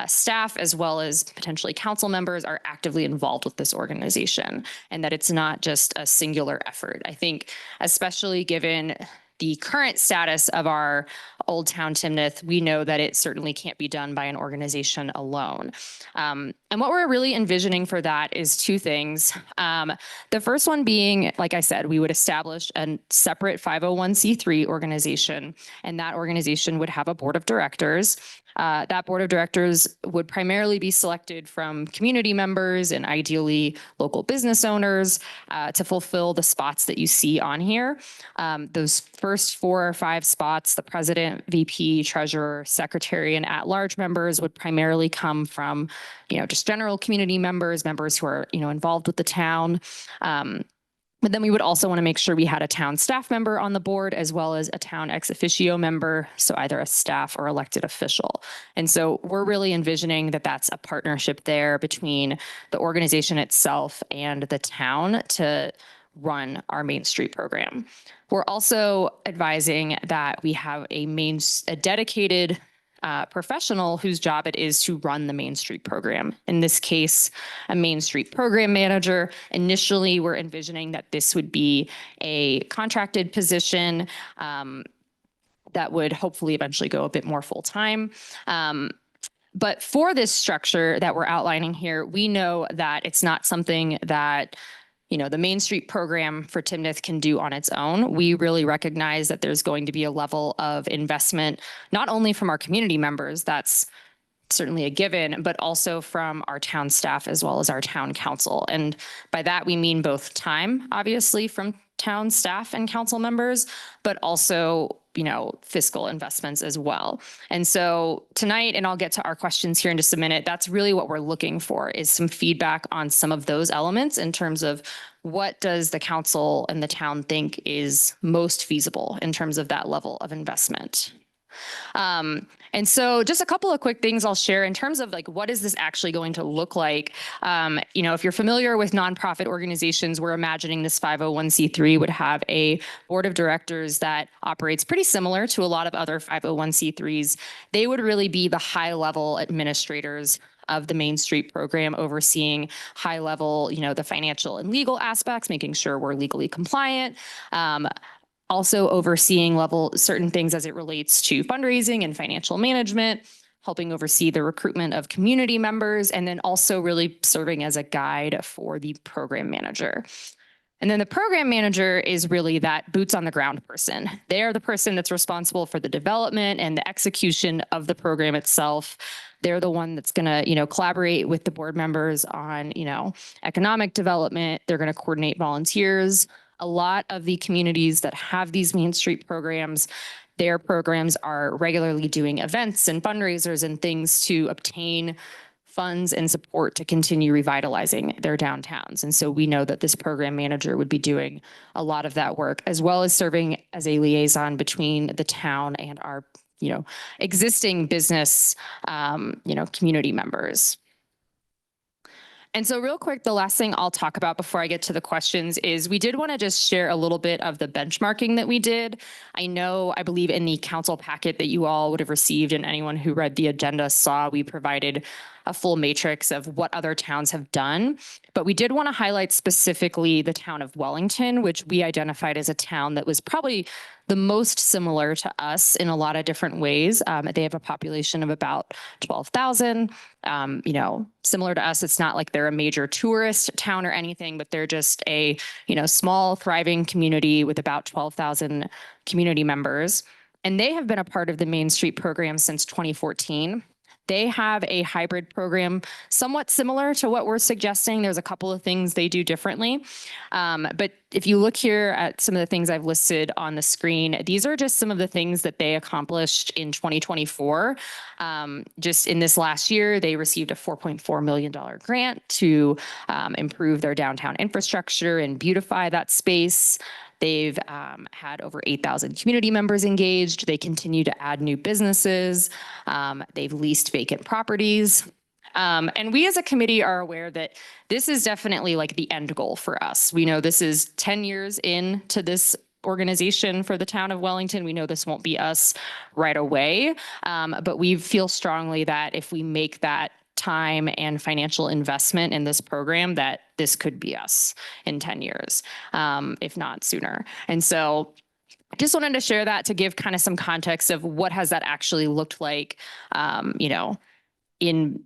[SPEAKER 18] staff as well as potentially council members are actively involved with this organization and that it's not just a singular effort. I think especially given the current status of our Old Town Timnath, we know that it certainly can't be done by an organization alone. And what we're really envisioning for that is two things. The first one being, like I said, we would establish a separate 501c3 organization, and that organization would have a board of directors. That board of directors would primarily be selected from community members and ideally local business owners to fulfill the spots that you see on here. Those first 4 or 5 spots, the president, VP, treasurer, secretary, and at-large members would primarily come from, just general community members who are, involved with the town. But then we would also want to make sure we had a town staff member on the board as well as a town ex officio member, so either a staff or elected official. And so we're really envisioning that that's a partnership there between the organization itself and the town to run our Main Street program. We're also advising that we have a dedicated professional whose job it is to run the Main Street program. In this case, a Main Street program manager. Initially, we're envisioning that this would be a contracted position that would hopefully eventually go a bit more full-time. But for this structure that we're outlining here, we know that it's not something that the Main Street program for Timnath can do on its own. We really recognize that there's going to be a level of investment, not only from our community members, that's certainly a given, but also from our town staff as well as our town council. And by that, we mean both time, obviously, from town staff and council members, but also fiscal investments as well. And so tonight, and I'll get to our questions here in just a minute, that's really what we're looking for is some feedback on some of those elements in terms of what does the council and the town think is most feasible in terms of that level of investment. And so just a couple of quick things I'll share in terms of what is this actually going to look like? If you're familiar with nonprofit organizations, we're imagining this 501c3 would have a board of directors that operates pretty similar to a lot of other 501c3s. They would really be the high level administrators of the Main Street program, overseeing high level, the financial and legal aspects, making sure we're legally compliant. Also overseeing certain things as it relates to fundraising and financial management, helping oversee the recruitment of community members, and then also really serving as a guide for the program manager. And then the program manager is really that boots on the ground person. They are the person that's responsible for the development and the execution of the program itself. They're the one that's going to, collaborate with the board members on, economic development. They're going to coordinate volunteers. A lot of the communities that have these Main Street programs, their programs are regularly doing events and fundraisers and things to obtain funds and support to continue revitalizing their downtowns. And so we know that this program manager would be doing a lot of that work, as well as serving as a liaison between the town and our, existing business, community members. And so real quick, the last thing I'll talk about before I get to the questions is we did want to just share a little bit of the benchmarking that we did. I believe in the council packet that you all would have received and anyone who read the agenda saw, we provided a full matrix of what other towns have done. But we did want to highlight specifically the town of Wellington, which we identified as a town that was probably the most similar to us in a lot of different ways. They have a population of about 12,000. Similar to us, it's not like they're a major tourist town or anything, but they're just a, small, thriving community with about 12,000 community members. And they have been a part of the Main Street program since 2014. They have a hybrid program somewhat similar to what we're suggesting. There's a couple of things they do differently. But if you look here at some of the things I've listed on the screen, these are just some of the things that they accomplished in 2024. Just in this last year, they received a $4.4 million grant to improve their downtown infrastructure and beautify that space. They've had over 8,000 community members engaged. They continue to add new businesses. They've leased vacant properties. And we as a committee are aware that this is definitely like the end goal for us. We know this is 10 years into this organization for the town of Wellington. We know this won't be us right away, but we feel strongly that if we make that time and financial investment in this program, that this could be us in 10 years, if not sooner. And so I just wanted to share that to give kind of some context of what has that actually looked like, in,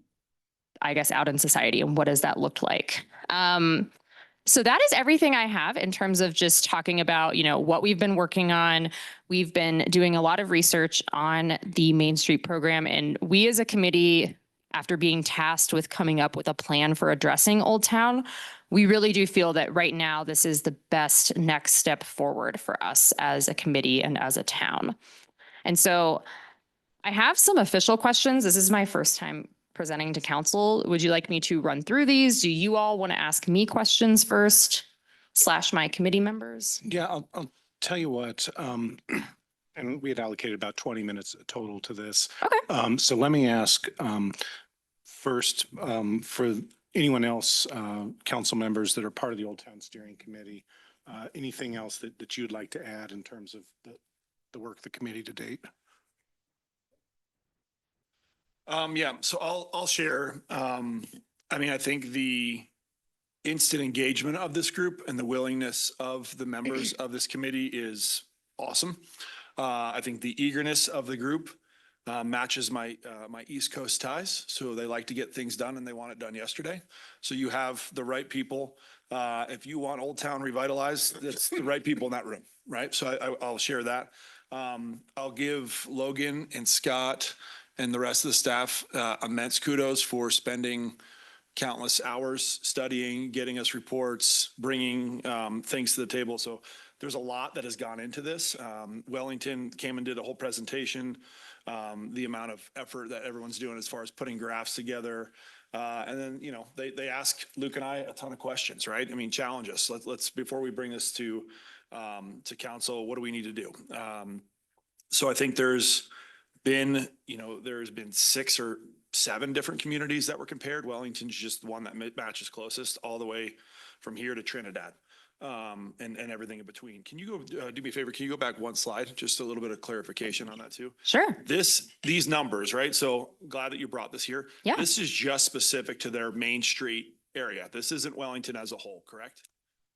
[SPEAKER 18] I guess, out in society, and what does that look like? So that is everything I have in terms of just talking about, what we've been working on. We've been doing a lot of research on the Main Street program, and we as a committee, after being tasked with coming up with a plan for addressing Old Town, we really do feel that right now this is the best next step forward for us as a committee and as a town. And so I have some official questions. This is my first time presenting to council. Would you like me to run through these? Do you all want to ask me questions first, / my committee members?
[SPEAKER 1] Yeah, I'll tell you what, and we had allocated about 20 minutes total to this.
[SPEAKER 18] Okay.
[SPEAKER 1] So let me ask first, for anyone else, council members that are part of the Old Town Steering Committee, anything else that you'd like to add in terms of the work of the committee to date?
[SPEAKER 6] Yeah, so I'll share. I think the instant engagement of this group and the willingness of the members of this committee is awesome. I think the eagerness of the group matches my East Coast ties. So they like to get things done and they want it done yesterday. So you have the right people. If you want Old Town revitalized, it's the right people in that room, right? So I'll share that. I'll give Logan and Scott and the rest of the staff immense kudos for spending countless hours studying, getting us reports, bringing things to the table. So there's a lot that has gone into this. Wellington came and did a whole presentation, the amount of effort that everyone's doing as far as putting graphs together. And then, they ask Luke and I a ton of questions, right? Challenge us. Let's before we bring this to council, what do we need to do? So I think there's been 6 or 7 different communities that were compared. Wellington's just the one that matches closest all the way from here to Trinidad, and everything in between. Can you go, do me a favor? Can you go back one slide? Just a little bit of clarification on that too.
[SPEAKER 18] Sure.
[SPEAKER 6] These numbers, right? So glad that you brought this here.
[SPEAKER 18] Yeah.
[SPEAKER 6] This is just specific to their Main Street area. This isn't Wellington as a whole, correct?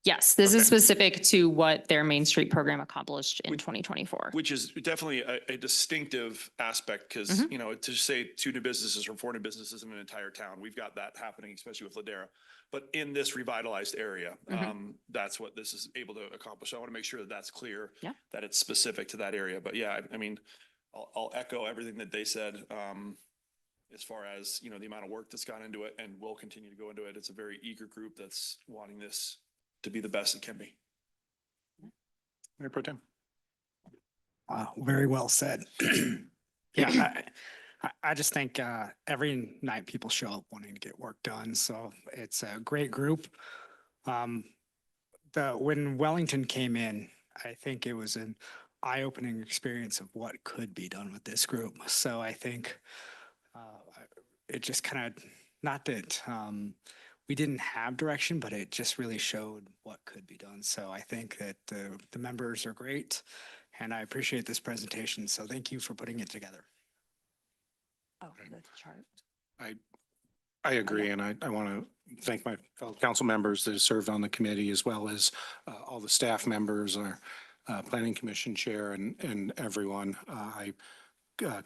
[SPEAKER 18] Yes, this
[SPEAKER 6] Okay.
[SPEAKER 18] is specific to what their Main Street program accomplished in 2024.
[SPEAKER 6] Which is definitely a distinctive aspect because, to say 2 new businesses or 4 new businesses in an entire town, we've got that happening, especially with Ladera. But in this revitalized area, that's what this is able to accomplish. I want to make sure that that's clear, that it's specific to that area. But yeah, I'll echo everything that they said as far as, the amount of work that's gone into it and will continue to go into it. It's a very eager group that's wanting this to be the best it can be.
[SPEAKER 1] Mayor Pro Tem.
[SPEAKER 11] Wow, very well said. Yeah, I just think every night people show up wanting to get work done. So it's a great group. When Wellington came in, I think it was an eye-opening experience of what could be done with this group. So I think it just kind of, not that we didn't have direction, but it just really showed what could be done. So I think that the members are great and I appreciate this presentation. So thank you for putting it together.
[SPEAKER 18] Oh, the chart.
[SPEAKER 1] I agree, and I want to thank my fellow council members that have served on the committee, as well as all the staff members, our planning commission chair, and everyone. I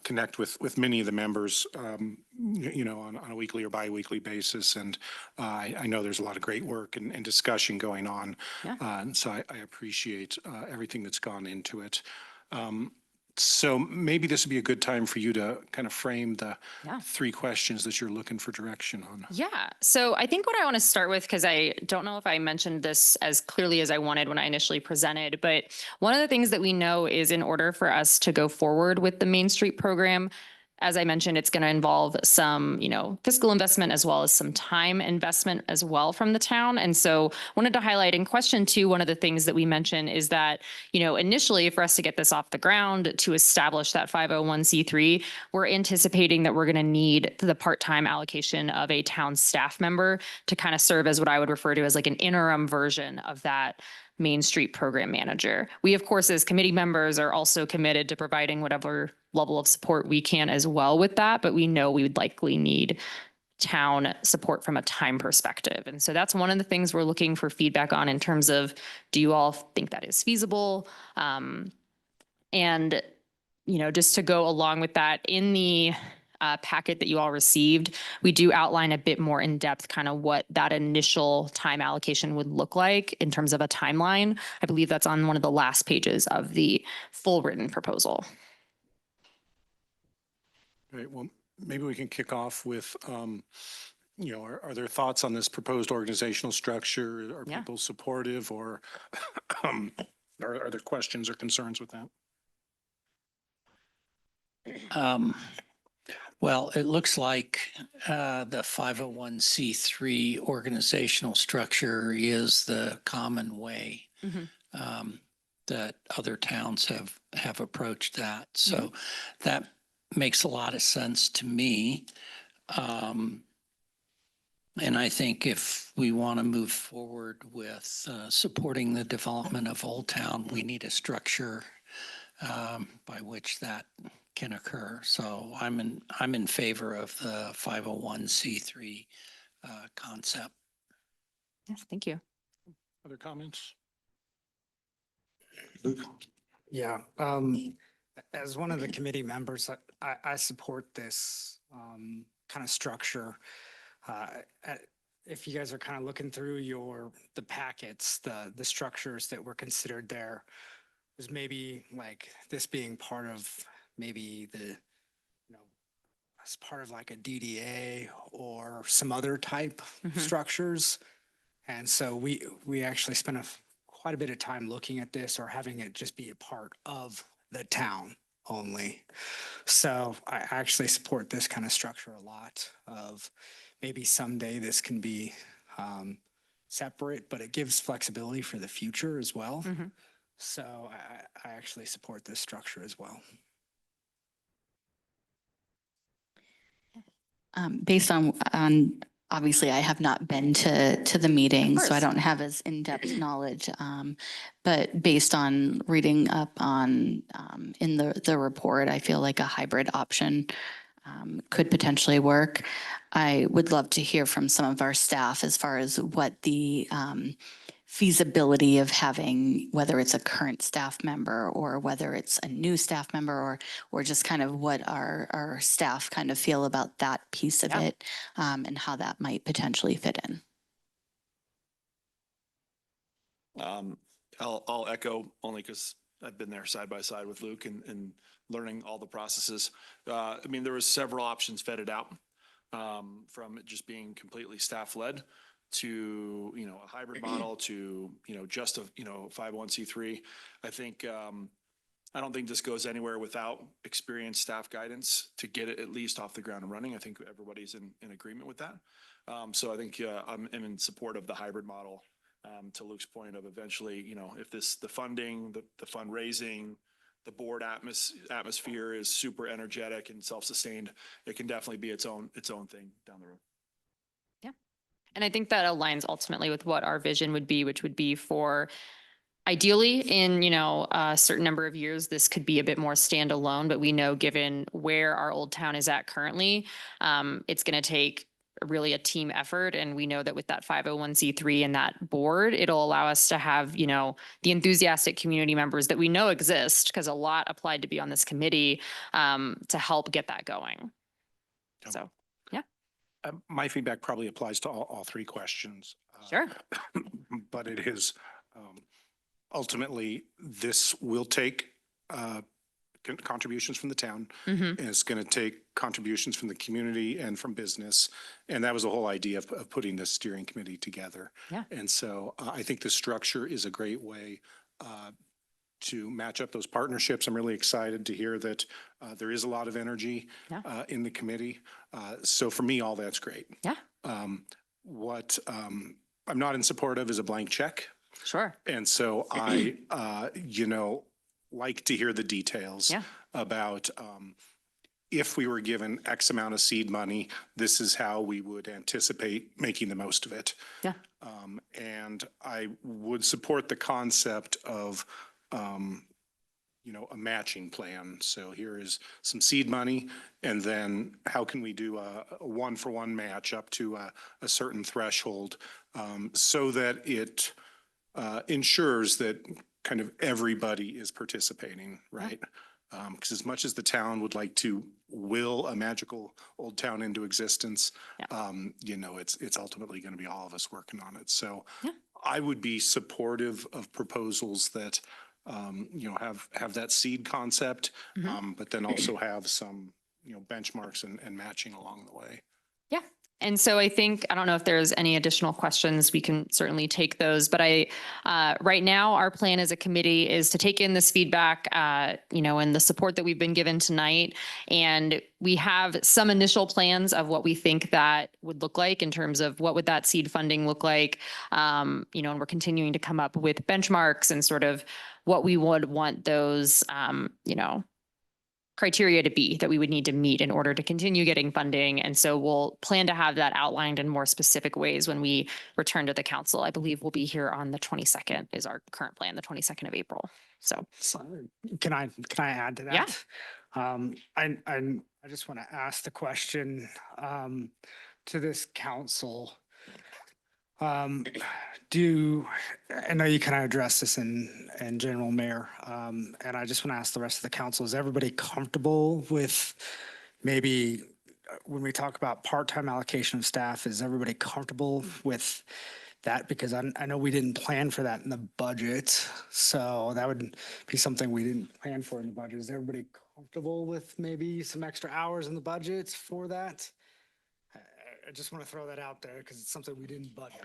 [SPEAKER 1] connect with many of the members, on a weekly or bi-weekly basis, and I know there's a lot of great work and discussion going on.
[SPEAKER 18] Yeah.
[SPEAKER 1] And so I appreciate everything that's gone into it. So maybe this would be a good time for you to kind of frame the
[SPEAKER 18] Yeah.
[SPEAKER 1] 3 questions that you're looking for direction on.
[SPEAKER 18] Yeah. So I think what I want to start with, because I don't know if I mentioned this as clearly as I wanted when I initially presented, but one of the things that we know is in order for us to go forward with the Main Street program, as I mentioned, it's going to involve some, fiscal investment as well as some time investment as well from the town. And so wanted to highlight in question 2, one of the things that we mentioned is that, initially for us to get this off the ground to establish that 501c3, we're anticipating that we're going to need the part-time allocation of a town staff member to kind of serve as what I would refer to as like an interim version of that Main Street program manager. We, of course, as committee members are also committed to providing whatever level of support we can as well with that, but we know we would likely need town support from a time perspective. And so that's one of the things we're looking for feedback on in terms of, do you all think that is feasible? And, just to go along with that, in the packet that you all received, we do outline a bit more in depth kind of what that initial time allocation would look like in terms of a timeline. I believe that's on one of the last pages of the full written proposal.
[SPEAKER 1] Right, well, maybe we can kick off with, are there thoughts on this proposed organizational structure? Are
[SPEAKER 18] Yeah.
[SPEAKER 1] people supportive, or are there questions or concerns with that?
[SPEAKER 7] Well, it looks like the 501c3 organizational structure is the common way that other towns have approached that. So that makes a lot of sense to me. And I think if we want to move forward with supporting the development of Old Town, we need a structure by which that can occur. So I'm in favor of the 501c3 concept.
[SPEAKER 18] Yes, thank you.
[SPEAKER 1] Other comments?
[SPEAKER 11] Yeah, as one of the committee members, I support this kind of structure. If you guys are kind of looking through the packets, the structures that were considered there was maybe like this being part of maybe as part of like a DDA or some other type structures. And so we actually spent quite a bit of time looking at this, or having it just be a part of the town only. So I actually support this kind of structure a lot. Of maybe someday this can be separate, but it gives flexibility for the future as well. So I actually support this structure as well.
[SPEAKER 10] Based on obviously I have not been to the meeting, so I don't have as in-depth knowledge. But based on reading up on in the report, I feel like a hybrid option could potentially work. I would love to hear from some of our staff as far as what the feasibility of having, whether it's a current staff member or whether it's a new staff member, or just kind of what our staff kind of feel about that piece of it, and how that might potentially fit in.
[SPEAKER 6] I'll echo, only because I've been there side by side with Luke and learning all the processes. I mean, there was several options vetted out, from it just being completely staff led to, a hybrid model to, just a, 501c3. I think, I don't think this goes anywhere without experienced staff guidance to get it at least off the ground and running. I think everybody's in agreement with that. So I think I'm in support of the hybrid model. To Luke's point of eventually, if the funding, the fundraising, the board atmosphere is super energetic and self-sustained, it can definitely be its own thing down the road.
[SPEAKER 18] Yeah. And I think that aligns ultimately with what our vision would be, which would be for ideally in, a certain number of years, this could be a bit more standalone, but we know given where our Old Town is at currently, it's going to take really a team effort. And we know that with that 501c3 and that board, it'll allow us to have, the enthusiastic community members that we know exist, because a lot applied to be on this committee, to help get that going. So, yeah.
[SPEAKER 1] My feedback probably applies to all 3 questions.
[SPEAKER 18] Sure.
[SPEAKER 1] But it is, ultimately, this will take contributions from the town.
[SPEAKER 18] Mhm.
[SPEAKER 1] And it's going to take contributions from the community and from business. And that was the whole idea of putting this steering committee together.
[SPEAKER 18] Yeah.
[SPEAKER 1] And so I think the structure is a great way to match up those partnerships. I'm really excited to hear that there is a lot of energy
[SPEAKER 18] Yeah.
[SPEAKER 1] in the committee. So for me, all that's great.
[SPEAKER 18] Yeah.
[SPEAKER 1] What I'm not in support of is a blank check.
[SPEAKER 18] Sure.
[SPEAKER 1] And so I, like to hear the details
[SPEAKER 18] Yeah.
[SPEAKER 1] about if we were given X amount of seed money, this is how we would anticipate making the most of it.
[SPEAKER 18] Yeah.
[SPEAKER 1] And I would support the concept of, a matching plan. So here is some seed money, and then how can we do a one-for-one match up to a certain threshold so that it ensures that kind of everybody is participating, right? Because as much as the town would like to will a magical old town into existence, it's ultimately going to be all of us working on it. So I would be supportive of proposals that, have that seed concept, but then also have some, benchmarks and matching along the way.
[SPEAKER 18] Yeah. And so I think, I don't know if there's any additional questions, we can certainly take those, but right now our plan as a committee is to take in this feedback, and the support that we've been given tonight. And we have some initial plans of what we think that would look like in terms of what would that seed funding look like. And we're continuing to come up with benchmarks and sort of what we would want those, criteria to be that we would need to meet in order to continue getting funding. And so we'll plan to have that outlined in more specific ways when we return to the council. I believe we'll be here on the 22nd is our current plan, the 22nd of April. So
[SPEAKER 11] Can I add to
[SPEAKER 18] Yeah.
[SPEAKER 11] that? I just want to ask the question to this council. I know you kind of addressed this in general, Mayor, and I just want to ask the rest of the council, is everybody comfortable with maybe when we talk about part-time allocation of staff, is everybody comfortable with that? Because I know we didn't plan for that in the budget, so that would be something we didn't plan for in the budget. Is everybody comfortable with maybe some extra hours in the budget for that? I just want to throw that out there because it's something we didn't budget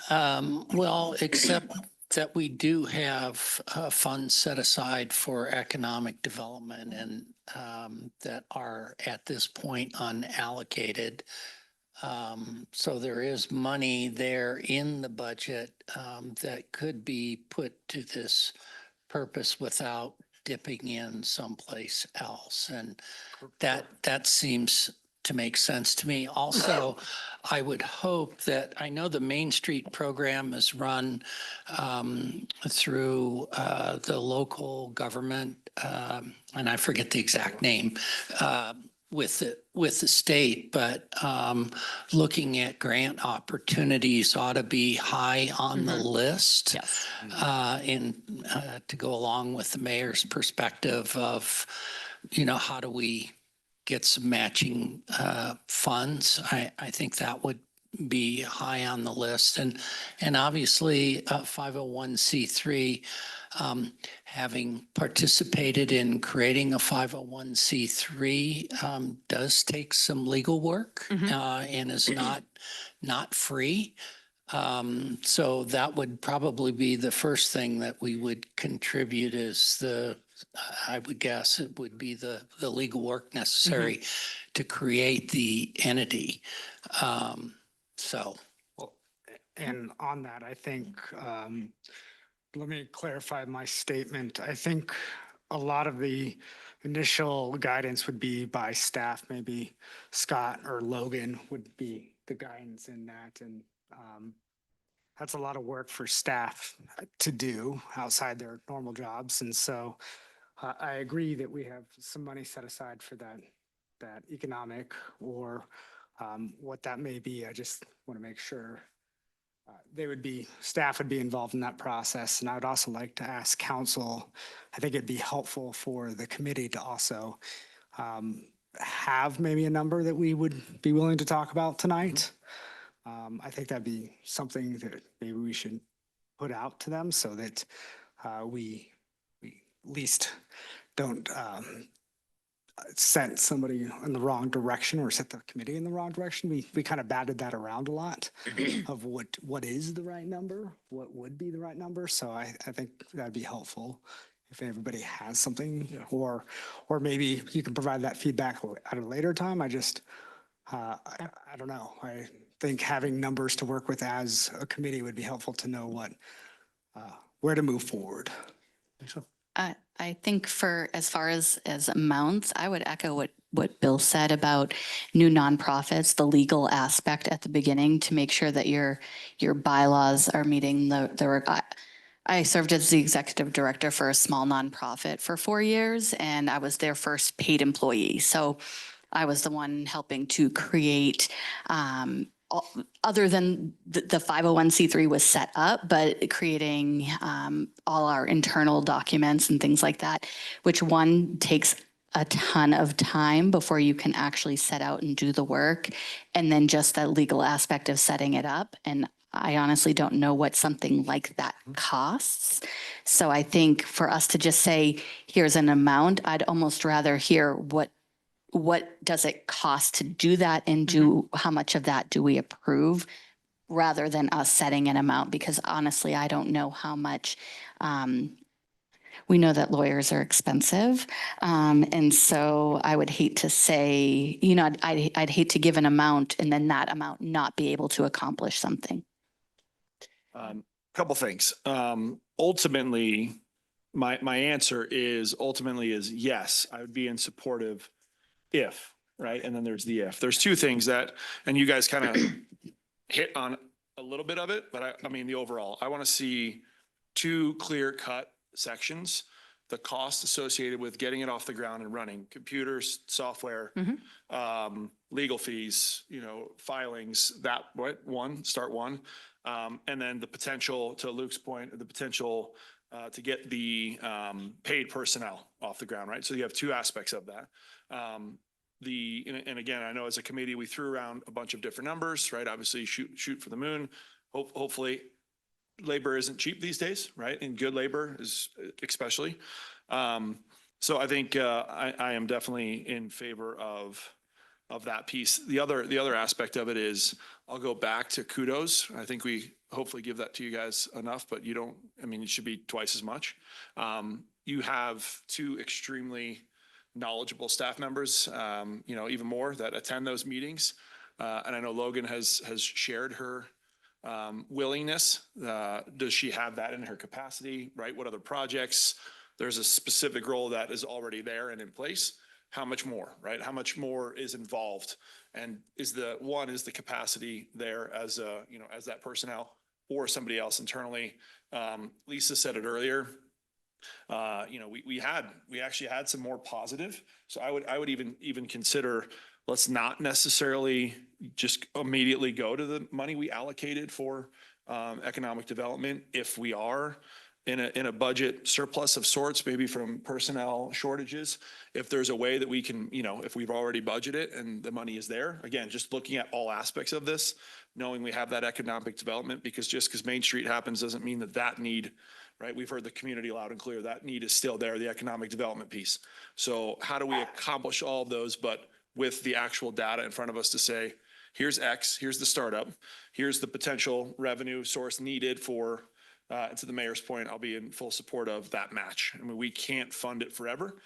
[SPEAKER 11] for.
[SPEAKER 7] Well, except that we do have funds set aside for economic development and that are at this point unallocated. So there is money there in the budget that could be put to this purpose without dipping in someplace else. And that seems to make sense to me. Also, I would hope that, I know the Main Street program is run through the local government, and I forget the exact name, with the state, but looking at grant opportunities ought to be high on the list.
[SPEAKER 18] Yes.
[SPEAKER 7] To go along with the mayor's perspective of, how do we get some matching funds? I think that would be high on the list. And obviously 501c3, having participated in creating a 501c3 does take some legal work and is not free. So that would probably be the first thing that we would contribute is I would guess it would be the legal work necessary to create the entity.
[SPEAKER 11] And on that, I think, let me clarify my statement. I think a lot of the initial guidance would be by staff, maybe Scott or Logan would be the guidance in that. And that's a lot of work for staff to do outside their normal jobs. And so I agree that we have some money set aside for that economic or what that may be. I just want to make sure staff would be involved in that process. And I would also like to ask council, I think it'd be helpful for the committee to also have maybe a number that we would be willing to talk about tonight. I think that'd be something that maybe we should put out to them so that we at least don't set somebody in the wrong direction or set the committee in the wrong direction. We kind of batted that around a lot of what is the right number, what would be the right number. So I think that'd be helpful if everybody has something, or maybe you can provide that feedback at a later time. I don't know. I think having numbers to work with as a committee would be helpful to know where to move forward.
[SPEAKER 10] I think for as far as amounts, I would echo what Bill said about new nonprofits, the legal aspect at the beginning to make sure that your bylaws are meeting I served as the executive director for a small nonprofit for 4 years, and I was their first paid employee. So I was the one helping to create, other than the 501c3 was set up, but creating all our internal documents and things like that, which one takes a ton of time before you can actually set out and do the work. And then just that legal aspect of setting it up. And I honestly don't know what something like that costs. So I think for us to just say, here's an amount, I'd almost rather hear what does it cost to do that and how much of that do we approve rather than us setting an amount, because honestly, I don't know how much. We know that lawyers are expensive. And so I would hate to say, I'd hate to give an amount and then that amount not be able to accomplish something.
[SPEAKER 6] Couple things. Ultimately, my answer is yes, I would be in support of if, right? And then there's the if. There's two things and you guys kind of hit on a little bit of it, but I mean, the overall, I want to see two clear-cut sections, the cost associated with getting it off the ground and running, computers, software, legal fees, filings, start one. And then the potential, to Luke's point, the potential to get the paid personnel off the ground, right? So you have two aspects of that. And again, I know as a committee, we threw around a bunch of different numbers, right? Obviously shoot for the moon. Hopefully labor isn't cheap these days, right? And good labor is especially. So I think I am definitely in favor of that piece. The other aspect of it is I'll go back to kudos. I think we hopefully give that to you guys enough, but it should be twice as much. You have two extremely knowledgeable staff members, even more that attend those meetings. And I know Logan has shared her willingness. Does she have that in her capacity, right? What other projects? There's a specific role that is already there and in place. How much more, right? How much more is involved? And is the capacity there as that personnel or somebody else internally? Lisa said it earlier. We actually had some more positive. So I would even consider, let's not necessarily just immediately go to the money we allocated for economic development. If we are in a budget surplus of sorts, maybe from personnel shortages, if there's a way that we can, if we've already budgeted and the money is there, again, just looking at all aspects of this, knowing we have that economic development, because just because Main Street happens doesn't mean that need, right? We've heard the community loud and clear, that need is still there, the economic development piece. So how do we accomplish all of those, but with the actual data in front of us to say, here's X, here's the startup, here's the potential revenue source needed for, to the mayor's point, I'll be in full support of that match. I mean, we can't fund it forever.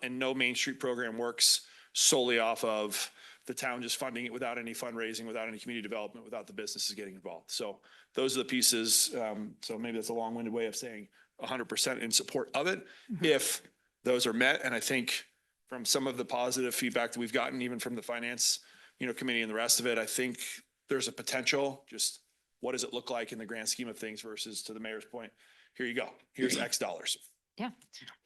[SPEAKER 6] And no Main Street program works solely off of the town just funding it without any fundraising, without any community development, without the businesses getting involved. So those are the pieces. So maybe that's a long-winded way of saying 100% in support of it if those are met. And I think from some of the positive feedback that we've gotten, even from the finance, committee and the rest of it, I think there's a potential. Just what does it look like in the grand scheme of things versus, to the mayor's point, here you go, here's X dollars.
[SPEAKER 18] Yeah.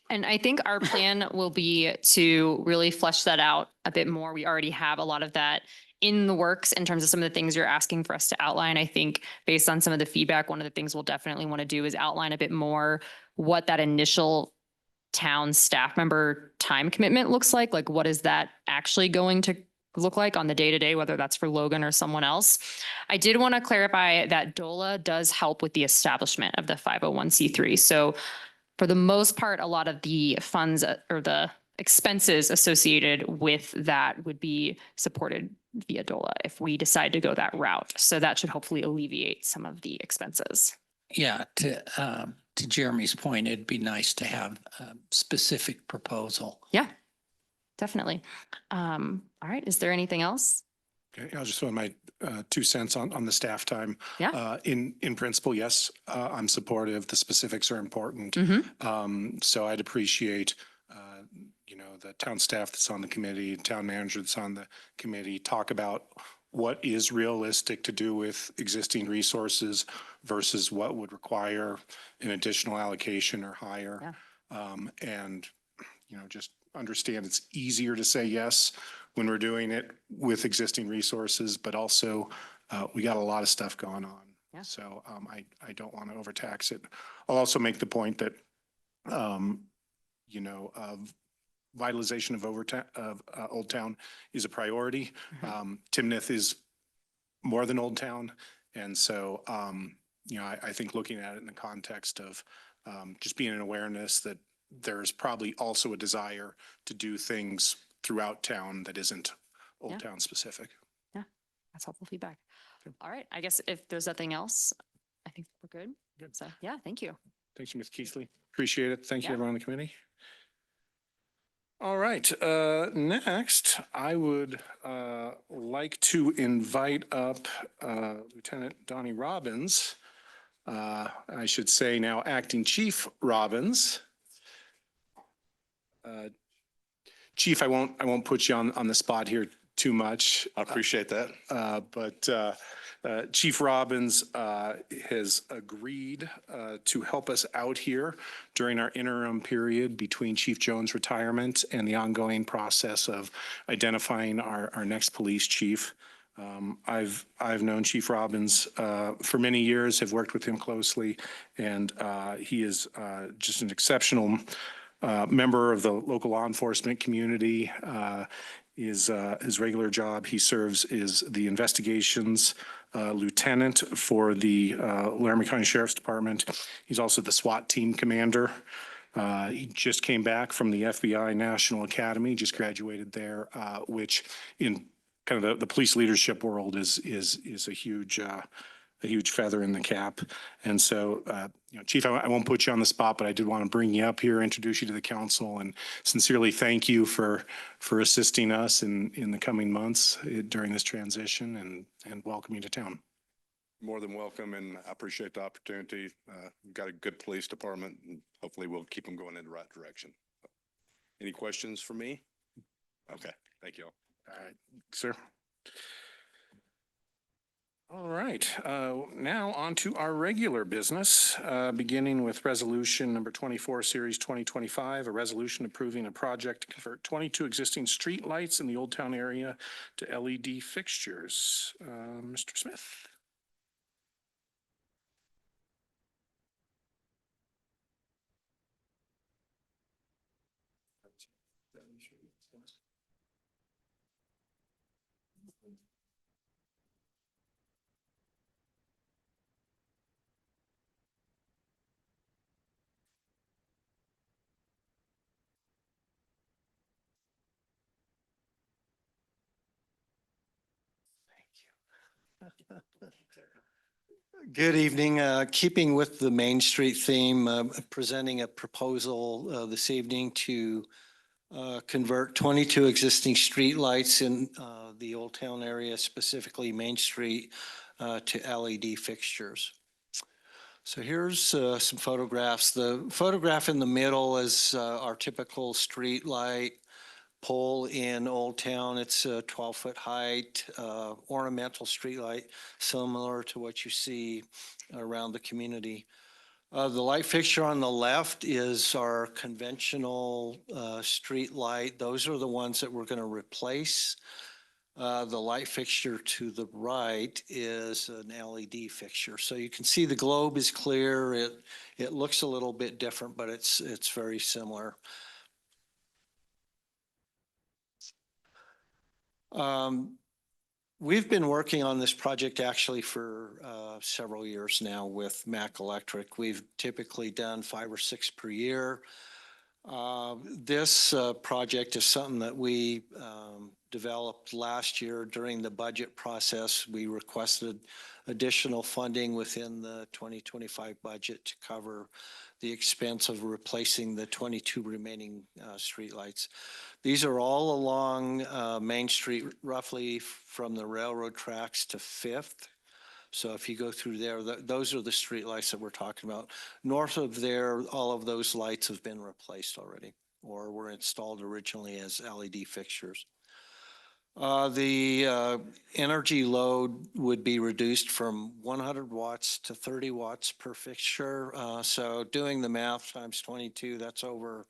[SPEAKER 18] And I think our plan will be to really flesh that out a bit more. We already have a lot of that in the works in terms of some of the things you're asking for us to outline. I think based on some of the feedback, one of the things we'll definitely want to do is outline a bit more what that initial town staff member time commitment looks like. Like, what is that actually going to look like on the day-to-day, whether that's for Logan or someone else. I did want to clarify that DOLA does help with the establishment of the 501c3. So for the most part, a lot of the funds or the expenses associated with that would be supported via DOLA if we decide to go that route. So that should hopefully alleviate some of the expenses.
[SPEAKER 7] Yeah, to Jeremy's point, it'd be nice to have a specific proposal.
[SPEAKER 18] Yeah, definitely. All right. Is there anything else?
[SPEAKER 1] Okay, I'll just throw my 2 cents on the staff time.
[SPEAKER 18] Yeah.
[SPEAKER 1] In principle, yes, I'm supportive. The specifics are important. So I'd appreciate, the town staff that's on the committee, town manager that's on the committee, talk about what is realistic to do with existing resources versus what would require an additional allocation or higher. And, just understand it's easier to say yes when we're doing it with existing resources, but also we got a lot of stuff going on.
[SPEAKER 18] Yeah.
[SPEAKER 1] So I don't want to overtax it. I'll also make the point that, vitalization of Old Town is a priority. Timnath is more than Old Town. And so, I think looking at it in the context of just being an awareness that there's probably also a desire to do things throughout town that isn't Old Town specific.
[SPEAKER 18] Yeah, that's helpful feedback. All right. I guess if there's nothing else, I think we're good. So yeah, thank you.
[SPEAKER 1] Thanks, Ms. Keithley. Appreciate it. Thank you,
[SPEAKER 18] Yeah.
[SPEAKER 1] everyone on the committee. All right, next, I would like to invite up Lieutenant Donnie Robbins. I should say now Acting Chief Robbins. Chief, I won't put you on the spot here too much.
[SPEAKER 9] I appreciate that.
[SPEAKER 1] But Chief Robbins has agreed to help us out here during our interim period between Chief Jones' retirement and the ongoing process of identifying our next police chief. I've known Chief Robbins for many years, have worked with him closely, and he is just an exceptional member of the local law enforcement community. His regular job, he serves as the investigations lieutenant for the Laramie County Sheriff's Department. He's also the SWAT team commander. He just came back from the FBI National Academy, just graduated there, which in kind of the police leadership world is a huge feather in the cap. And so, Chief, I won't put you on the spot, but I did want to bring you up here, introduce you to the council, and sincerely thank you for assisting us in the coming months during this transition, and welcome you to town.
[SPEAKER 9] More than welcome, and I appreciate the opportunity. We've got a good police department, and hopefully we'll keep them going in the right direction. Any questions for me? Okay, thank you all.
[SPEAKER 1] All right, sir. All right, now on to our regular business, beginning with resolution number 24, series 2025, a resolution approving a project to convert 22 existing street lights in the Old Town area to LED fixtures. Mr. Smith.
[SPEAKER 19] Good evening. Keeping with the Main Street theme, presenting a proposal this evening to convert 22 existing streetlights in the Old Town area, specifically Main Street, to LED fixtures. So here's some photographs. The photograph in the middle is our typical street light pole in Old Town. It's a 12-foot height, ornamental streetlight, similar to what you see around the community. The light fixture on the left is our conventional street light. Those are the ones that we're going to replace. The light fixture to the right is an LED fixture. So you can see the globe is clear. It looks a little bit different, but it's very similar. We've been working on this project actually for several years now with Mac Electric. We've typically done 5 or 6 per year. This project is something that we developed last year during the budget process. We requested additional funding within the 2025 budget to cover the expense of replacing the 22 remaining streetlights. These are all along Main Street, roughly from the railroad tracks to Fifth. So if you go through there, those are the streetlights that we're talking about. North of there, all of those lights have been replaced already or were installed originally as LED fixtures. The energy load would be reduced from 100 watts to 30 watts per fixture. So doing the math times 22, that's over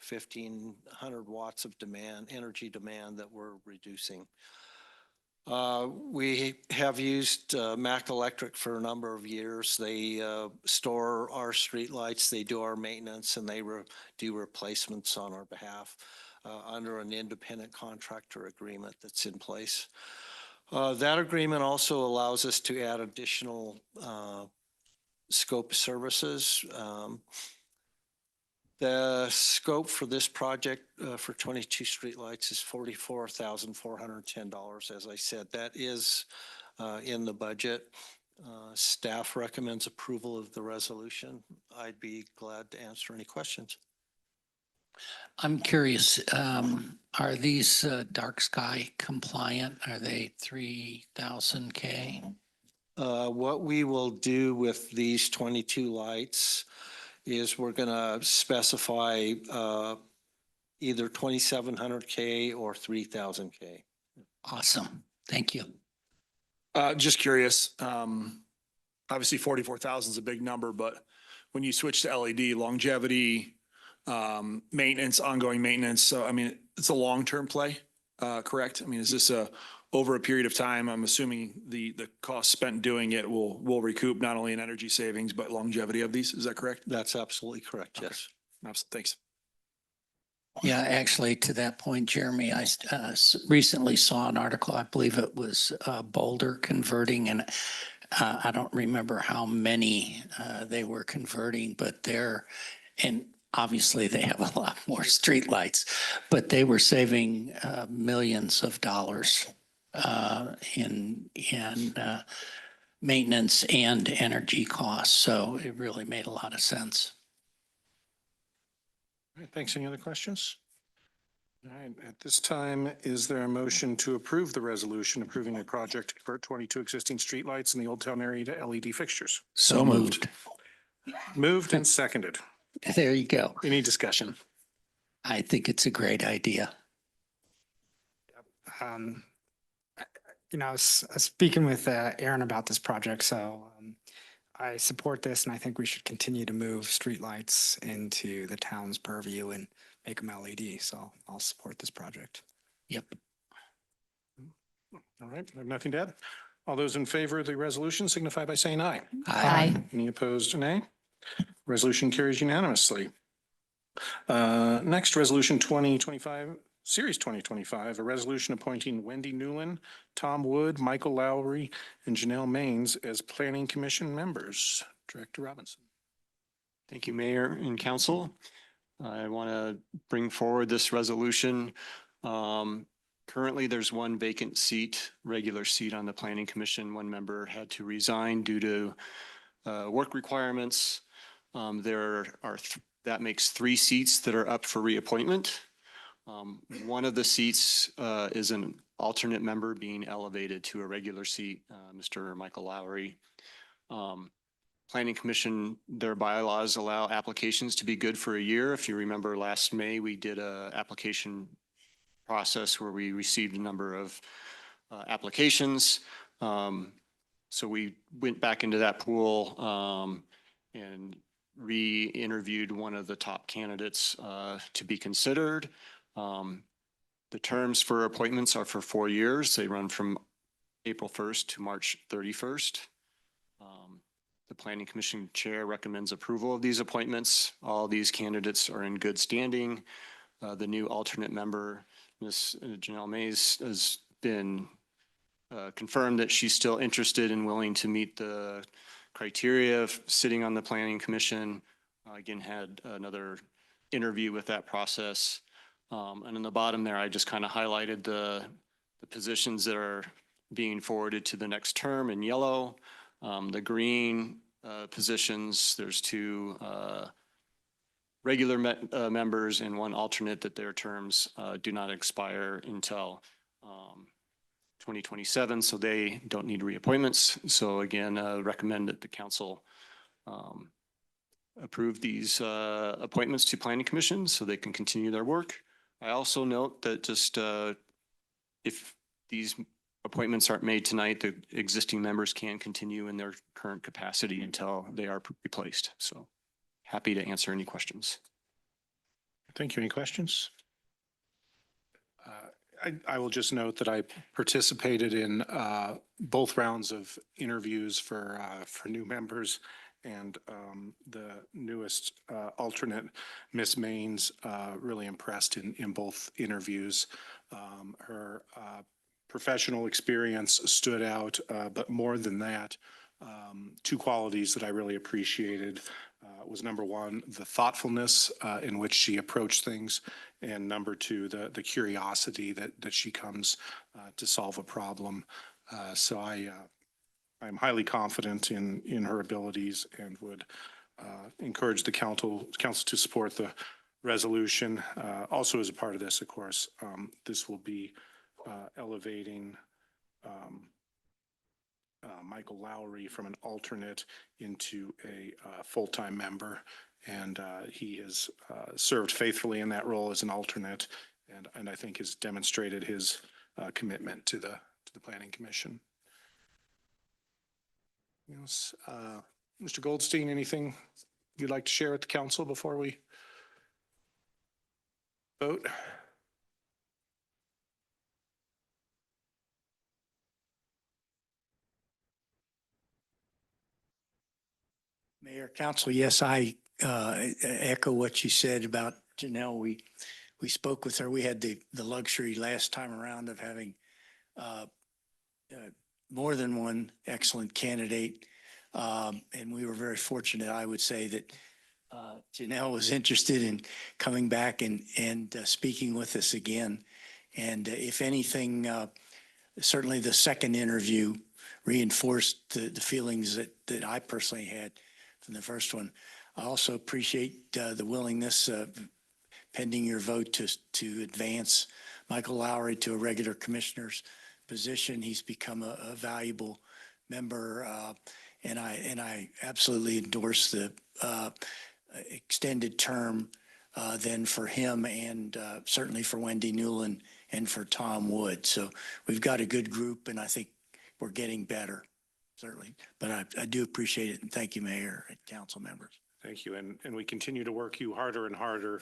[SPEAKER 19] 1,500 watts of demand, energy demand that we're reducing. We have used Mac Electric for a number of years. They store our streetlights, they do our maintenance, and they do replacements on our behalf under an independent contractor agreement that's in place. That agreement also allows us to add additional scope of services. The scope for this project for 22 streetlights is $44,410. As I said, that is in the budget. Staff recommends approval of the resolution. I'd be glad to answer any questions.
[SPEAKER 7] I'm curious, are these dark sky compliant? Are they 3,000 K?
[SPEAKER 19] What we will do with these 22 lights is we're going to specify either 2,700 K or 3,000 K.
[SPEAKER 7] Awesome. Thank you.
[SPEAKER 6] Just curious, obviously 44,000 is a big number, but when you switch to LED, longevity, maintenance, ongoing maintenance, so I mean, it's a long-term play, correct? I mean, is this over a period of time? I'm assuming the cost spent doing it will recoup not only in energy savings, but longevity of these. Is that correct?
[SPEAKER 19] That's absolutely correct, yes.
[SPEAKER 6] Thanks.
[SPEAKER 7] Yeah, actually, to that point, Jeremy, I recently saw an article, I believe it was Boulder converting, and I don't remember how many they were converting, but and obviously they have a lot more streetlights, but they were saving millions of dollars in maintenance and energy costs. So it really made a lot of sense.
[SPEAKER 1] All right, thanks. Any other questions? All right, at this time, is there a motion to approve the resolution approving a project to convert 22 existing streetlights in the Old Town area to LED fixtures?
[SPEAKER 7] So moved.
[SPEAKER 1] Moved and seconded.
[SPEAKER 7] There you go.
[SPEAKER 1] Any discussion?
[SPEAKER 7] I think it's a great idea.
[SPEAKER 11] You know, I was speaking with Aaron about this project, so I support this, and I think we should continue to move streetlights into the town's purview and make them LED. So I'll support this project.
[SPEAKER 7] Yep.
[SPEAKER 1] All right, I have nothing to add. All those in favor of the resolution signify by saying aye.
[SPEAKER 7] Aye.
[SPEAKER 1] Any opposed, nay? Resolution carries unanimously. Next, Resolution 2025, Series 2025, a resolution appointing Wendy Newland, Tom Wood, Michael Lowry, and Janelle Maines as Planning Commission members. Director Robinson.
[SPEAKER 8] Thank you, Mayor and Council. I want to bring forward this resolution. Currently, there's one vacant seat, regular seat on the Planning Commission. One member had to resign due to work requirements. That makes 3 seats that are up for reappointment. One of the seats is an alternate member being elevated to a regular seat, Mr. Michael Lowry. Planning Commission, their bylaws allow applications to be good for a year. If you remember last May, we did a application process where we received a number of applications. So we went back into that pool and re-interviewed one of the top candidates to be considered. The terms for appointments are for 4 years. They run from April 1st to March 31st. The Planning Commission Chair recommends approval of these appointments. All these candidates are in good standing. The new alternate member, Ms. Janelle Maines, has been confirmed that she's still interested and willing to meet the criteria of sitting on the planning commission. Again, had another interview with that process. And in the bottom there, I just kind of highlighted the positions that are being forwarded to the next term in yellow. The green positions, there's two regular members and one alternate that their terms do not expire until 2027, so they don't need reappointments. So again, recommend that the council approve these appointments to planning commission so they can continue their work. I also note that just if these appointments aren't made tonight, the existing members can continue in their current capacity until they are replaced. So happy to answer any questions.
[SPEAKER 1] Thank you. Any questions? I will just note that I participated in both rounds of interviews for new members, and the newest alternate, Miss Maines, really impressed in both interviews. Her professional experience stood out, but more than that, two qualities that I really appreciated was number one, the thoughtfulness in which she approached things, and number two, the curiosity that she comes to solve a problem. So I'm highly confident in her abilities and would encourage the council to support the resolution. Also, as a part of this, of course, this will be elevating Michael Lowry from an alternate into a full-time member. And he has served faithfully in that role as an alternate, and I think has demonstrated his commitment to the Planning Commission. Yes, Mr. Goldstein, anything you'd like to share with the council before we vote?
[SPEAKER 20] Mayor, Council, yes, I echo what you said about Janelle. We spoke with her. We had the luxury last time around of having more than one excellent candidate. And we were very fortunate, I would say, that Janelle was interested in coming back and speaking with us again. And if anything, certainly the second interview reinforced the feelings that I personally had from the first one. I also appreciate the willingness, pending your vote, to advance Michael Lowry to a regular commissioner's position. He's become a valuable member, and I absolutely endorse the extended term then for him, and certainly for Wendy Newland and for Tom Wood. So we've got a good group, and I think we're getting better. Certainly, but I do appreciate it, and thank you, Mayor and council members.
[SPEAKER 1] Thank you, and we continue to work you harder and harder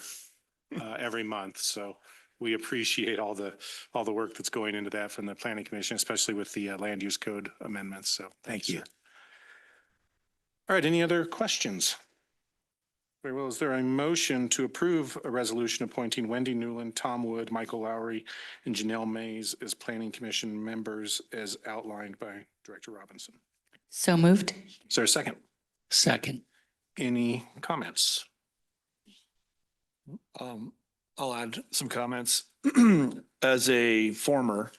[SPEAKER 1] every month. So we appreciate all the work that's going into that from the Planning Commission, especially with the land use code amendments. So
[SPEAKER 20] thank you.
[SPEAKER 1] Sir. All right, any other questions? Very well. Is there a motion to approve a resolution appointing Wendy Newland, Tom Wood, Michael Lowry, and Janelle Mays as Planning Commission members as outlined by Director Robinson?
[SPEAKER 10] So moved.
[SPEAKER 1] Is there a second?
[SPEAKER 7] Second.
[SPEAKER 1] Any comments?
[SPEAKER 6] I'll add some comments. As a former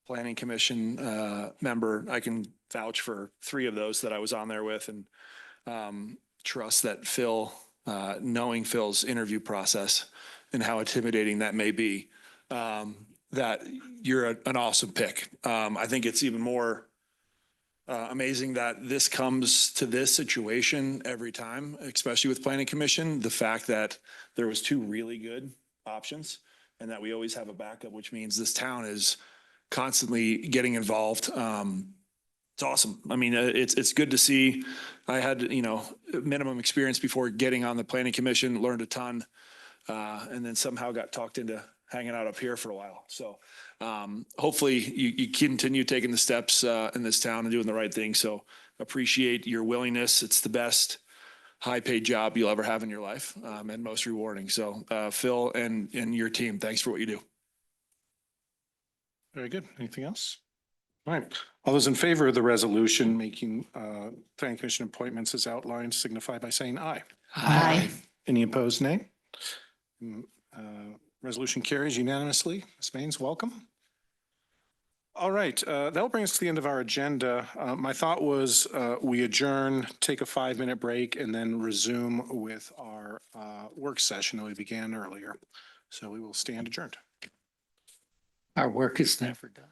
[SPEAKER 6] Planning Commission member, I can vouch for 3 of those that I was on there with, and trust that Phil, knowing Phil's interview process and how intimidating that may be, that you're an awesome pick. I think it's even more amazing that this comes to this situation every time, especially with Planning Commission. The fact that there was 2 really good options and that we always have a backup, which means this town is constantly getting involved. It's awesome. I mean, it's good to see. I had, minimum experience before getting on the Planning Commission, learned a ton, and then somehow got talked into hanging out up here for a while. So hopefully you continue taking the steps in this town and doing the right thing. So appreciate your willingness. It's the best high-paid job you'll ever have in your life, and most rewarding. So Phil and your team, thanks for what you do.
[SPEAKER 1] Very good. Anything else? All right. All those in favor of the resolution making planning commission appointments as outlined signify by saying aye.
[SPEAKER 10] Aye.
[SPEAKER 1] Any opposed, nay? Resolution carries unanimously. Ms. Baines, welcome. All right, that will bring us to the end of our agenda. My thought was we adjourn, take a 5-minute break, and then resume with our work session that we began earlier. So we will stand adjourned.
[SPEAKER 7] Our work is never done.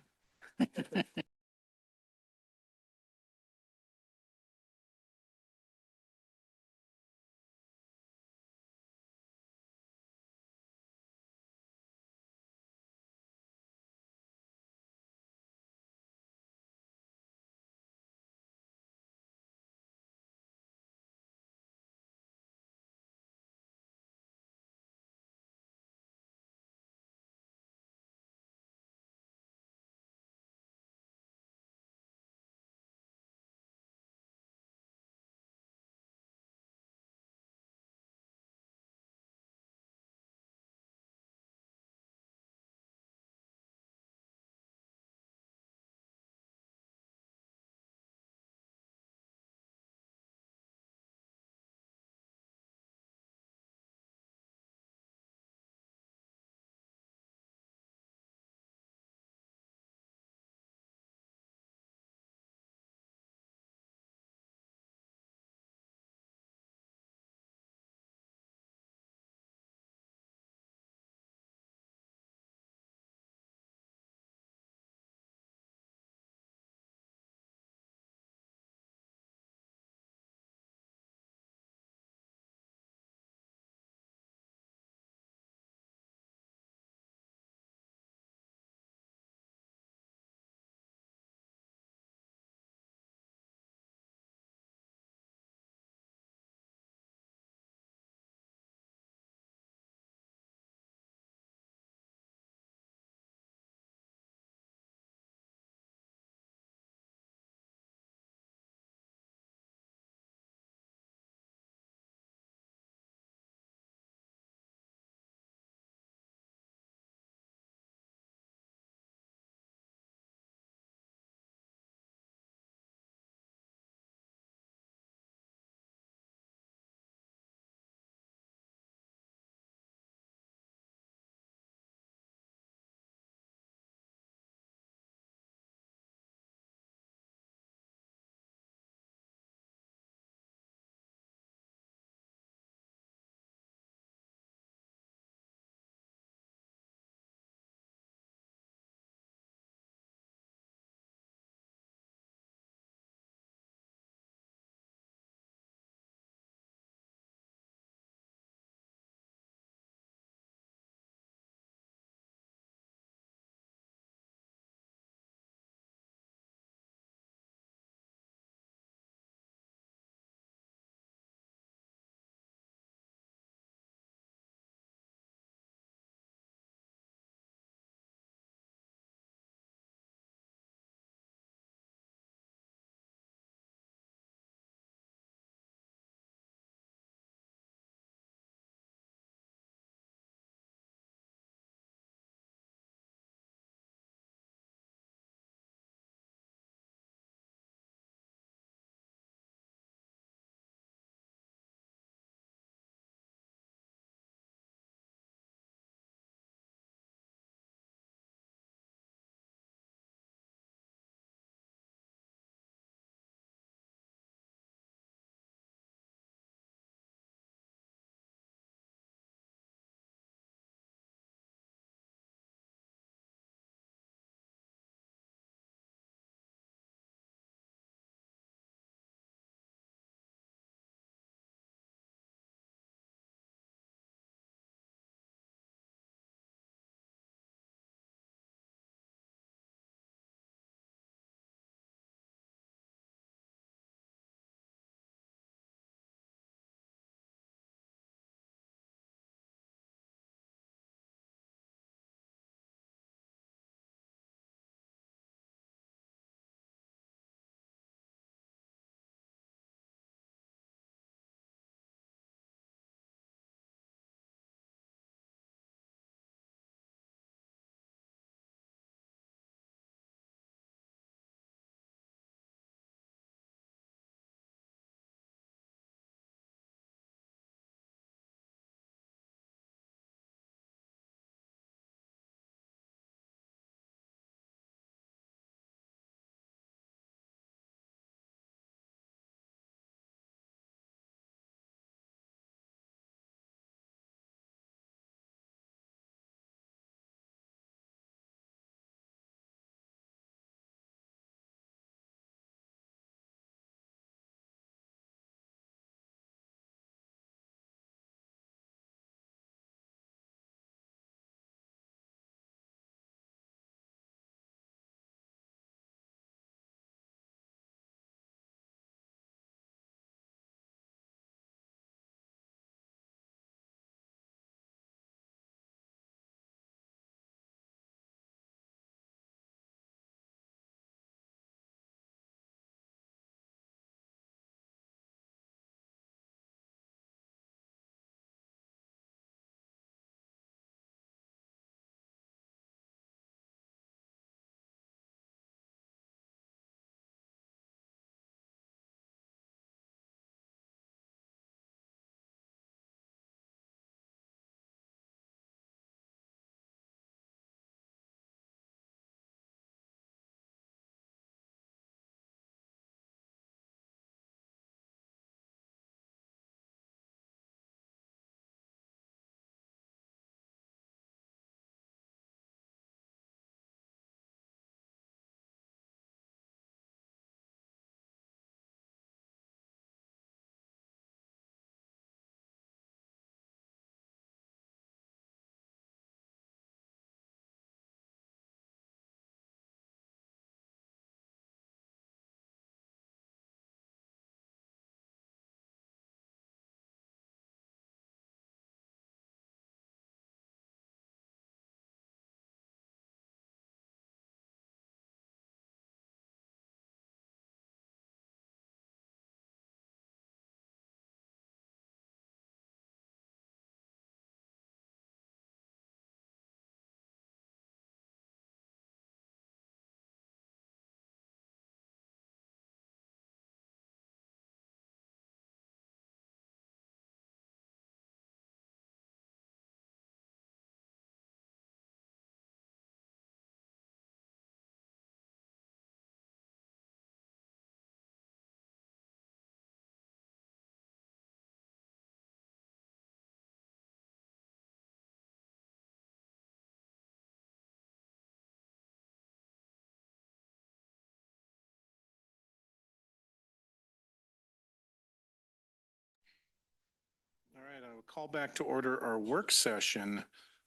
[SPEAKER 1] I'll call back to order our work session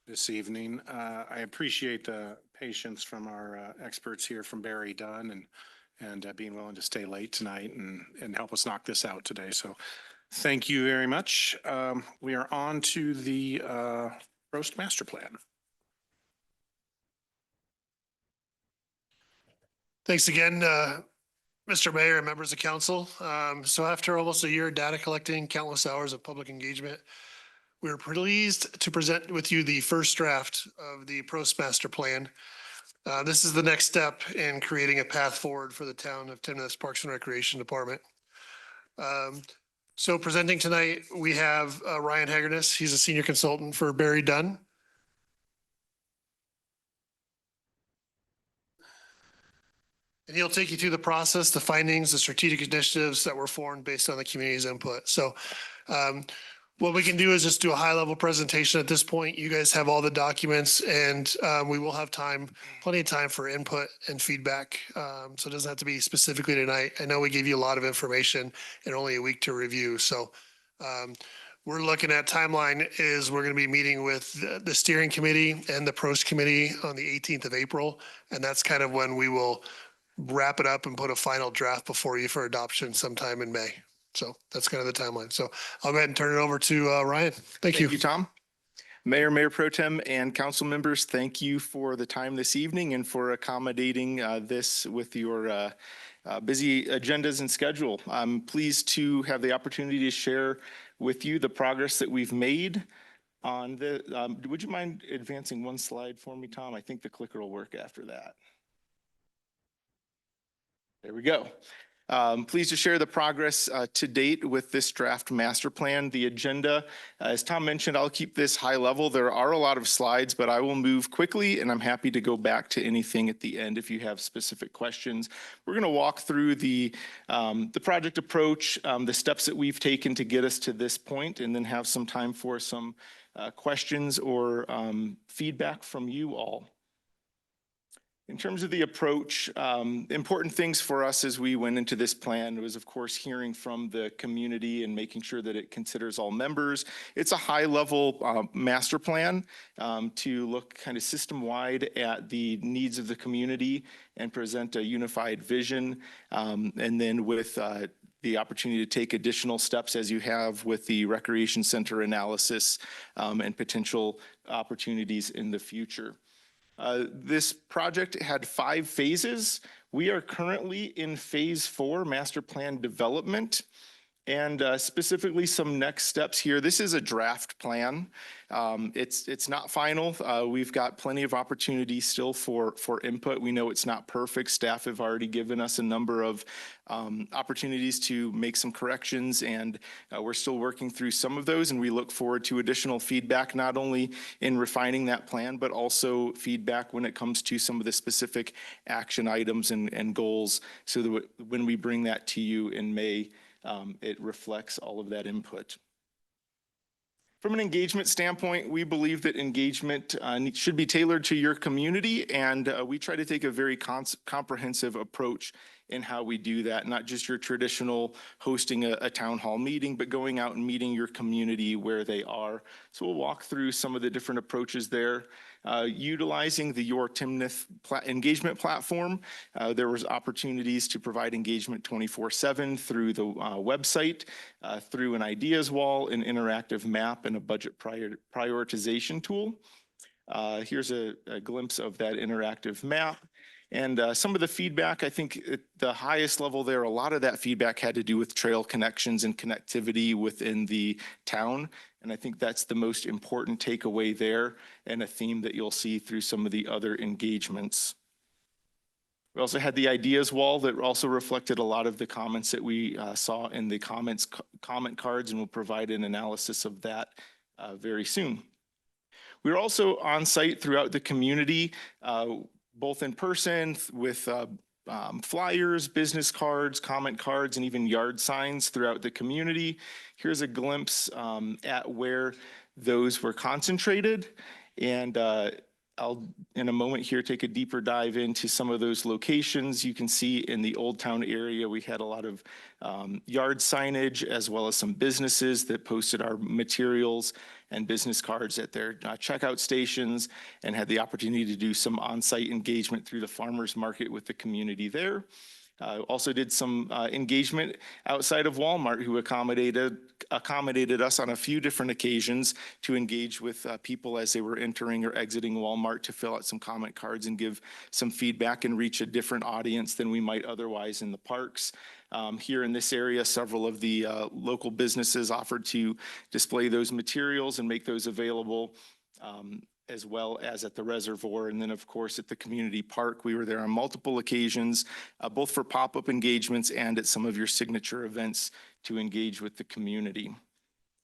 [SPEAKER 1] this evening. I appreciate the patience from our experts here from Barry Dunn and being willing to stay late tonight and help us knock this out today. So thank you very much. We are on to the roast master plan.
[SPEAKER 3] Thanks again, Mr. Mayor and members of council. So after almost a year of data collecting, countless hours of public engagement, we're pleased to present with you the first draft of the Prost Master Plan. This is the next step in creating a path forward for the town of Timnath Parks and Recreation Department. So presenting tonight, we have Ryan Hagerness. He's a senior consultant for Barry Dunn. And he'll take you through the process, the findings, the strategic initiatives that were formed based on the community's input. So what we can do is just do a high level presentation at this point. You guys have all the documents and we will have time, plenty of time for input and feedback. So it doesn't have to be specifically tonight. I know we gave you a lot of information and only a week to review. So we're looking at timeline is we're going to be meeting with the steering committee and the Prost committee on the 18th of April. And that's kind of when we will wrap it up and put a final draft before you for adoption sometime in May. So that's kind of the timeline. So I'll go ahead and turn it over to Ryan. Thank you.
[SPEAKER 12] Thank you, Tom. Mayor Pro Tem, and council members, thank you for the time this evening and for accommodating this with your busy agendas and schedule. I'm pleased to have the opportunity to share with you the progress that we've made on the, would you mind advancing one slide for me, Tom? I think the clicker will work after that. There we go. Pleased to share the progress to date with this draft master plan. The agenda, as Tom mentioned, I'll keep this high level. There are a lot of slides, but I will move quickly and I'm happy to go back to anything at the end if you have specific questions. We're going to walk through the project approach, the steps that we've taken to get us to this point, and then have some time for some questions or feedback from you all. In terms of the approach, important things for us as we went into this plan was, of course, hearing from the community and making sure that it considers all members. It's a high-level master plan to look kind of system-wide at the needs of the community and present a unified vision. And then with the opportunity to take additional steps as you have with the recreation center analysis and potential opportunities in the future. This project had 5 phases. We are currently in phase 4, master plan development, and specifically some next steps here. This is a draft plan. It's not final. We've got plenty of opportunity still for input. We know it's not perfect. Staff have already given us a number of opportunities to make some corrections, and we're still working through some of those, and we look forward to additional feedback, not only in refining that plan, but also feedback when it comes to some of the specific action items and goals, so that when we bring that to you in May, it reflects all of that input. From an engagement standpoint, we believe that engagement should be tailored to your community, and we try to take a very comprehensive approach in how we do that, not just your traditional hosting a town hall meeting, but going out and meeting your community where they are. So we'll walk through some of the different approaches there. Utilizing the Your Timnath engagement platform, there was opportunities to provide engagement 24/7 through the website, through an ideas wall, an interactive map, and a budget prioritization tool. Here's a glimpse of that interactive map. And some of the feedback, I think at the highest level there, a lot of that feedback had to do with trail connections and connectivity within the town. And I think that's the most important takeaway there, and a theme that you'll see through some of the other engagements. We also had the ideas wall that also reflected a lot of the comments that we saw in the comment cards, and we'll provide an analysis of that very soon. We were also on site throughout the community, both in person with flyers, business cards, comment cards, and even yard signs throughout the community. Here's a glimpse at where those were concentrated. And I'll, in a moment here, take a deeper dive into some of those locations. You can see in the Old Town area, we had a lot of yard signage as well as some businesses that posted our materials and business cards at their checkout stations and had the opportunity to do some on-site engagement through the farmers market with the community there. Also did some engagement outside of Walmart, who accommodated us on a few different occasions to engage with people as they were entering or exiting Walmart to fill out some comment cards and give some feedback and reach a different audience than we might otherwise in the parks. Here in this area, several of the local businesses offered to display those materials and make those available. As well as at the reservoir. And then, of course, at the community park, we were there on multiple occasions, both for pop-up engagements and at some of your signature events to engage with the community.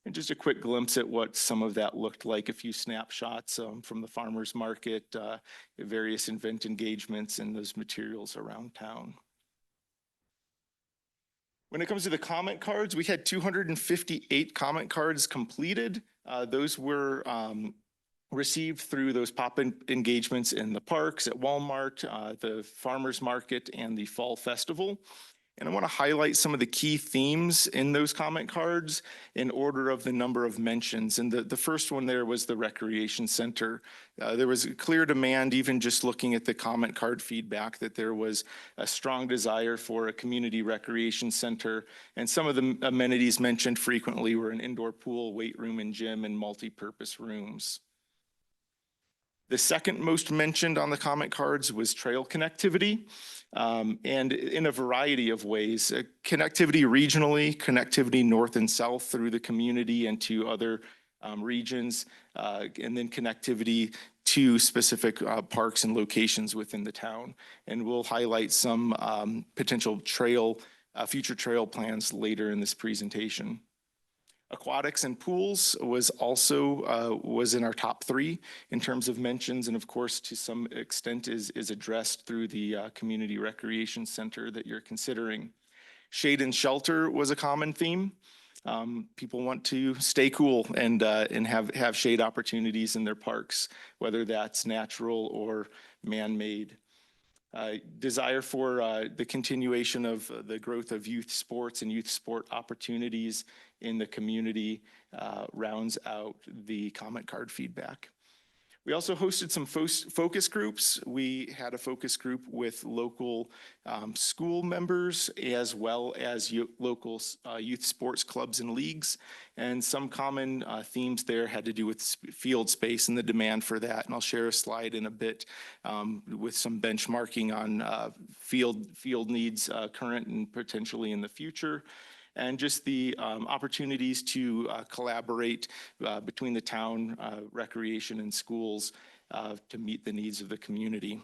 [SPEAKER 12] And just a quick glimpse at what some of that looked like, a few snapshots from the farmers market, various event engagements and those materials around town. When it comes to the comment cards, we had 258 comment cards completed. Those were received through those pop-in engagements in the parks, at Walmart, the farmers market, and the fall festival. And I want to highlight some of the key themes in those comment cards in order of the number of mentions. And the first one there was the recreation center. There was a clear demand, even just looking at the comment card feedback, that there was a strong desire for a community recreation center. And some of the amenities mentioned frequently were an indoor pool, weight room, and gym, and multi-purpose rooms. The second most mentioned on the comment cards was trail connectivity, and in a variety of ways. Connectivity regionally, connectivity north and south through the community and to other regions, and then connectivity to specific parks and locations within the town. And we'll highlight some potential future trail plans later in this presentation. Aquatics and pools was also was in our top 3 in terms of mentions, and of course to some extent is addressed through the community recreation center that you're considering. Shade and shelter was a common theme. People want to stay cool and have shade opportunities in their parks, whether that's natural or man-made. Desire for the continuation of the growth of youth sports and youth sport opportunities in the community rounds out the comment card feedback. We also hosted some focus groups. We had a focus group with local school members as well as local youth sports clubs and leagues. And some common themes there had to do with field space and the demand for that. And I'll share a slide in a bit with some benchmarking on field needs current and potentially in the future. And just the opportunities to collaborate between the town, recreation, and schools to meet the needs of the community.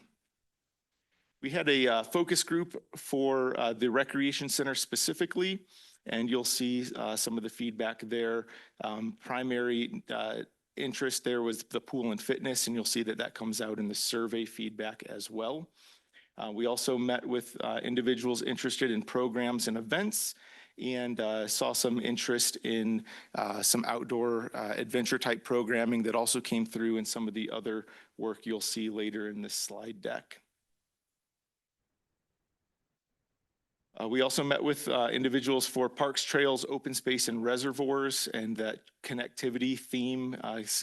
[SPEAKER 12] We had a focus group for the recreation center specifically, and you'll see some of the feedback there. Primary interest there was the pool and fitness, and you'll see that comes out in the survey feedback as well. We also met with individuals interested in programs and events, and saw some interest in some outdoor adventure type programming that also came through in some of the other work you'll see later in this slide deck. We also met with individuals for parks, trails, open space, and reservoirs, and that connectivity theme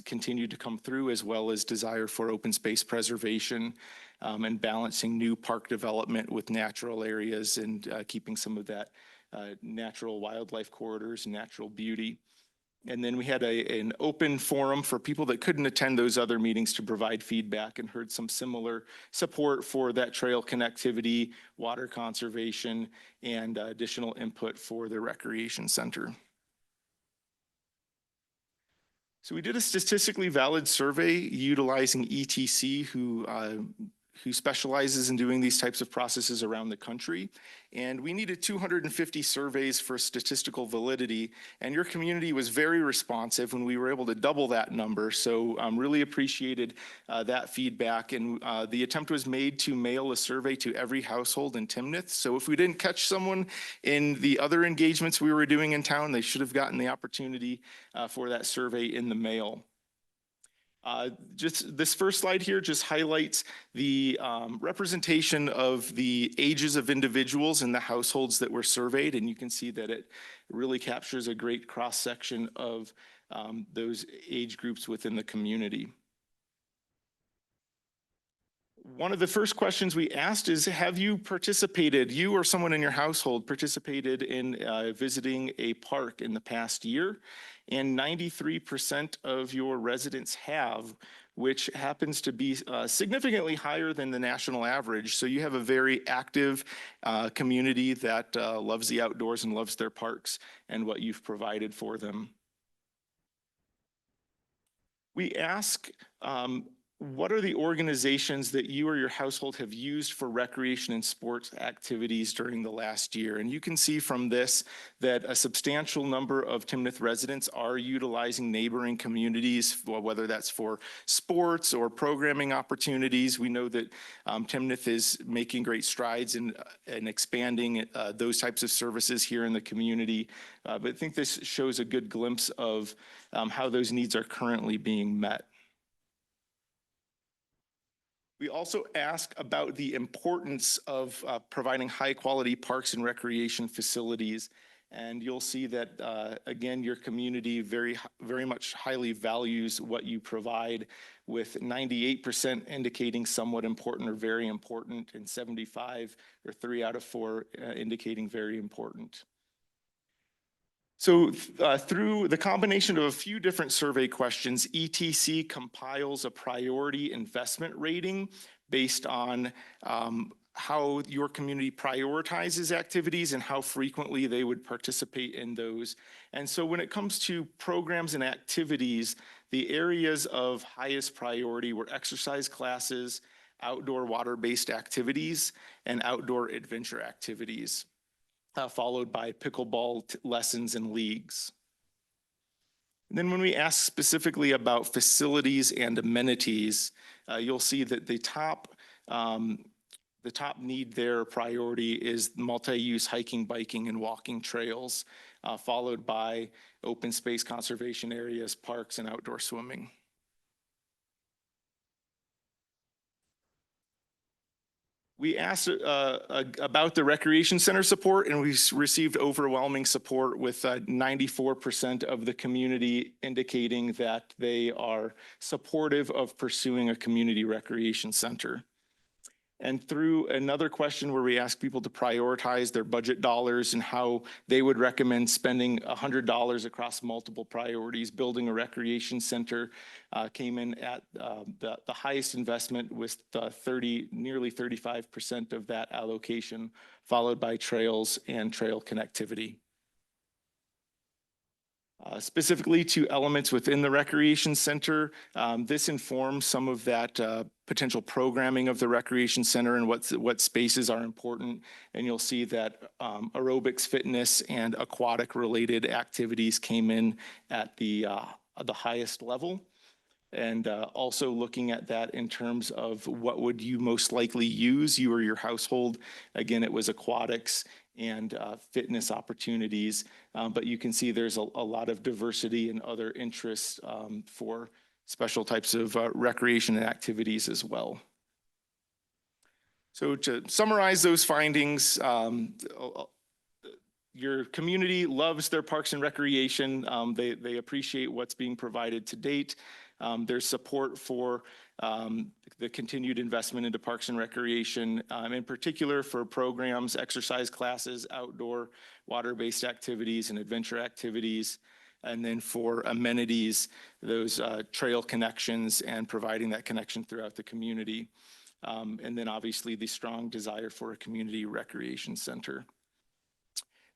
[SPEAKER 12] continued to come through, as well as desire for open space preservation and balancing new park development with natural areas and keeping some of that natural wildlife corridors and natural beauty. And then we had an open forum for people that couldn't attend those other meetings to provide feedback, and heard some similar support for that trail connectivity, water conservation, and additional input for the recreation center. So we did a statistically valid survey utilizing ETC, who specializes in doing these types of processes around the country. And we needed 250 surveys for statistical validity, and your community was very responsive when we were able to double that number. So really appreciated that feedback. And the attempt was made to mail a survey to every household in Timnath. So if we didn't catch someone in the other engagements we were doing in town, they should have gotten the opportunity for that survey in the mail. Just this first slide here just highlights the representation of the ages of individuals in the households that were surveyed. And you can see that it really captures a great cross-section of those age groups within the community. One of the first questions we asked is, have you participated, you or someone in your household participated in visiting a park in the past year? And 93% of your residents have, which happens to be significantly higher than the national average. So you have a very active community that loves the outdoors and loves their parks and what you've provided for them. We ask, what are the organizations that you or your household have used for recreation and sports activities during the last year? And you can see from this that a substantial number of Timnath residents are utilizing neighboring communities, whether that's for sports or programming opportunities. We know that Timnath is making great strides in expanding those types of services here in the community. But I think this shows a good glimpse of how those needs are currently being met. We also ask about the importance of providing high-quality parks and recreation facilities. And you'll see that, again, your community very much highly values what you provide, with 98% indicating somewhat important or very important, and 75 or 3 out of 4 indicating very important. So through the combination of a few different survey questions, ETC compiles a priority investment rating based on how your community prioritizes activities and how frequently they would participate in those. And so when it comes to programs and activities, the areas of highest priority were exercise classes, outdoor water-based activities, and outdoor adventure activities. Followed by pickleball lessons and leagues. And then when we ask specifically about facilities and amenities, you'll see that the top need there, priority, is multi-use hiking, biking, and walking trails, followed by open space conservation areas, parks, and outdoor swimming. We asked about the recreation center support, and we received overwhelming support, with 94% of the community indicating that they are supportive of pursuing a community recreation center. And through another question where we asked people to prioritize their budget dollars and how they would recommend spending $100 across multiple priorities, building a recreation center came in at the highest investment, with nearly 35% of that allocation, followed by trails and trail connectivity. Specifically to elements within the recreation center, this informs some of that potential programming of the recreation center and what spaces are important. And you'll see that aerobics, fitness, and aquatic related activities came in at the highest level. And also looking at that in terms of what would you most likely use, you or your household. Again, it was aquatics and fitness opportunities, but you can see there's a lot of diversity and other interests for special types of recreation and activities as well. So to summarize those findings, your community loves their parks and recreation. They appreciate what's being provided to date. There's support for the continued investment into parks and recreation, in particular for programs, exercise classes, outdoor water-based activities, and adventure activities. And then for amenities, those trail connections and providing that connection throughout the community. And then obviously the strong desire for a community recreation center.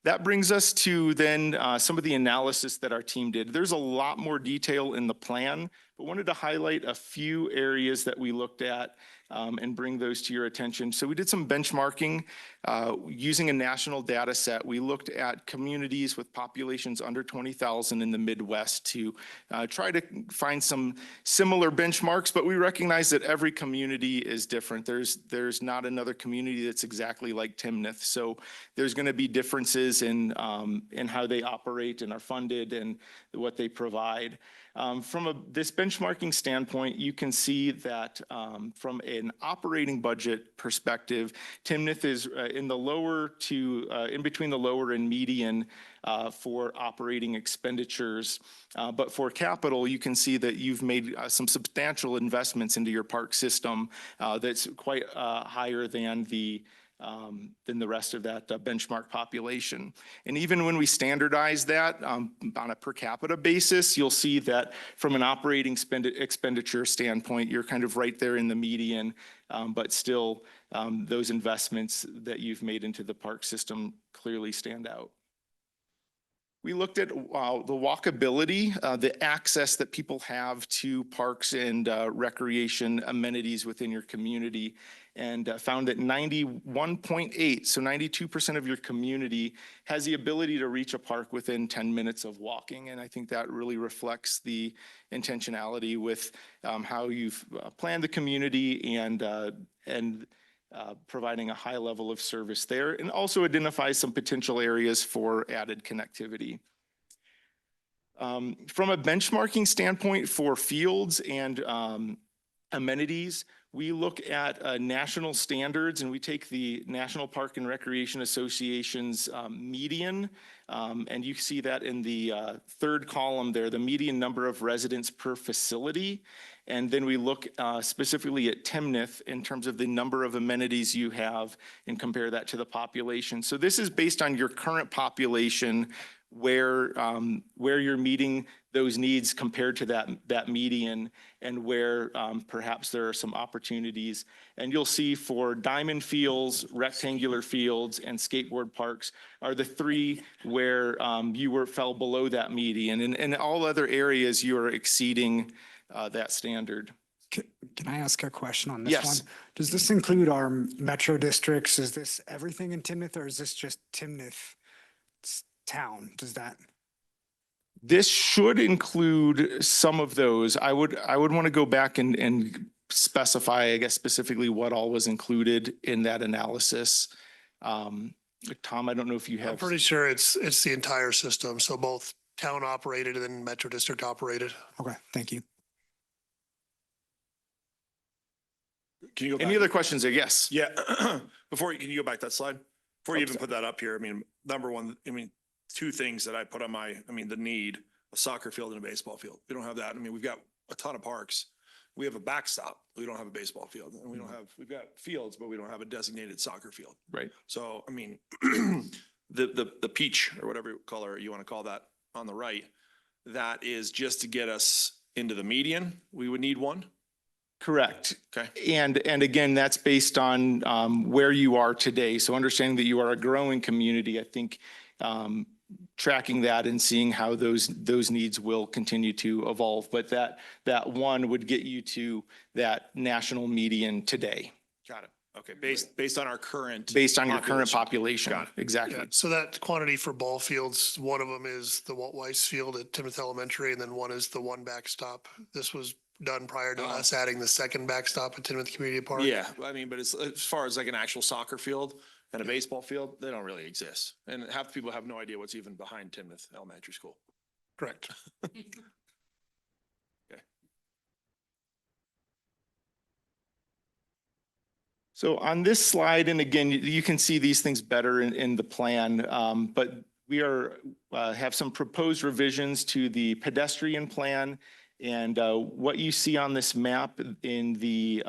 [SPEAKER 12] That brings us to then some of the analysis that our team did. There's a lot more detail in the plan, but wanted to highlight a few areas that we looked at and bring those to your attention. So we did some benchmarking Using a national data set, we looked at communities with populations under 20,000 in the Midwest to try to find some similar benchmarks, but we recognize that every community is different. There's not another community that's exactly like Timnath. So there's going to be differences in how they operate and are funded and what they provide. From this benchmarking standpoint, you can see that from an operating budget perspective, Timnath is in between the lower and median for operating expenditures. But for capital, you can see that you've made some substantial investments into your park system that's quite higher than the rest of that benchmark population. And even when we standardize that on a per capita basis, you'll see that from an operating expenditure standpoint, you're kind of right there in the median, but still those investments that you've made into the park system clearly stand out. We looked at the walkability, the access that people have to parks and recreation amenities within your community, and found that 91.8, so 92% of your community has the ability to reach a park within 10 minutes of walking. And I think that really reflects the intentionality with how you've planned the community and providing a high level of service there, and also identifies some potential areas for added connectivity. From a benchmarking standpoint for fields and amenities, we look at national standards, and we take the National Park and Recreation Association's median, and you see that in the third column there, the median number of residents per facility. And then we look specifically at Timnath in terms of the number of amenities you have and compare that to the population. So this is based on your current population, where you're meeting those needs compared to that median, and where perhaps there are some opportunities. And you'll see for diamond fields, rectangular fields, and skateboard parks are the three where you fell below that median. And in all other areas, you are exceeding that standard.
[SPEAKER 11] Can I ask a question on this
[SPEAKER 12] Yes.
[SPEAKER 11] one? Does this include our metro districts? Is this everything in Timnath, or is this just Timnath town?
[SPEAKER 12] This should include some of those. I would want to go back and specify, I guess, specifically what all was included in that analysis. Tom, I don't know if you have.
[SPEAKER 3] I'm pretty sure it's the entire system. So both town operated and then metro district operated.
[SPEAKER 11] Okay, thank you.
[SPEAKER 6] Can you go back?
[SPEAKER 12] Any other questions there? Yes.
[SPEAKER 6] Yeah. Can you go back that slide? Before you even put that up here, I mean, number one, two things that I put on the need, a soccer field and a baseball field. We don't have that. I mean, we've got a ton of parks. We have a backstop. We don't have a baseball field. And we've got fields, but we don't have a designated soccer field.
[SPEAKER 12] Right.
[SPEAKER 6] So, I mean, the peach or whatever color you want to call that on the right, that is just to get us into the median. We would need one.
[SPEAKER 12] Correct.
[SPEAKER 6] Okay.
[SPEAKER 12] And again, that's based on where you are today. So understanding that you are a growing community, I think tracking that and seeing how those needs will continue to evolve. But that one would get you to that national median today.
[SPEAKER 6] Got it. Okay. Based on our current.
[SPEAKER 12] Based on your current population.
[SPEAKER 6] Got it.
[SPEAKER 12] Exactly.
[SPEAKER 3] Yeah, so that quantity for ball fields, one of them is the Walt Weiss Field at Timnath Elementary, and then one is the one backstop. This was done prior to us adding the second backstop at Timnath Community Park.
[SPEAKER 6] Yeah, I mean, but as far as like an actual soccer field and a baseball field, they don't really exist. And half the people have no idea what's even behind Timnath Elementary School.
[SPEAKER 3] Correct.
[SPEAKER 6] Okay.
[SPEAKER 12] So on this slide, and again, you can see these things better in the plan, but we have some proposed revisions to the pedestrian plan. And what you see on this map in the,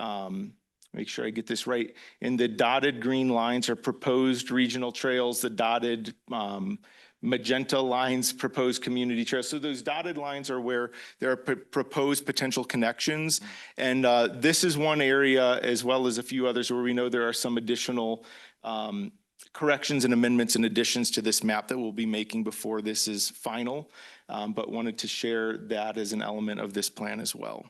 [SPEAKER 12] make sure I get this right, in the dotted green lines are proposed regional trails, the dotted magenta lines, proposed community trails. So those dotted lines are where there are proposed potential connections. And this is one area, as well as a few others, where we know there are some additional corrections and amendments and additions to this map that we'll be making before this is final, but wanted to share that as an element of this plan as well.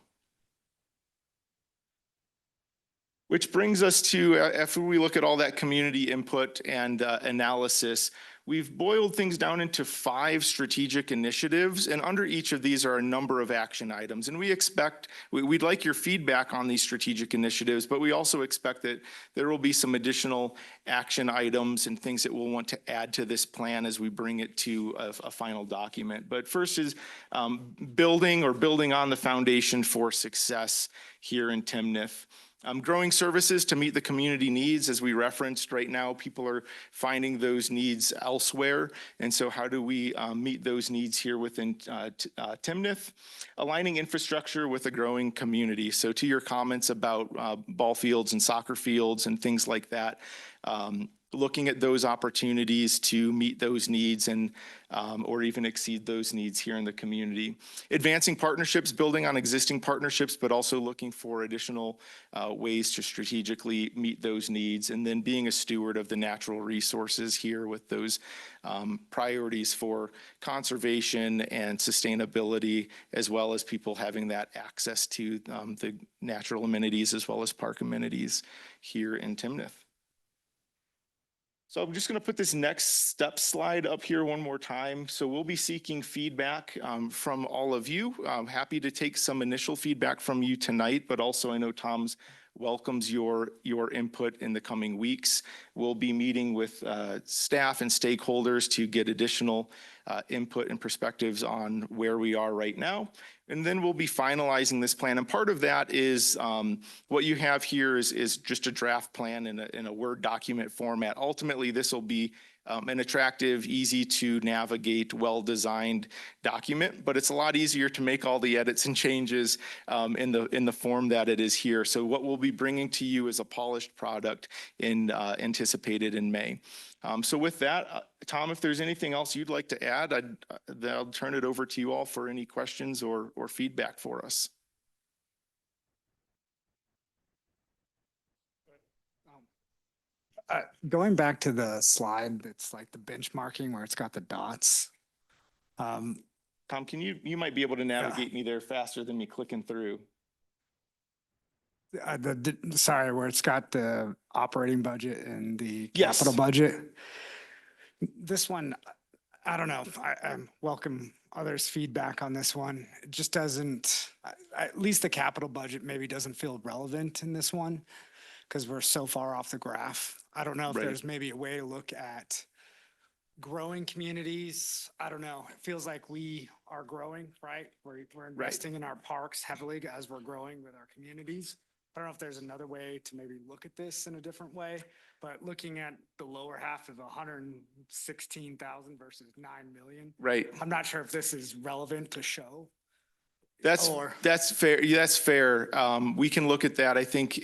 [SPEAKER 12] Which brings us to, after we look at all that community input and analysis, we've boiled things down into 5 strategic initiatives, and under each of these are a number of action items. And we'd like your feedback on these strategic initiatives, but we also expect that there will be some additional action items and things that we'll want to add to this plan as we bring it to a final document. But first is building on the foundation for success here in Timnath. Growing services to meet the community needs. As we referenced, right now people are finding those needs elsewhere, and so how do we meet those needs here within Timnath? Aligning infrastructure with a growing community. So to your comments about ball fields and soccer fields and things like that, looking at those opportunities to meet those needs and or even exceed those needs here in the community. Advancing partnerships, building on existing partnerships, but also looking for additional ways to strategically meet those needs, and then being a steward of the natural resources here with those priorities for conservation and sustainability, as well as people having that access to the natural amenities as well as park amenities here in Timnath. So I'm just going to put this next step slide up here one more time. So we'll be seeking feedback from all of you. I'm happy to take some initial feedback from you tonight, but also I know Tom's welcomes your input in the coming weeks. We'll be meeting with staff and stakeholders to get additional input and perspectives on where we are right now. And then we'll be finalizing this plan. And part of that is what you have here is just a draft plan in a Word document format. Ultimately, this will be an attractive, easy to navigate, well-designed document, but it's a lot easier to make all the edits and changes in the form that it is here. So what we'll be bringing to you is a polished product anticipated in May. So with that, Tom, if there's anything else you'd like to add, I'll turn it over to you all for any questions or feedback for us.
[SPEAKER 11] Going back to the slide, it's like the benchmarking where it's got the dots.
[SPEAKER 12] Tom, you might be able to navigate me there faster than me clicking through.
[SPEAKER 11] Sorry, where it's got the operating budget and the
[SPEAKER 12] Yes.
[SPEAKER 11] capital budget. This one, I don't know. I welcome others' feedback on this one. It just doesn't, at least the capital budget maybe doesn't feel relevant in this one because we're so far off the graph. I don't know if there's maybe a way to look at growing communities. I don't know. It feels like we are growing, right? We're investing in our parks heavily as we're growing with our communities. I don't know if there's another way to maybe look at this in a different way, but looking at the lower half of 116,000 versus 9 million.
[SPEAKER 12] Right.
[SPEAKER 11] I'm not sure if this is relevant to show.
[SPEAKER 12] That's fair. Yeah, that's fair. We can look at that. I think,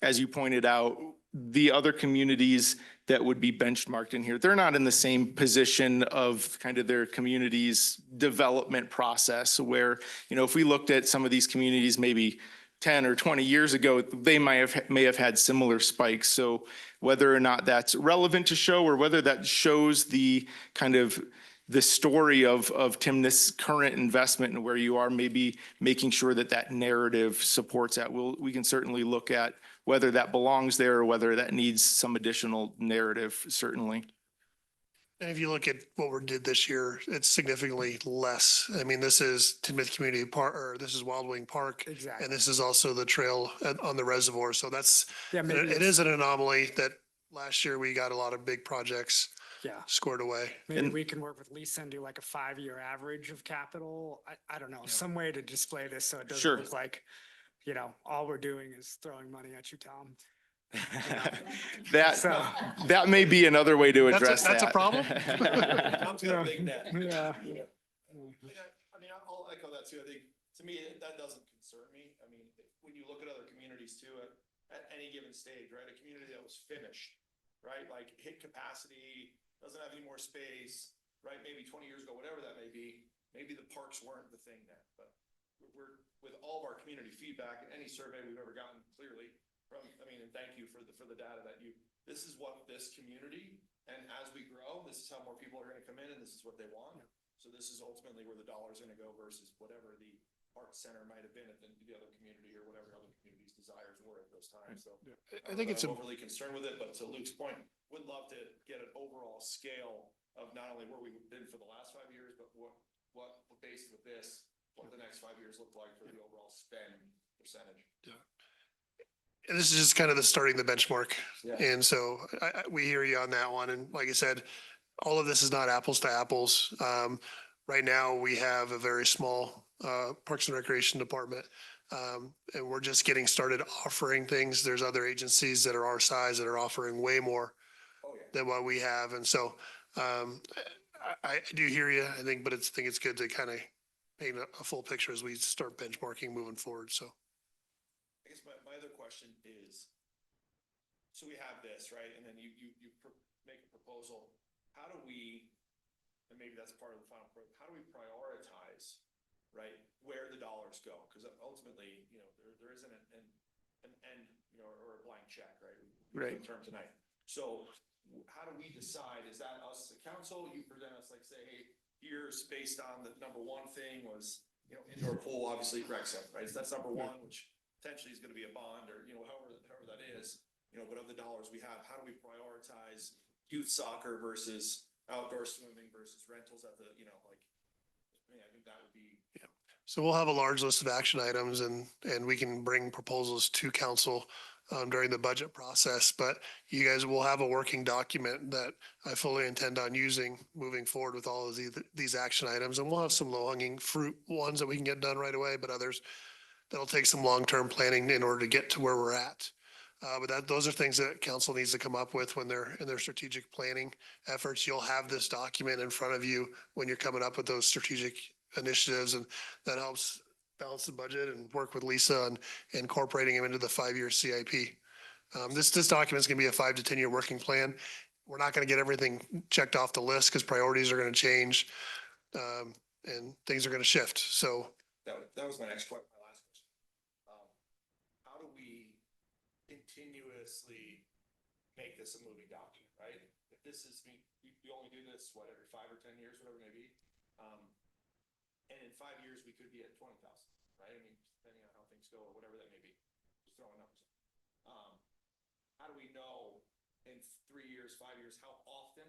[SPEAKER 12] as you pointed out, the other communities that would be benchmarked in here, they're not in the same position of kind of their community's development process where, if we looked at some of these communities maybe 10 or 20 years ago, they may have had similar spikes. So whether or not that's relevant to show or whether that shows the kind of the story of Timnath's current investment and where you are, maybe making sure that that narrative supports that. We can certainly look at whether that belongs there or whether that needs some additional narrative, certainly.
[SPEAKER 3] And if you look at what we did this year, it's significantly less. I mean, this is Timnath Community Park, or this is Wild Wing Park.
[SPEAKER 11] Exactly.
[SPEAKER 3] And this is also the trail on the reservoir. So that's,
[SPEAKER 11] maybe
[SPEAKER 3] it is an anomaly that last year we got a lot of big projects scored away.
[SPEAKER 11] Maybe we can work with Lisa and do like a 5-year average of capital. I don't know, some way to display this so it doesn't look like, all we're doing is throwing money at you, Tom.
[SPEAKER 12] That may be another way to address that.
[SPEAKER 3] That's a problem?
[SPEAKER 6] I'm gonna make that.
[SPEAKER 11] Yeah.
[SPEAKER 6] I mean, I'll echo that too. I think, to me, that doesn't concern me. I mean, when you look at other communities too, at any given stage, right? A community that was finished, right? Like hit capacity, doesn't have any more space, right? Maybe 20 years ago, whatever that may be, maybe the parks weren't the thing then, but we're with all of our community feedback and any survey we've ever gotten clearly from, and thank you for the data that this is what this community, and as we grow, this is how more people are going to come in and this is what they want. So this is ultimately where the dollar's going to go versus whatever the art center might have been at the other community or whatever other communities desires were at those times, so.
[SPEAKER 3] I think it's,
[SPEAKER 6] I'm overly concerned with it, but to Luke's point, would love to get an overall scale of not only where we've been for the last 5 years, but what based with this, what the next 5 years look like for the overall spend percentage.
[SPEAKER 3] and this is just kind of the starting the benchmark.
[SPEAKER 6] Yeah.
[SPEAKER 3] And so we hear you on that one. And like I said, all of this is not apples to apples. Right now, we have a very small Parks and Recreation Department. And we're just getting started offering things. There's other agencies that are our size that are offering way more than what we have. And so I do hear you, I think, but I think it's good to kind of paint a full picture as we start benchmarking moving forward. So.
[SPEAKER 6] I guess my other question is, so we have this, right? And then you make a proposal. How do we, and maybe that's part of the final program, how do we prioritize, right, where the dollars go? Because ultimately, there isn't an end, or a blank check, right? We use the term tonight. So how do we decide? Is that us, the council? You present us like, say, hey, here's based on the number one thing was, indoor pool, obviously rec center, right? So that's number one, which potentially is going to be a bond or, however that is, but of the dollars we have, how do we prioritize youth soccer versus outdoor swimming versus rentals at the, I think that would be.
[SPEAKER 3] Yeah. So we'll have a large list of action items and we can bring proposals to council during the budget process, but you guys will have a working document that I fully intend on using moving forward with all of these action items. And we'll have some low hanging fruit ones that we can get done right away, but others that'll take some long-term planning in order to get to where we're at. But those are things that council needs to come up with when they're in their strategic planning efforts. You'll have this document in front of you when you're coming up with those strategic initiatives, and that helps balance the budget and work with Lisa on incorporating them into the 5-year CIP. This document is going to be a 5 to 10 year working plan. We're not going to get everything checked off the list because priorities are going to change and things are going to shift. So
[SPEAKER 6] That was my next question, my last question. How do we continuously make this a moving document, right? If this is, we only do this, every 5 or 10 years, whatever it may be. And in 5 years, we could be at 20,000, right? I mean, depending on how things go or whatever that may be, just throwing numbers. How do we know in 3 years, 5 years, how often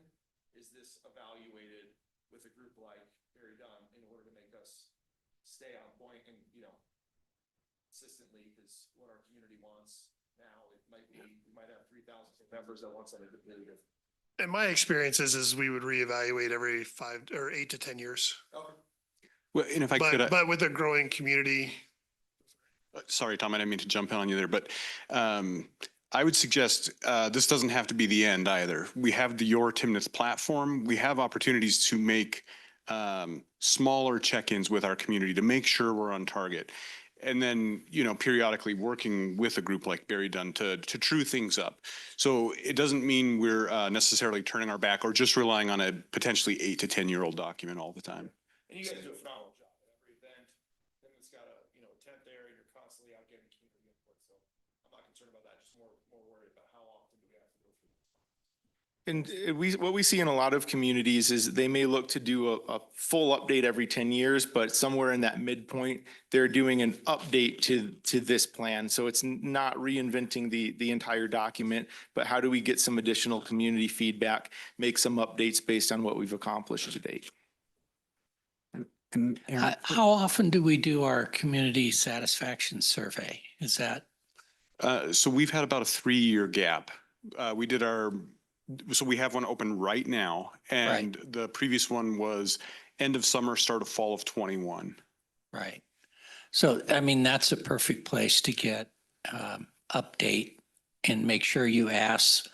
[SPEAKER 6] is this evaluated with a group like Barry Dunn in order to make us stay on point and, consistently, because what our community wants now, it might be, we might have 3,000 members that want something really different.
[SPEAKER 3] and my experience is we would reevaluate every 5 or 8 to 10 years.
[SPEAKER 6] Okay.
[SPEAKER 8] Well, and if I could,
[SPEAKER 3] But with a growing community.
[SPEAKER 8] sorry, Tom, I didn't mean to jump in on you there, but I would suggest this doesn't have to be the end either. We have the Your Timnath platform. We have opportunities to make smaller check-ins with our community to make sure we're on target. And then, periodically working with a group like Barry Dunn to true things up. So it doesn't mean we're necessarily turning our back or just relying on a potentially 8 to 10-year-old document all the time.
[SPEAKER 6] And you guys do a phenomenal job at every event. Then it's got a, tent there and you're constantly out getting community input. So I'm not concerned about that, just more worried about how often do we have to go through this.
[SPEAKER 12] And what we see in a lot of communities is they may look to do a full update every 10 years, but somewhere in that midpoint, they're doing an update to this plan. So it's not reinventing the entire document, but how do we get some additional community feedback, make some updates based on what we've accomplished to date?
[SPEAKER 11] And
[SPEAKER 7] How often do we do our community satisfaction survey? Is that?
[SPEAKER 8] So we've had about a 3-year gap. So we have one open right now, and the previous one was end of summer, start of fall of 21.
[SPEAKER 7] Right. So, I mean, that's a perfect place to get update and make sure you ask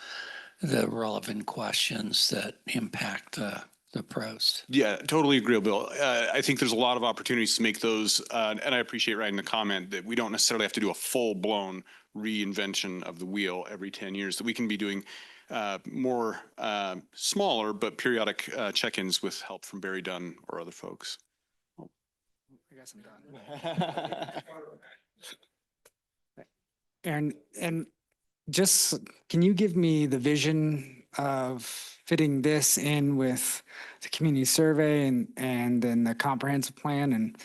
[SPEAKER 7] the relevant questions that impact the pros.
[SPEAKER 8] Yeah, totally agree, Bill. I think there's a lot of opportunities to make those, and I appreciate writing the comment that we don't necessarily have to do a full-blown reinvention of the wheel every 10 years, that we can be doing more smaller but periodic check-ins with help from Barry Dunn or other folks.
[SPEAKER 11] I guess I'm done. And just, can you give me the vision of fitting this in with the community survey and then the comprehensive plan? And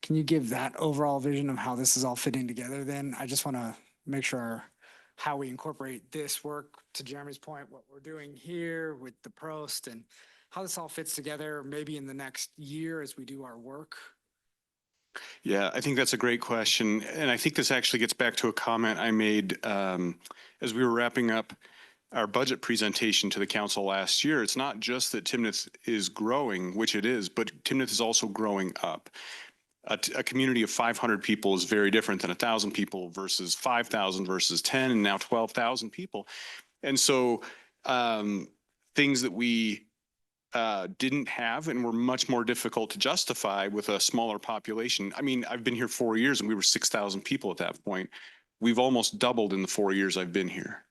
[SPEAKER 11] can you give that overall vision of how this is all fitting together then? I just want to make sure how we incorporate this work, to Jeremy's point, what we're doing here with the Prost and how this all fits together, maybe in the next year as we do our work.
[SPEAKER 8] Yeah, I think that's a great question. And I think this actually gets back to a comment I made as we were wrapping up our budget presentation to the council last year. It's not just that Timnath is growing, which it is, but Timnath is also growing up. A community of 500 people is very different than 1,000 people versus 5,000 versus 10 and now 12,000 people. And so things that we didn't have and were much more difficult to justify with a smaller population. I mean, I've been here 4 years and we were 6,000 people at that point. We've almost doubled in the 4 years I've been here.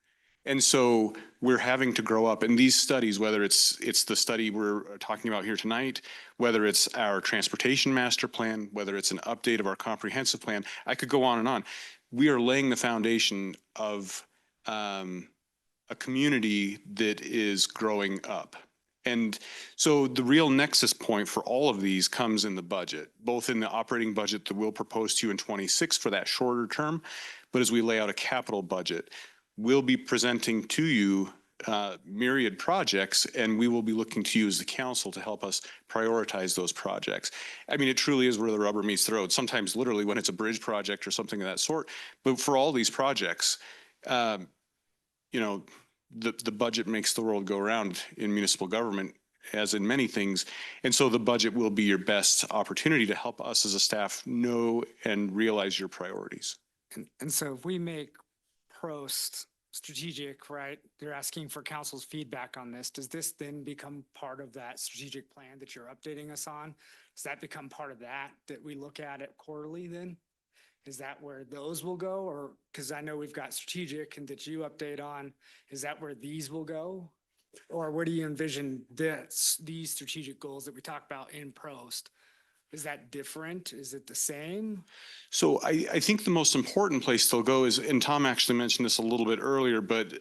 [SPEAKER 8] And so we're having to grow up. And these studies, whether it's the study we're talking about here tonight, whether it's our transportation master plan, whether it's an update of our comprehensive plan, I could go on and on. We are laying the foundation of a community that is growing up. And so the real nexus point for all of these comes in the budget, both in the operating budget that we'll propose to you in 26 for that shorter term, but as we lay out a capital budget, we'll be presenting to you myriad projects, and we will be looking to you as the council to help us prioritize those projects. I mean, it truly is where the rubber meets the road, sometimes literally when it's a bridge project or something of that sort. But for all these projects, you know, the budget makes the world go round in municipal government, as in many things. And so the budget will be your best opportunity to help us as a staff know and realize your priorities.
[SPEAKER 11] And so if we make Prost strategic, right, they're asking for council's feedback on this. Does this then become part of that strategic plan that you're updating us on? Does that become part of that we look at it quarterly then? Is that where those will go? Or, because I know we've got strategic and that you update on, is that where these will go? Or where do you envision these strategic goals that we talked about in Prost? Is that different? Is it the same?
[SPEAKER 8] So I think the most important place they'll go is, and Tom actually mentioned this a little bit earlier, but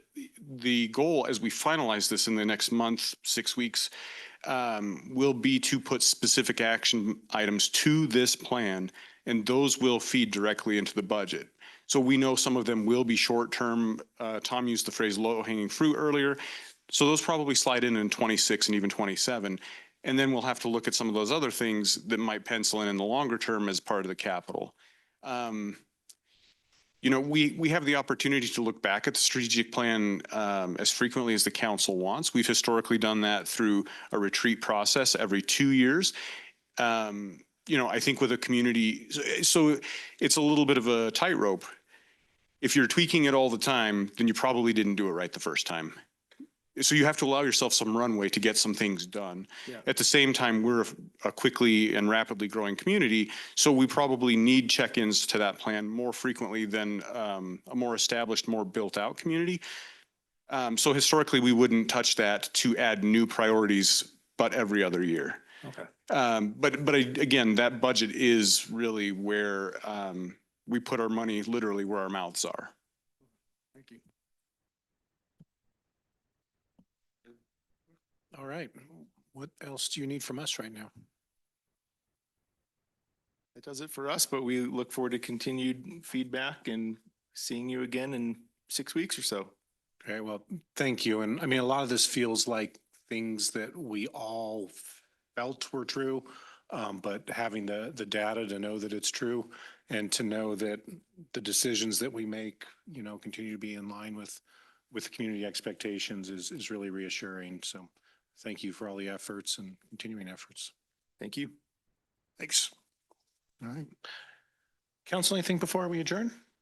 [SPEAKER 8] the goal as we finalize this in the next month, 6 weeks, will be to put specific action items to this plan, and those will feed directly into the budget. So we know some of them will be short-term. Tom used the phrase low-hanging fruit earlier. So those probably slide in 26 and even 27. And then we'll have to look at some of those other things that might pencil in the longer term as part of the capital. You know, we have the opportunity to look back at the strategic plan as frequently as the council wants. We've historically done that through a retreat process every 2 years. You know, I think with a community, so it's a little bit of a tightrope. If you're tweaking it all the time, then you probably didn't do it right the first time. So you have to allow yourself some runway to get some things done.
[SPEAKER 11] Yeah.
[SPEAKER 8] At the same time, we're a quickly and rapidly growing community, so we probably need check-ins to that plan more frequently than a more established, more built-out community. So historically, we wouldn't touch that to add new priorities, but every other year.
[SPEAKER 11] Okay.
[SPEAKER 8] But again, that budget is really where we put our money, literally where our mouths are.
[SPEAKER 11] Thank you.
[SPEAKER 1] All right. What else do you need from us right now?
[SPEAKER 12] That does it for us, but we look forward to continued feedback and seeing you again in 6 weeks or so.
[SPEAKER 1] Okay, well, thank you. And I mean, a lot of this feels like things that we all felt were true, but having the data to know that it's true and to know that the decisions that we make, you know, continue to be in line with community expectations is really reassuring. So thank you for all the efforts and continuing efforts.
[SPEAKER 12] Thank you.
[SPEAKER 1] Thanks. All right. Council, anything before we adjourn?